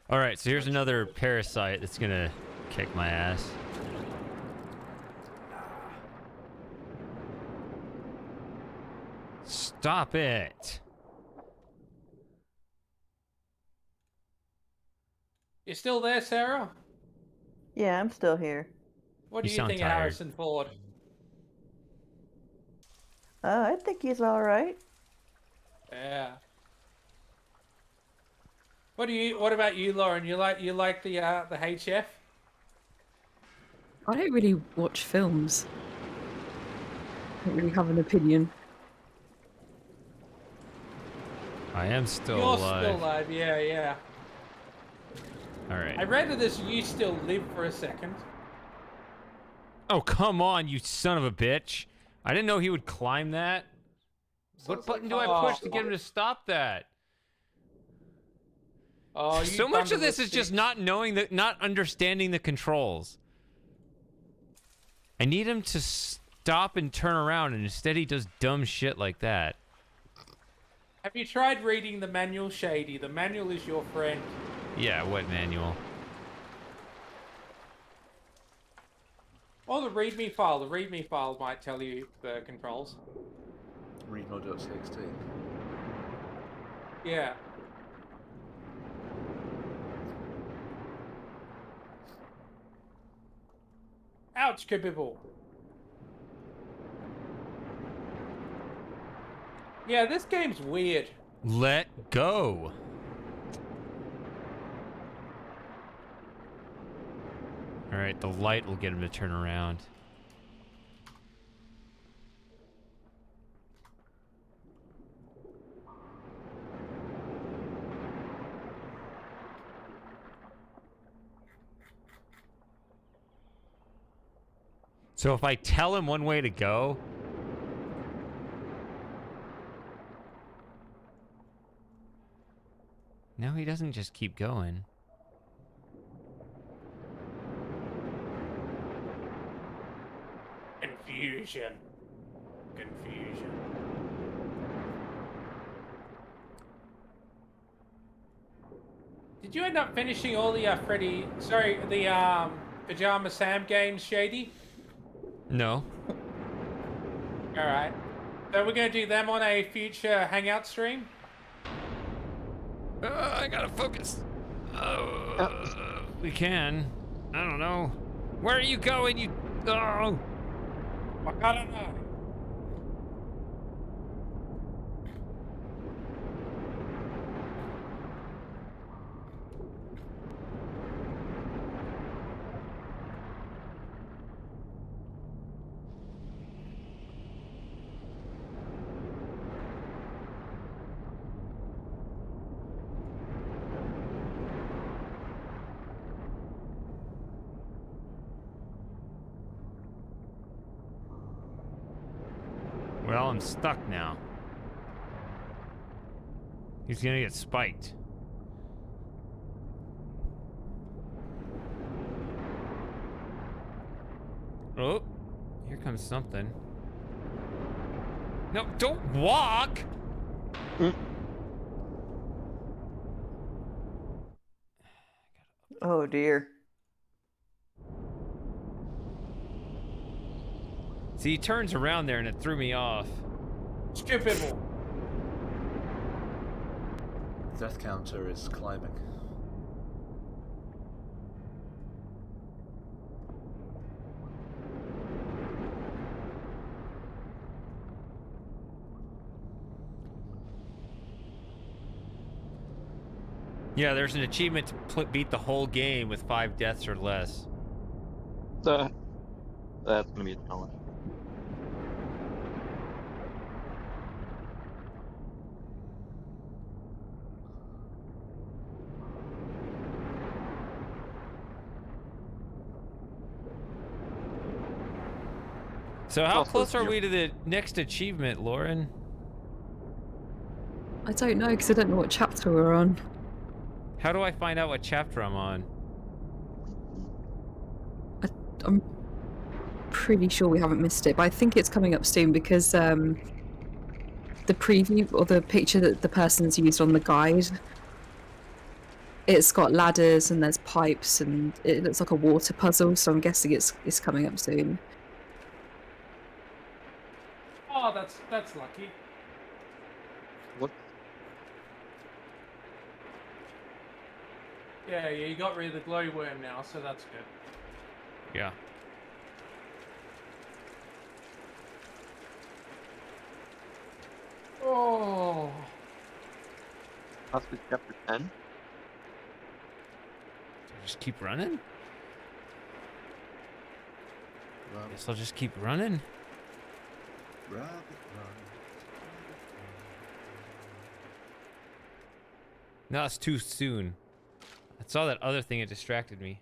All right, so here's another parasite that's gonna kick my ass. Stop it! You still there, Sarah? Yeah, I'm still here. What You do you sound think of tired. Harrison Ford? I think he's all right. Yeah. What about you, Lauren? You like the HF? I don't really watch films. I don't really have an opinion. I am still You're alive. still alive, yeah. All right. I read that this you still live for a second. Oh, come on, you son of a bitch. I didn't know he would climb that. What Sounds button like- do I push to get him to stop that? Oh, So much of this is bundle just sticks. not understanding the controls. I need him to stop and turn around, and instead he does dumb shit like that. Have you tried reading the manual, Shady? The manual is your friend. Yeah, what manual? Or the README file. The README file might tell you the controls. Read mode.txt. Yeah. Ouch, Kabibble. Yeah, this game's weird. Let go. All right, the light will get him to turn around. So if I tell him one way to go, no, he doesn't just keep going. Confusion. Confusion. Did you end up finishing all the Pajama Sam games, Shady? No. Alright. So we're gonna do them on a future Hangout stream? I gotta focus. We can. I don't know. Where are you going, you... Oh! I don't know. Well, I'm stuck now. He's gonna get spiked. Oh, here comes something. No, don't walk! Oh dear. See, he turns around there and it threw me off. Stupid. Death counter is climbing. Yeah, there's an achievement to beat the whole game with 5 deaths or less. That's gonna be a challenge. So how Also, close are you're- we to the next achievement, Lauren? I don't know because I don't know what chapter we're on. How do I find out what chapter I'm on? I'm pretty sure we haven't missed it, but I think it's coming up soon because the preview or the picture that the person's used on the guide, it's got ladders and there's pipes and it looks like a water puzzle, so I'm guessing it's coming up soon. Oh, that's lucky. What? Yeah, you got rid of the glowworm now, so that's good. Yeah. Oh. Possibly chapter 10? Just keep running? Run, Guess I'll just keep running. rabbit, run. No, it's too soon. I saw that other thing, it distracted me.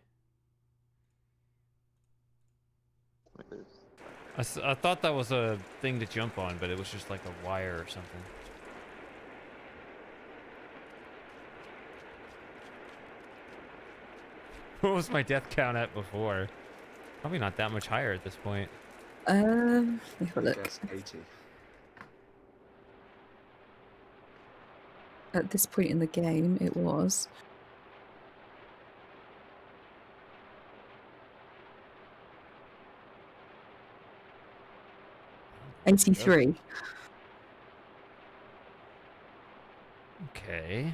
Like there's I thought that was a thing to jump on, but it was just like a wire or something. What was my death count at before? Probably not that much higher at this point. Let me have a I look. guess 80. At this point in the game, it was. $83. Okay.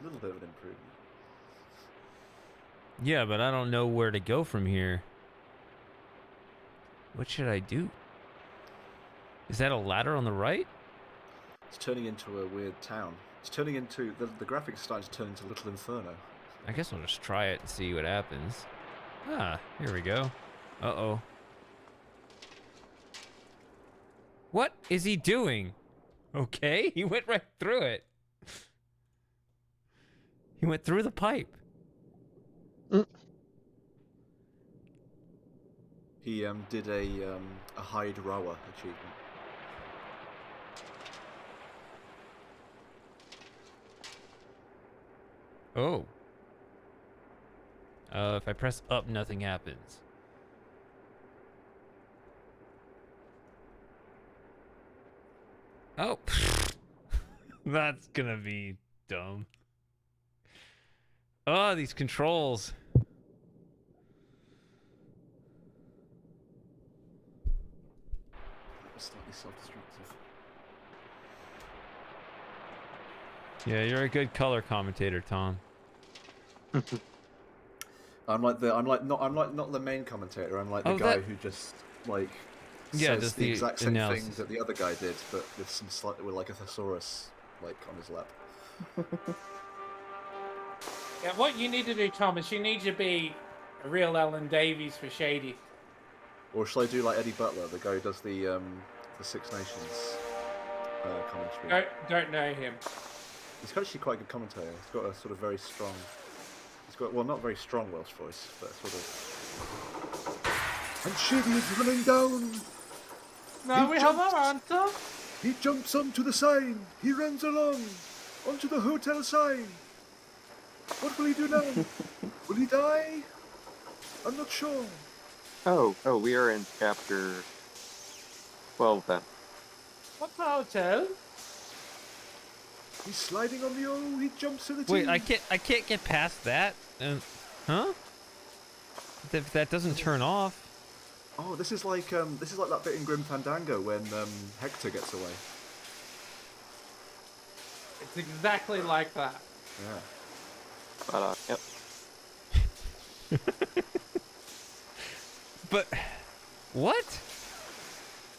A little bit of an improvement. Yeah, but I don't know where to go from here. What should I do? Is that a ladder on the right? It's turning into a weird town. It's turning into... The graphics are starting to turn into Little Inferno. I guess I'll just try it and see what happens. Ah, here we go. Uh-oh. What is he doing? Okay, he went right through it. He went through the pipe. He did a hide rower achievement. Oh. If I press up, nothing happens. Oh. That's gonna be dumb. Oh, these controls. That was slightly self-destructive. Yeah, you're a good color commentator, Tom. I'm like not the main commentator. I'm like the Oh, guy that- who just like Yeah, says does the the exact same analysis. things that the other guy did, but with some with like a thesaurus like on his lap. Yeah, what you need to do, Tom, is you need to be a real Ellen Davies for Shady. Or shall I do like Eddie Butler, the guy who does the Six Nations commentary? Don't know him. He's actually quite a good commentator. He's got a sort of very strong. He's got not very strong Welsh voice, but sort of. And Shady is running down. No, He we have jumps. our answer. He jumps onto the sign. He runs along onto the hotel sign. What will he do now? Will he die? I'm not sure. Oh, we are in chapter 12 then. What's the hotel? He's sliding on the O. He jumps to the T. Wait, I can't get past that. Huh? That doesn't turn off. Oh, this is like that bit in Grim Fandango when Hector gets away. It's exactly like that. Yeah. But, yep. But what?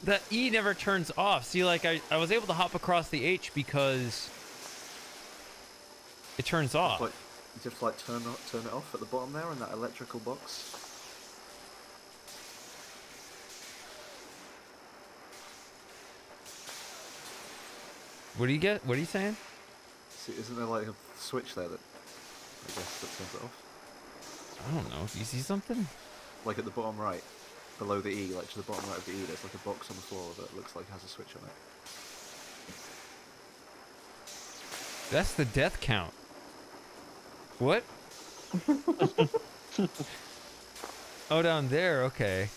The E never turns off. See, like I was able to hop across the H because it turns off. Like you just like turn it off at the bottom there in that electrical box. What do you get? What are you saying? See, isn't there like a switch there that I guess that turns it off? I don't know. Do you see something? Like at the bottom right. below the E, like to the bottom right of the E, there's like a box on the floor that looks like it has a switch on it. That's the death count. What? Oh, down there. Okay.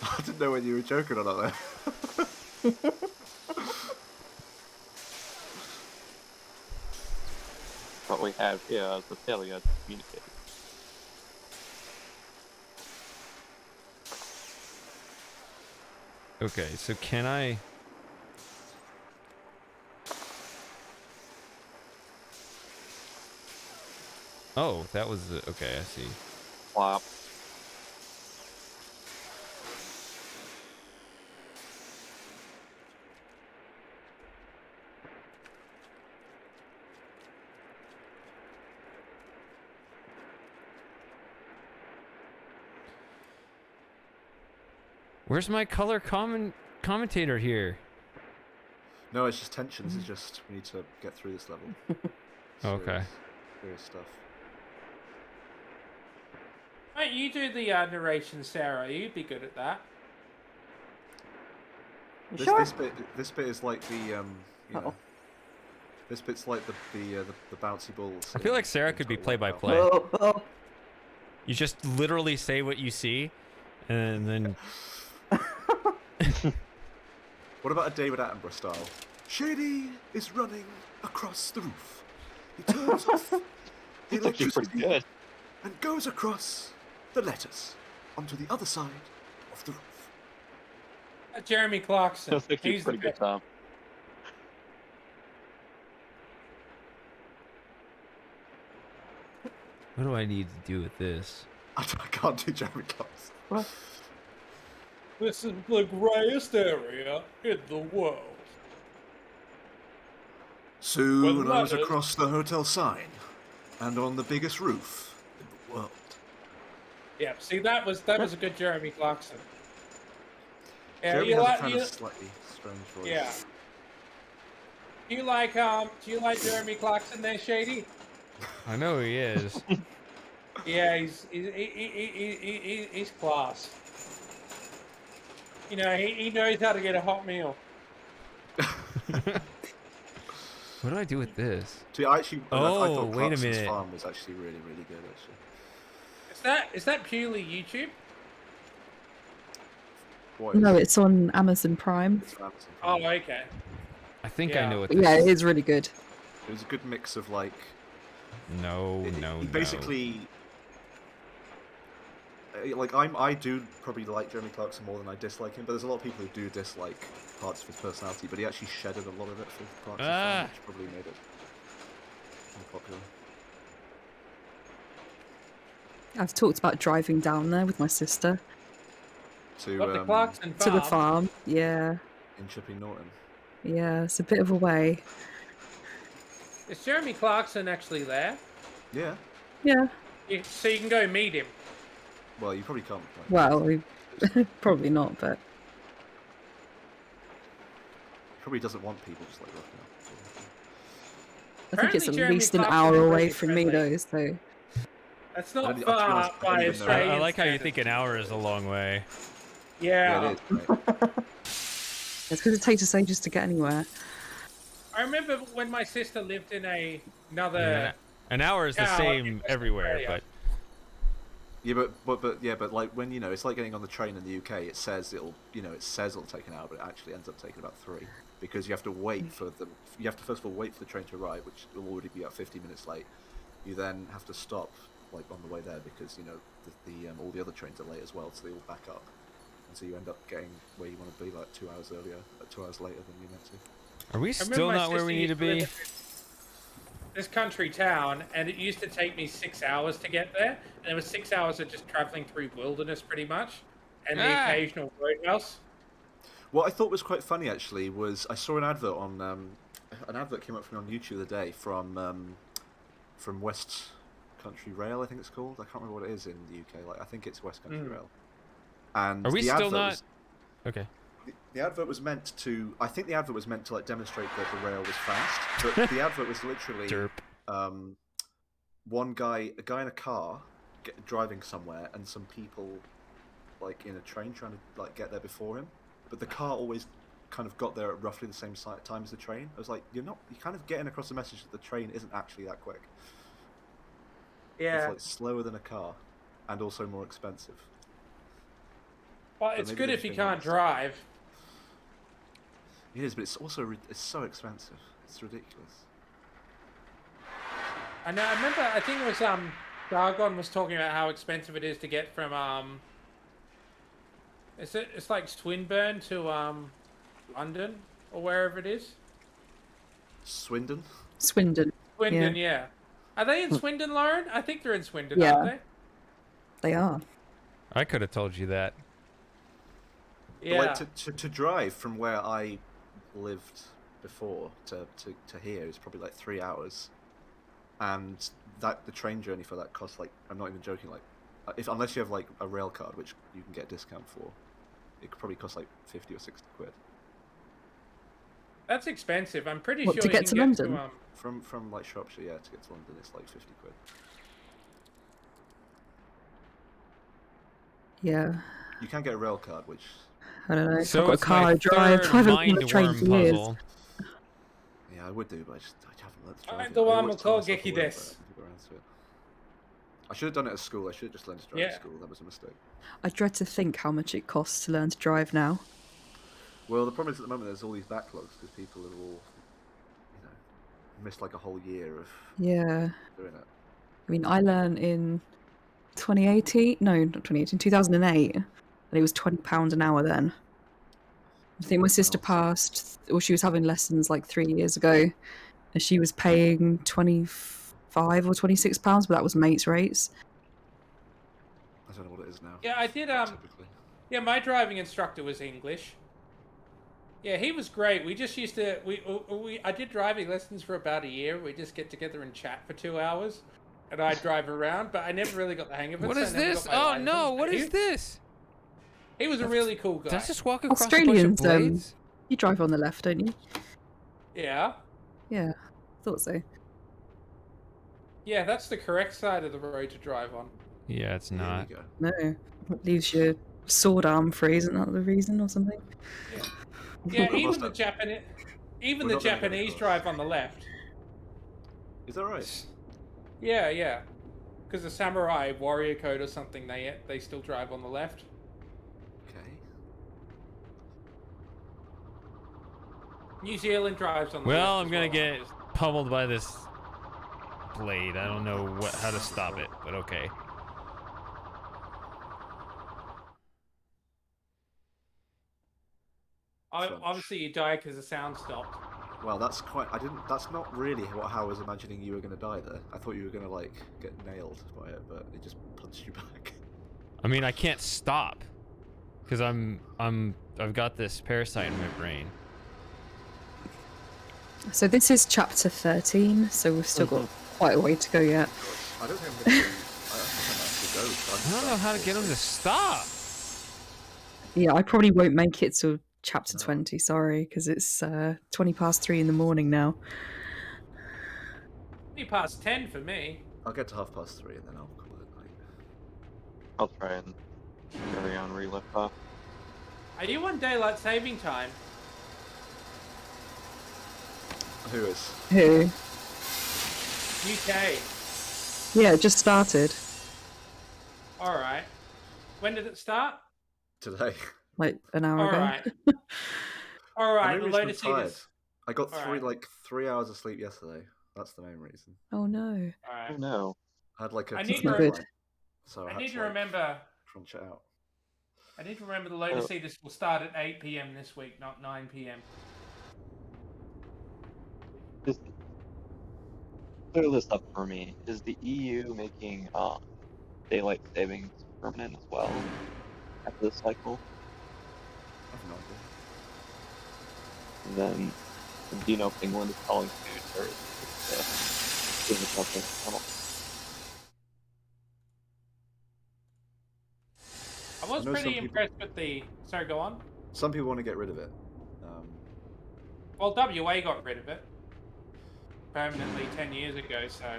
I didn't know whether you were joking or not there. What we have here is the failure to communicate. Okay, so can I... Oh, that was the... Okay, I see. Flop. Where's my color commentator here? No, it's just tensions. It's just we need to get through this level. Okay. Serious stuff. Why don't you do the narration, Sarah? You'd be good at that. This bit is like the you know, this bit's like the bouncy balls. I feel like Sarah could be play-by-play. Oh. You just literally say what you see, and then... What about a David Attenborough style? Shady is running across the roof. He turns off the That's actually pretty electricity good. and goes across the letters onto the other side of the roof. Jeremy Clarkson. That's actually He's the pretty good, best. Tom. What do I need to do with this? I can't do Jeremy Clarkson. What? This is the greyest area in the world. Soon Well, I was letters- across the hotel sign and on the biggest roof in the world. Yeah, see, that was a good Jeremy Clarkson. Yeah, Jeremy you has like a kind you, of slightly strange voice. yeah. Do you like Jeremy Clarkson there, Shady? I know who he is. Yeah, he's class. You know, he knows how to get a hot meal. What do I do with this? See, I Oh, thought wait a Clarkson's minute. Farm was actually really, really good, actually. Is that purely YouTube? What No, is- it's on Amazon Prime. it's Amazon Oh, Prime. okay. I think I Yeah. know what But this yeah, is. it is really good. It was a good mix of like... No, he no. basically... Like, I do probably like Jeremy Clarkson more than I dislike him, but there's a lot of people who do dislike parts of his personality, but he actually shedded a lot of it for Clarkson's Farm, which probably made it more popular. I've talked about driving down there with my sister But the Clarkson to the farm. farm. Yeah, in Chipping Norton. yeah, it's a bit of a way. Is Jeremy Clarkson actually there? Yeah. Yeah, So you can go meet him. Well, you probably can't. Like, well, probably not, but probably doesn't want people just like looking up. I think it's Apparently at Jeremy least an Clarkson hour is away really from me friendly. though, so That's I not don't- to be far honest, I by don't even know. Australian I like how you standards. think an hour is a long way. Yeah. Yeah, it is. Right? it's going to take us ages to get anywhere. I remember when my sister lived in another. Yeah. An hour is the Yeah, same in Western everywhere, Australia. Yeah, but like when it's like getting on the train in the UK. It says it'll take an hour, but it actually ends up taking about 3 because you have to wait for them. You have to first of all wait for the train to arrive, which will already be about 50 minutes late. You then have to stop like on the way there because all the other trains are late as well, so they all back up, and so you end up getting where you want to be like 2 hours earlier, 2 hours later than you meant to. Are we I remember still my not where sister we need to used live be? in this country town, and it used to take me 6 hours to get there, and it was 6 hours of just traveling through wilderness, pretty much, and the Ah. occasional roadhouse. What I thought was quite funny actually was I saw an advert on an advert came up for me on YouTube the other day from West Country Rail, I think it's called. I can't remember what it is in the UK. Like I think it's West Country Rail. And Are we the still advert not? was- Okay. The advert was meant to. I think the advert was meant to like demonstrate that the rail was fast, but the advert was literally Derp. a guy in a car driving somewhere, and some people like in a train trying to like get there before him, but the car always kind of got there at roughly the same time as the train. I was like, you're kind of getting across the message that the train isn't actually that quick. Yeah. It's like slower than a car, and also more expensive. Well, it's good if you can't drive. It is, but it's also it's so expensive. It's ridiculous. I know. I remember. I think it was Dargon was talking about how expensive it is to get from It's like Swinburne to London or wherever it is. Swindon. Swindon. Yeah. Are they in Swindon, Lauren? I think they're in Swindon, Yeah. aren't they? They are. I could have told you that. Yeah. But like to drive from where I lived before to here is probably like 3 hours, and the train journey for that costs like, I'm not even joking, like unless you have like a rail card, which you can get a discount for, it could probably cost like 50 or 60 quid. That's expensive. I'm pretty What, sure to you get can to London? From like Shropshire, yeah, to get to London, it's like 50 quid. Yeah. You can get a rail card, which I don't know. So I've got a it's car my I drive. third I haven't mind been on a train for worm years. puzzle. yeah, I would do, but I haven't learned to drive. I'm yet. the I one always who tell call myself I Geki will, but des. I never got around to it. I should have done it at school. I should have just learned to drive at school. That was a mistake. I dread to think how much it costs to learn to drive now. Well, the problem is at the moment there's all these backlogs because people have all, missed like a whole year of Yeah. doing it. I mean, I learned in 2018. No, not 2018. 2008, and it was £20 an hour then. I think my sister passed, or she was having lessons like 3 years ago, and she was paying £25 or £26, but that was mates rates. I don't know what it is now. Yeah, I did. Typically. Yeah, my driving instructor was English. Yeah, he was great. We just used to I did driving lessons for about a year. We just get together and chat for 2 hours, and I'd drive around. But I never really got the hang of it. What so is I never this? got my Oh license. no! But What is this? He was a really cool guy. Does this walk across a bunch of Australians, blades? you drive on the left, don't you? Yeah. Yeah, thought so. Yeah, that's the correct side of the road to drive on. Yeah, it's not. There you go. No, it leaves your sword arm free. Isn't that the reason or something? Yeah, Well, even must the have- Japanese, even We're the not gonna get Japanese across. drive on the left. Is that right? Yeah. Because the samurai warrior code or something, they still drive on the left. Okay. New Zealand drives on the Well, left. I'm gonna get pummeled by this blade. I don't know how to stop it, but okay. Obviously, you die because the sound stopped. Well, that's quite. That's not really how I was imagining you were going to die there. I thought you were going to like get nailed by it, but it just punched you back. I mean, I can't stop because I've got this parasite in my brain. So this is chapter 13, so we've still got quite a way to go yet. I don't think I'm going to. I think I'm actually go. I don't know how to get him to stop. Yeah, I probably won't make it to chapter 20, sorry, because it's 20 past 3 in the morning now. 20 past 10 for me. I'll get to 3:30 and then I'll call it night. I'll try and carry on relift off. Are you on daylight saving time? Who is? Who? UK. Yeah, it just started. Alright. When did it start? Today. Like an hour ago. Alright. The Alright, main the reason I'm Lotus tired. Eaters. I got Alright. 3 hours of sleep yesterday. That's the main reason. Oh no. Oh Alright. no. I had like a I need to- deadline, so I had need to like, remember. crunch it out. I need to remember the Lotus Eaters will start at 8 PM this week, not 9 PM. Just clear this up for me. Is the EU making daylight savings permanent as well after this cycle? I have no idea. And then, do you know if England is calling suit or is it just giving something tunnel? I was know some pretty people- impressed with the. Sorry, go on. Some people want to get rid of it. Well, WA got rid of it permanently 10 years ago, so.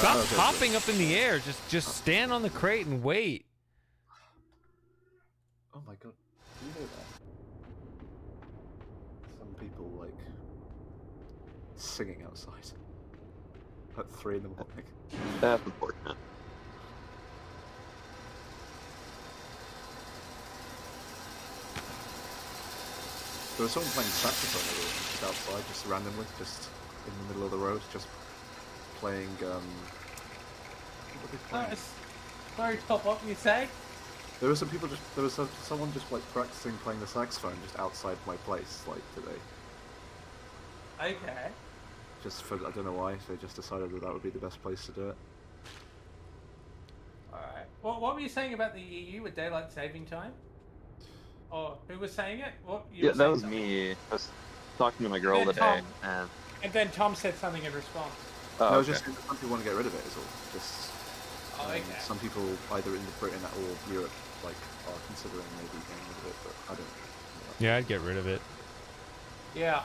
Stop okay, hopping up in the air. Just stand on the crate and wait. Oh my god, do you know that? Some people like singing outside at 3 in the morning. That's unfortunate. There was someone playing saxophone just outside, just randomly, just in the middle of the road, just playing. What were they playing? Sorry, top what you say? There were some people just. There was someone just like practicing playing the saxophone just outside my place, like today. Okay. Just for I don't know why they just decided that would be the best place to do it. Alright. What were you saying about the EU with daylight saving time? Or who was saying it? What, you Yeah, were that saying was something. me. I was talking to my girl Yeah, today, Tom. and And then Tom said something in response. oh, No, I was okay. just saying that some people want to get rid of it. Is all. Just Oh, okay. some people either in Britain or Europe like are considering maybe getting rid of it, but I don't. Yeah, I'd get rid of it. Yeah.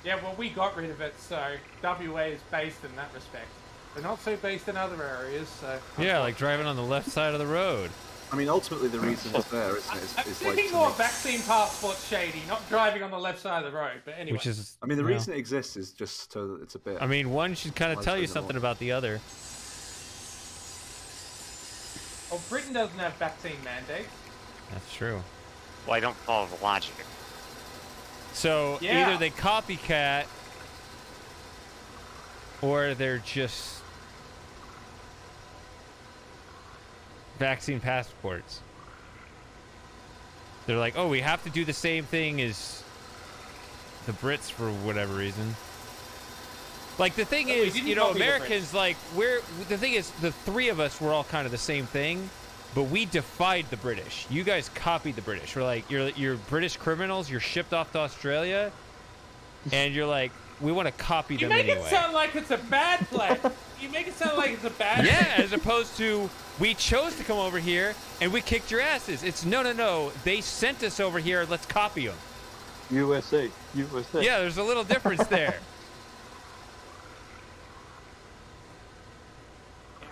Yeah, well, we got rid of it, so WA is based in that respect. They're not so based in other areas, so... Yeah, like driving on the left side of the road. I mean, ultimately the reason it's there, isn't it? I'm Is thinking like to more make- vaccine passports shady, not driving on the left side of the road, but anyway. Which is, I mean, the you know, reason it exists is just so that it's a bit. I mean, one should kind of Life tell you goes something on. about the other. Well, Britain doesn't have vaccine mandates. That's true. Well, I don't follow the logic. So Yeah. either they copycat, or they're just vaccine passports. They're like, oh, we have to do the same thing as the Brits for whatever reason. Like, the thing Well, we is, didn't you know, copy the Americans, like, the thing is, the three of us were all kind of the same thing, but we defied the British. You guys copied the British. We're like, you're British criminals, you're shipped off to Australia, and you're like, we want to copy You them make anyway. it sound like it's a bad place. You make it sound like it's a bad Yeah, thing. as opposed to, we chose to come over here, and we kicked your asses. It's, no, they sent us over here, let's copy them. USA. Yeah, there's a little difference there.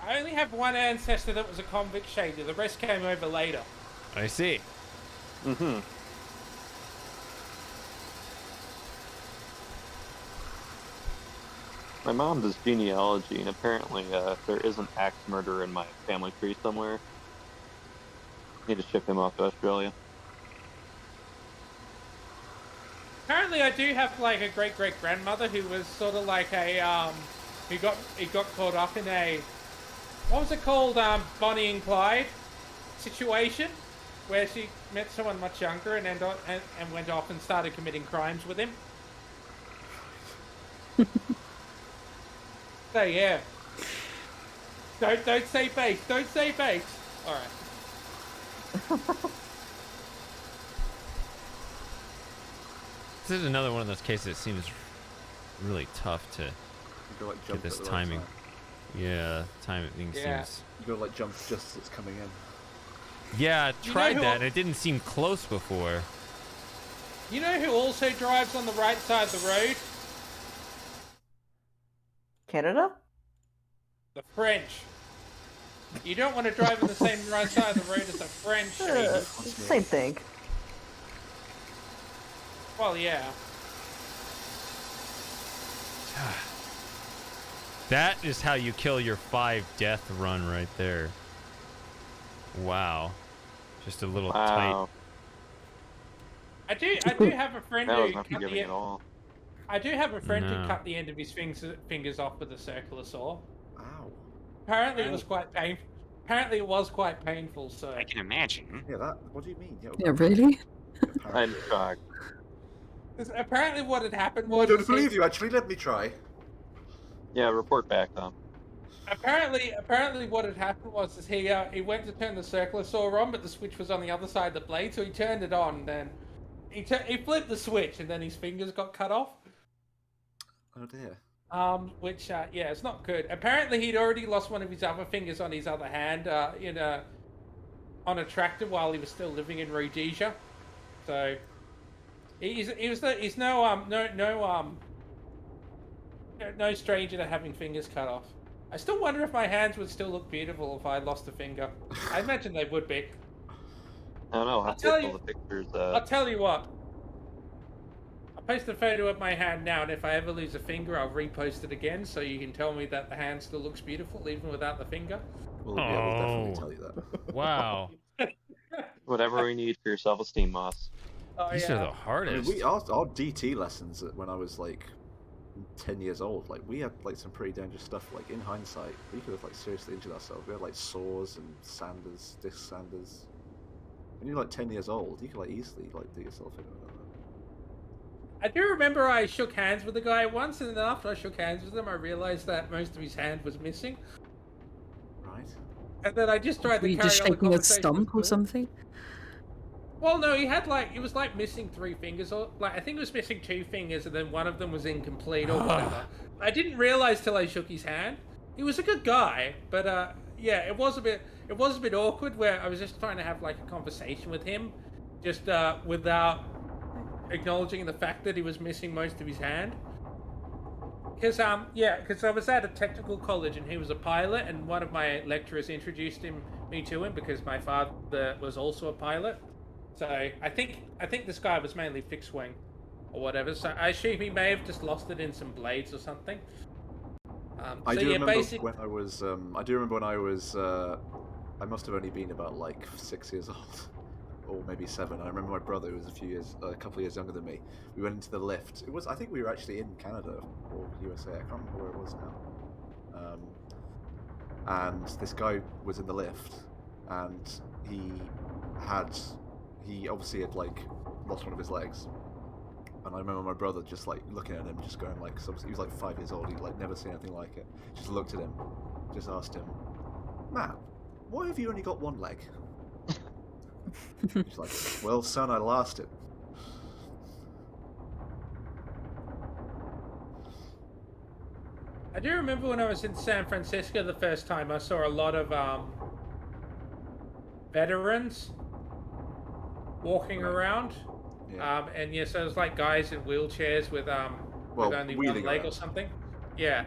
I only have one ancestor that was a convict shady. The rest came over later. I see. Mm-hmm. My mom does genealogy, and apparently there is an axe murderer in my family tree somewhere. Need to ship him off to Australia. Apparently, I do have like a great grandmother who was sort of like a who got caught up in a what was it called, Bonnie and Clyde situation, where she met someone much younger and went off and started committing crimes with him. So yeah, don't say base, don't say base. All right. This is another one of those cases that seems really tough to You go like get jump this at the right timing. time. Yeah, timing Yeah. seems... You go like jump just as it's coming in. Yeah, I You know tried who- that, and it didn't seem close before. You know who also drives on the right side of the road? Canada? The French. You don't want to drive on the same right side of the road as the French. Same thing. Well, yeah. That is how you kill your 5 death run right there. Wow. Just a little tight. Wow. I do have a friend That was who not cut forgiving the at all. I do have a friend No. who cut the end of his fingers off with a circular saw. Ow. Apparently it was quite painful. Apparently it was quite painful. So I can imagine. Yeah, that. What do you mean? Yeah, really? I'm shocked. 'cause apparently what had happened I was don't believe you. Actually, let me try. Yeah, report back, Tom. Apparently what had happened was is he went to turn the circular saw on, but the switch was on the other side of the blade, so he turned it on. Then he flipped the switch, and then his fingers got cut off. Oh dear. Which yeah, it's not good. Apparently, he'd already lost one of his other fingers on his other hand on a tractor while he was still living in Rhodesia. So he's no stranger to having fingers cut off. I still wonder if my hands would still look beautiful if I lost a finger. I imagine they would be. I don't know. I'll Have to tell get all you. the pictures. I'll tell you what. I'll post a photo of my hand now, and if I ever lose a finger, I'll repost it again, so you can tell me that the hand still looks beautiful even without the finger. Well, yeah, we'll definitely Oh. tell you that. Wow. Whatever we need for your self-esteem, Moss. Oh, These yeah. are the I mean, hardest. our DT lessons when I was like 10 years old, like we had like some pretty dangerous stuff. Like in hindsight, we could have like seriously injured ourselves. We had like saws and sanders, disc sanders. When you're like 10 years old, you could like easily like do yourself in. I do remember I shook hands with the guy once, and then after I shook hands with him, I realized that most of his hand was missing. Right. And then I just tried Were to you carry just on the shaking a conversation. stump or as something? Well, no, he was like missing 3 fingers, or like I think he was missing 2 fingers, and then one of them was incomplete or whatever. I didn't realize till I shook his hand. He was a good guy, but yeah, it was a bit awkward where I was just trying to have like a conversation with him, just without acknowledging the fact that he was missing most of his hand. Because I was at a technical college and he was a pilot, and one of my lecturers introduced me to him because my father was also a pilot. So I think this guy was mainly fixed wing or whatever. So I assume he may have just lost it in some blades or something. I do remember when I was. I do remember when I was. I must have only been about like 6 years old, or maybe 7. I remember my brother, who was a couple of years younger than me. We went into the lift. It was. I think we were actually in Canada or USA. I can't remember where it was now. And this guy was in the lift, and he obviously had like lost one of his legs. And I remember my brother just like looking at him, just going like, he was like 5 years old, he'd like never seen anything like it. Just looked at him, just asked him, "Man, why have you only got one leg?" He's like, "Well, son, I lost it." I do remember when I was in San Francisco the first time, I saw a lot of veterans walking around. Yeah. And yes, so it was like guys in wheelchairs with only one leg or something. Yeah.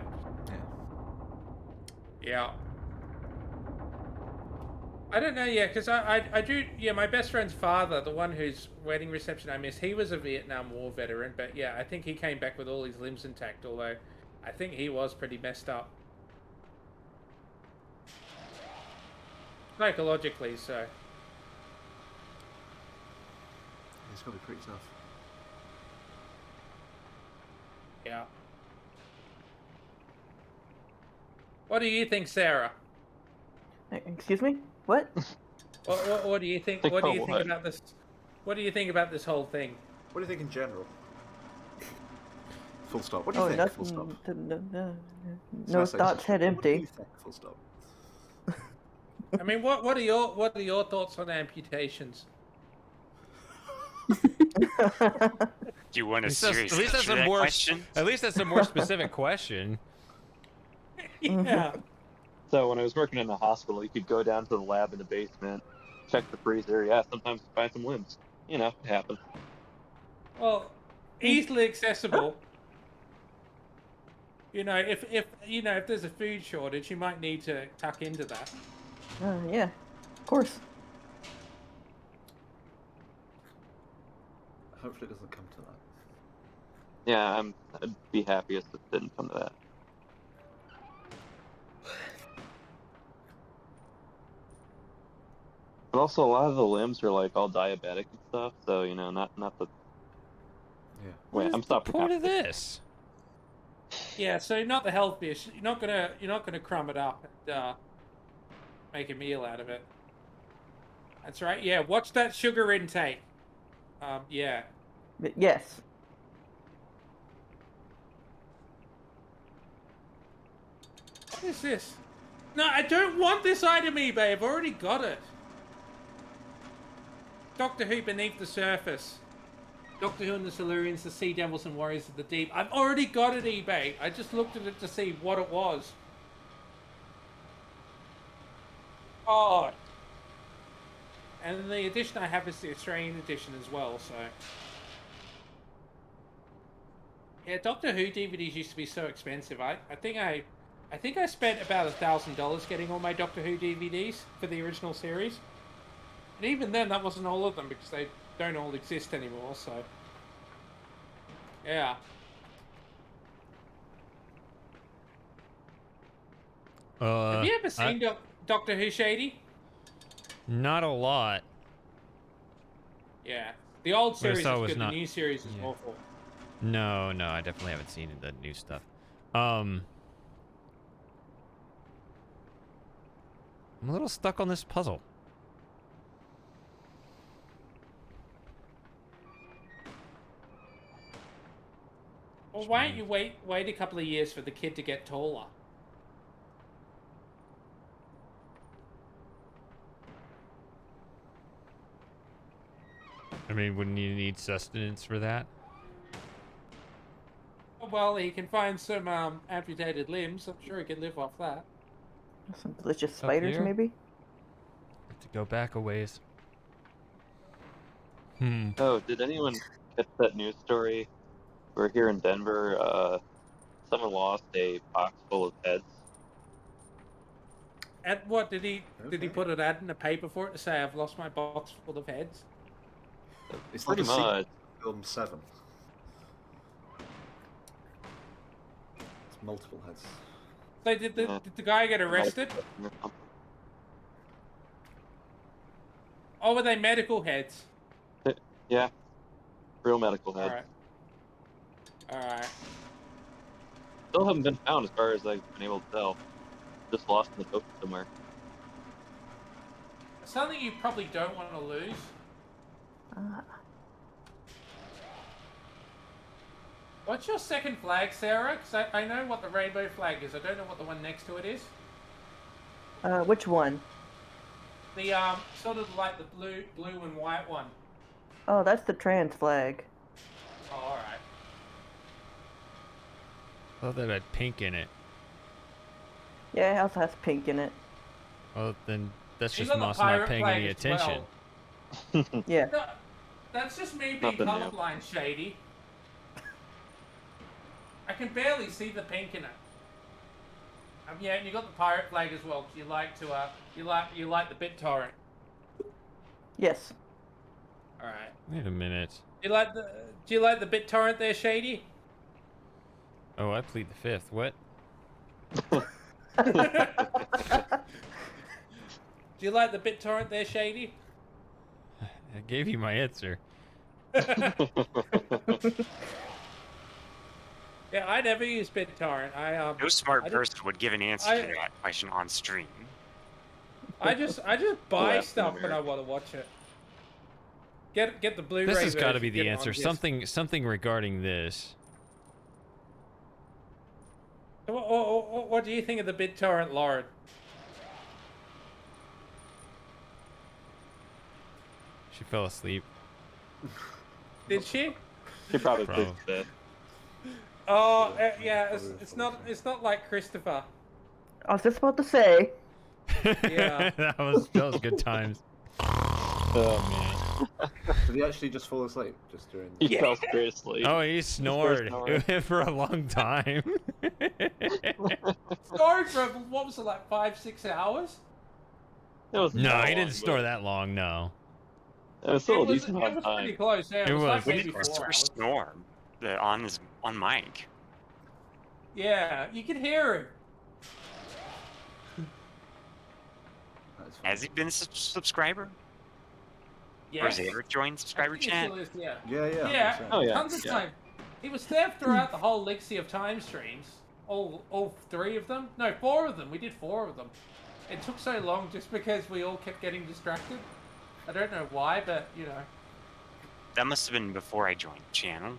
Yeah. I don't know, yeah, because I do, yeah, my best friend's father, the one whose wedding reception I missed, he was a Vietnam War veteran, but yeah, I think he came back with all his limbs intact, although I think he was pretty messed up. Psychologically, so. It's got to be pretty tough. Yeah. What do you think, Sarah? Excuse me? What? What do you think? What do you think about this? What do you think about this whole thing? What do you think in general? Full stop. What do you think? Nothing, Full stop. No thoughts, head What do empty. you think? Full stop. I mean, what are your thoughts on amputations? Do you want a serious At least that's answer to a that more. question? At least that's a more specific question. Yeah. So when I was working in a hospital, you could go down to the lab in the basement, check the freezer. Yeah, sometimes you find some limbs. You know, it happens. Well, easily accessible. You know, if there's a food shortage, you might need to tuck into that. Yeah, of course. Hopefully it doesn't come to that. Yeah, I'd be happiest if it didn't come to that. But also, a lot of the limbs are like all diabetic and stuff, so you know, not the. Yeah. Wait, I'm stopping. What is the point of this? Yeah, so not the healthiest. You're not gonna crumb it up and make a meal out of it. That's right. Yeah, watch that sugar intake. Yeah. Yes. What is this? No, I don't want this item, eBay. I've already got it. Doctor Who Beneath the Surface. Doctor Who and the Silurians, the Sea Devils and Warriors of the Deep. I've already got it, eBay. I just looked at it to see what it was. Oh. And the edition I have is the Australian edition as well, so. Yeah, Doctor Who DVDs used to be so expensive. I think I I think I spent about $1,000 getting all my Doctor Who DVDs for the original series. And even then, that wasn't all of them because they don't all exist anymore, so... Yeah. Have you ever seen Doctor Who, Shady? Not a lot. Yeah. The old series is good, not... the new series is awful. No, I definitely haven't seen the new stuff. I'm a little stuck on this puzzle. Well, why don't you wait a couple of years for the kid to get taller? I mean, wouldn't you need sustenance for that? Well, he can find some amputated limbs. I'm sure he can live off that. Some delicious spiders, maybe? Have to go back a ways. Oh, did anyone catch that news story? We're here in Denver. Someone lost a box full of heads. And what did he put an ad in the paper for it to say I've lost my box full of heads? It's Pretty like a much. film 7. It's multiple heads. So did the guy get arrested? Oh, were they medical heads? Yeah. Real medical heads. Alright. Still haven't been found as far as I've been able to tell. Just lost in the boat somewhere. Something you probably don't want to lose. What's your second flag, Sarah? Because I know what the rainbow flag is. I don't know what the one next to it is. Which one? The sort of like the blue and white one. Oh, that's the trans flag. Oh, all right. I thought that had pink in it. Yeah, it also has pink in it. Well, then that's You just got the Moss not pirate paying flag any as attention. well. Yeah. No, that's just me being Nothing new. colorblind, Shady. I can barely see the pink in it. Yeah, and you got the pirate flag as well. 'Cause you like to you like the BitTorrent. Yes. All right. Wait a minute. Do you like the BitTorrent there, Shady? Oh, I plead the fifth. What? Do you like the BitTorrent there, Shady? I gave you my answer. Yeah, I never use BitTorrent. No smart person would give an answer to that question on stream. I just buy that's stuff when I American. want to watch it. Get the Blu-ray. This has got to version, be the get it on answer. disc. Something regarding this. What do you think of the BitTorrent, Lauren? She fell asleep. Did she? She probably Probably. pleads the fifth. Oh, yeah. It's not like Christopher. I was just about to say. Yeah. that was good times. Oh man. Did he actually just fall asleep just during? He fell straight asleep. Oh, he snored snoring. for a long time. Snoring for what was it, like 5-6 hours? It was No, not he long, didn't snore but that long. No. It was still a It was decent amount of pretty time. close. Yeah, It was was. like When maybe did 4 Christopher hours. snore on mic? Yeah, you could hear him. That's Has he been a subscriber? Or has Yes. he ever joined subscriber I think he chat? still is, yeah. Yeah. Yeah. So. Oh, yeah. Tons of Yeah. time. He was there throughout the whole Elixir of Time streams. All 3 of them? No, 4 of them. We did 4 of them. It took so long just because we all kept getting distracted. I don't know why, but, you know. That must have been before I joined the channel.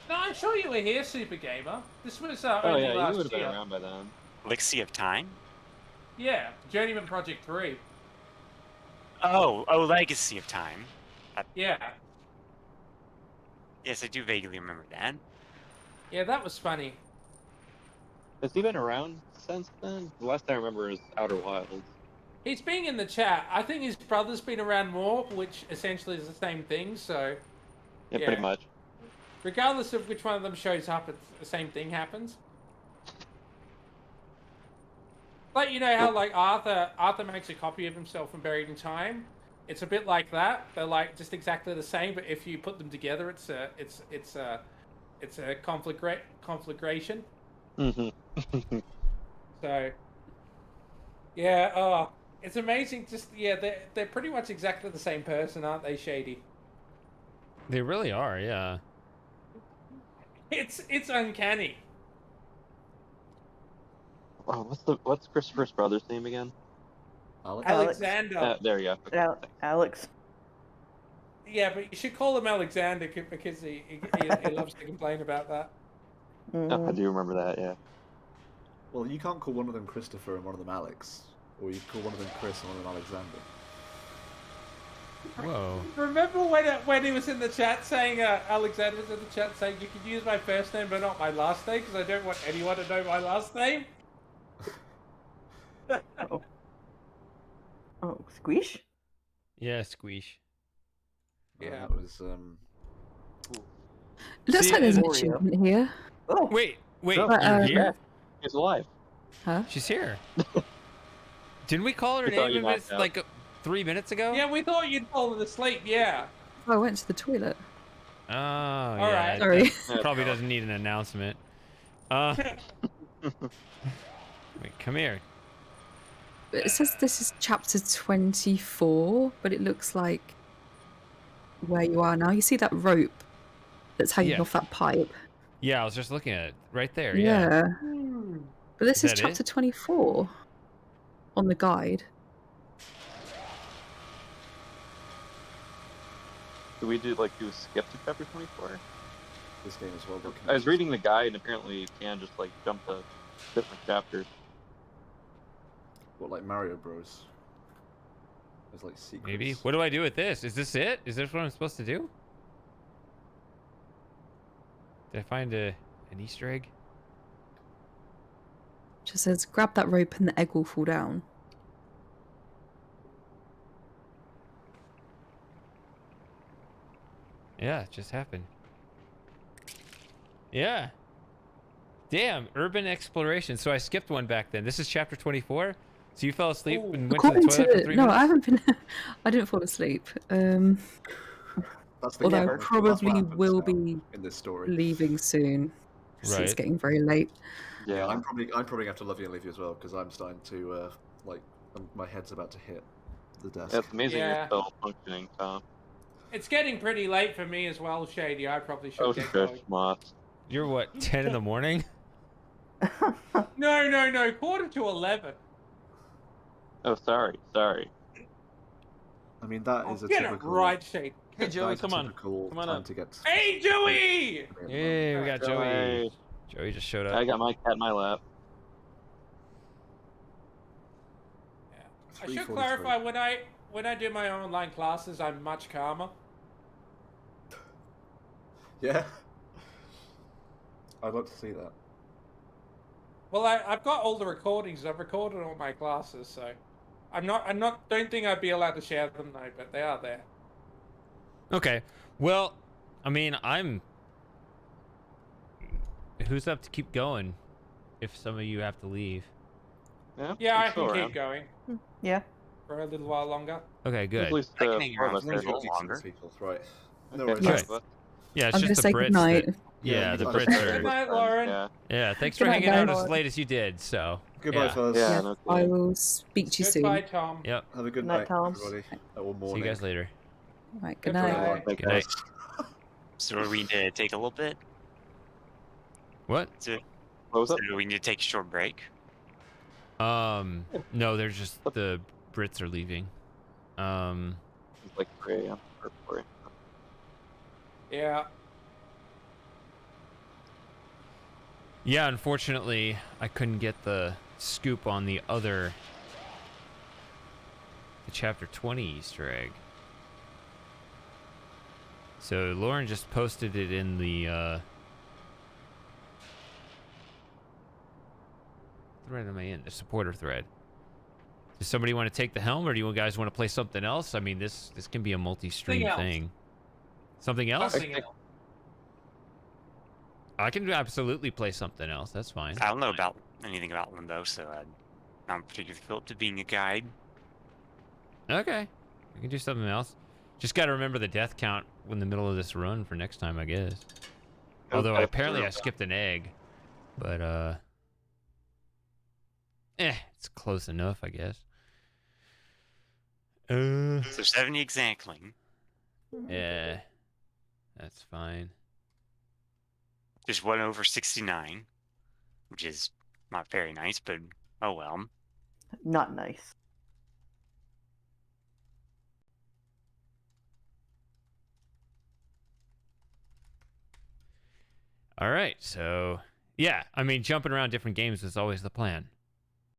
No, I'm sure you were here, Super Gamer. This was Oh only yeah, you last would have been year. around by then. Elixir of Time? Yeah, Journeyman Project 3. Oh, Legacy of Time. Yeah. Yes, I do vaguely remember that. Yeah, that was funny. Has he been around since then? The last I remember is Outer Wilds. He's been in the chat. I think his brother's been around more, which essentially is the same thing, so... Yeah, Yeah. pretty much. Regardless of which one of them shows up, it's the same thing happens. Like, you know how like Arthur makes a copy of himself from Buried in Time. It's a bit like that. They're like just exactly the same, but if you put them together, it's a conflagration. Mm-hmm. So, yeah. Oh, it's amazing. Just yeah, they're pretty much exactly the same person, aren't they, Shady? They really are, yeah. It's uncanny. Oh, what's Christopher's brother's name again? Alexander. There you go. Alex. Yeah, but you should call him Alexander because he loves to complain about that. Oh, I do remember that. Yeah. Well, you can't call one of them Christopher and one of them Alex, or you call one of them Chris and one of them Alexander. Whoa. Remember when he was in the chat saying, Alexander was in the chat saying, you can use my first name but not my last name because I don't want anyone to know my last name? Oh, Squeesh? Yeah, Squeesh. Yeah. That was Looks See, like there's an Oreo. achievement here. Oh, Wait, No, you're here? He's alive. Huh? She's here. Didn't we call her We thought name you if knocked it's out. like 3 minutes ago? Yeah, we thought you'd fallen asleep, yeah. Oh, I went to the toilet. Oh, yeah. right. Sorry. that probably doesn't need an announcement. Wait, come here. It says this is chapter 24, but it looks like where you are now. You see that rope that's hanging Yeah. off that pipe? Yeah, I was just looking at it. Right there, yeah. Yeah. But this Is is that it? chapter 24 on the guide. Did we do a skip to chapter 24? this game as well. But I was reading the guide, and apparently you can just jump to different chapters. What, like Mario Bros? There's like secrets. Maybe. What do I do with this? Is this it? Is this what I'm supposed to do? Did I find an Easter egg? Just says grab that rope and the egg will fall down. Yeah, it just happened. Yeah. Damn, urban exploration. So I skipped one back then. This is chapter 24? So you fell asleep and went to the According toilet for 3 no, minutes? I haven't been. I didn't fall asleep. That's the Although I that's what probably happens will now be in this story. leaving soon. 'Cause it's Right. getting very late. Yeah, I'm probably gonna have to love you and leave you as well because I'm starting to my head's about to hit the desk. It's amazing Yeah. you're still functioning, Tom. It's getting pretty late for me as well, Shady. I probably should Oh, get shit, going. Moss. You're what, 10 in the morning? No, 11:45. Oh, sorry. I mean that is a Get it typical. right, Shady. Hey, Joey, that is a come on. typical Come on time up. to get. Hey, Joey! Yeah, we got Joey. Joey. Joey just showed I up. got my cat in my lap. I should 3:43. clarify when I do my online classes, I'm much calmer. Yeah. I'd like to see that. Well, I've got all the recordings. I've recorded all my classes, so don't think I'd be allowed to share them though, but they are there. Okay. Well, I mean, who's up to keep going if some of you have to leave? Yeah, I I'm still can around. keep going yeah. for a little while longer. Okay, At good. least I can hang four of around us for a are. little longer. People, right? No Okay, worries. Yes. but- Yeah, it's I'm just gonna the say Brits. goodnight. Yeah, Yeah, the good Brits night. are. Good night, Lauren. Yeah. Yeah, thanks Good for night, hanging out guys. as late as you did. So. Goodbye, Yeah. fellas. Yeah, Yeah, no I kidding. will speak to you soon. Goodbye, Tom. Yep. Have a good Night, night, Toms. everybody. Or See morning. you guys later. Right, good Goodbye. night. Bye. Good night. So we need to take a little bit. What? So, What was so up? we need to take a short break. No, they're just the Brits are leaving. It's like 3 a.m. or 4 a.m. Yeah. Yeah, unfortunately, I couldn't get the scoop on the chapter 20 Easter egg. So Lauren just posted it in the thread am I in? The supporter thread. Does somebody want to take the helm, or do you guys want to play something else? I mean, this can be a multi-stream Something else. thing. Something else? Something else. I can absolutely play something else. That's fine. I don't know about anything about Limbo, so Not particularly feel up to being a guide. Okay. We can do something else. Just got to remember the death count in the middle of this run for next time, I guess. Although apparently I skipped an egg. But, it's close enough, I guess. So 70 exactly. Yeah. That's fine. Just 1 over 69, which is not very nice, but oh well. Not nice. All right, so yeah, I mean, jumping around different games is always the plan.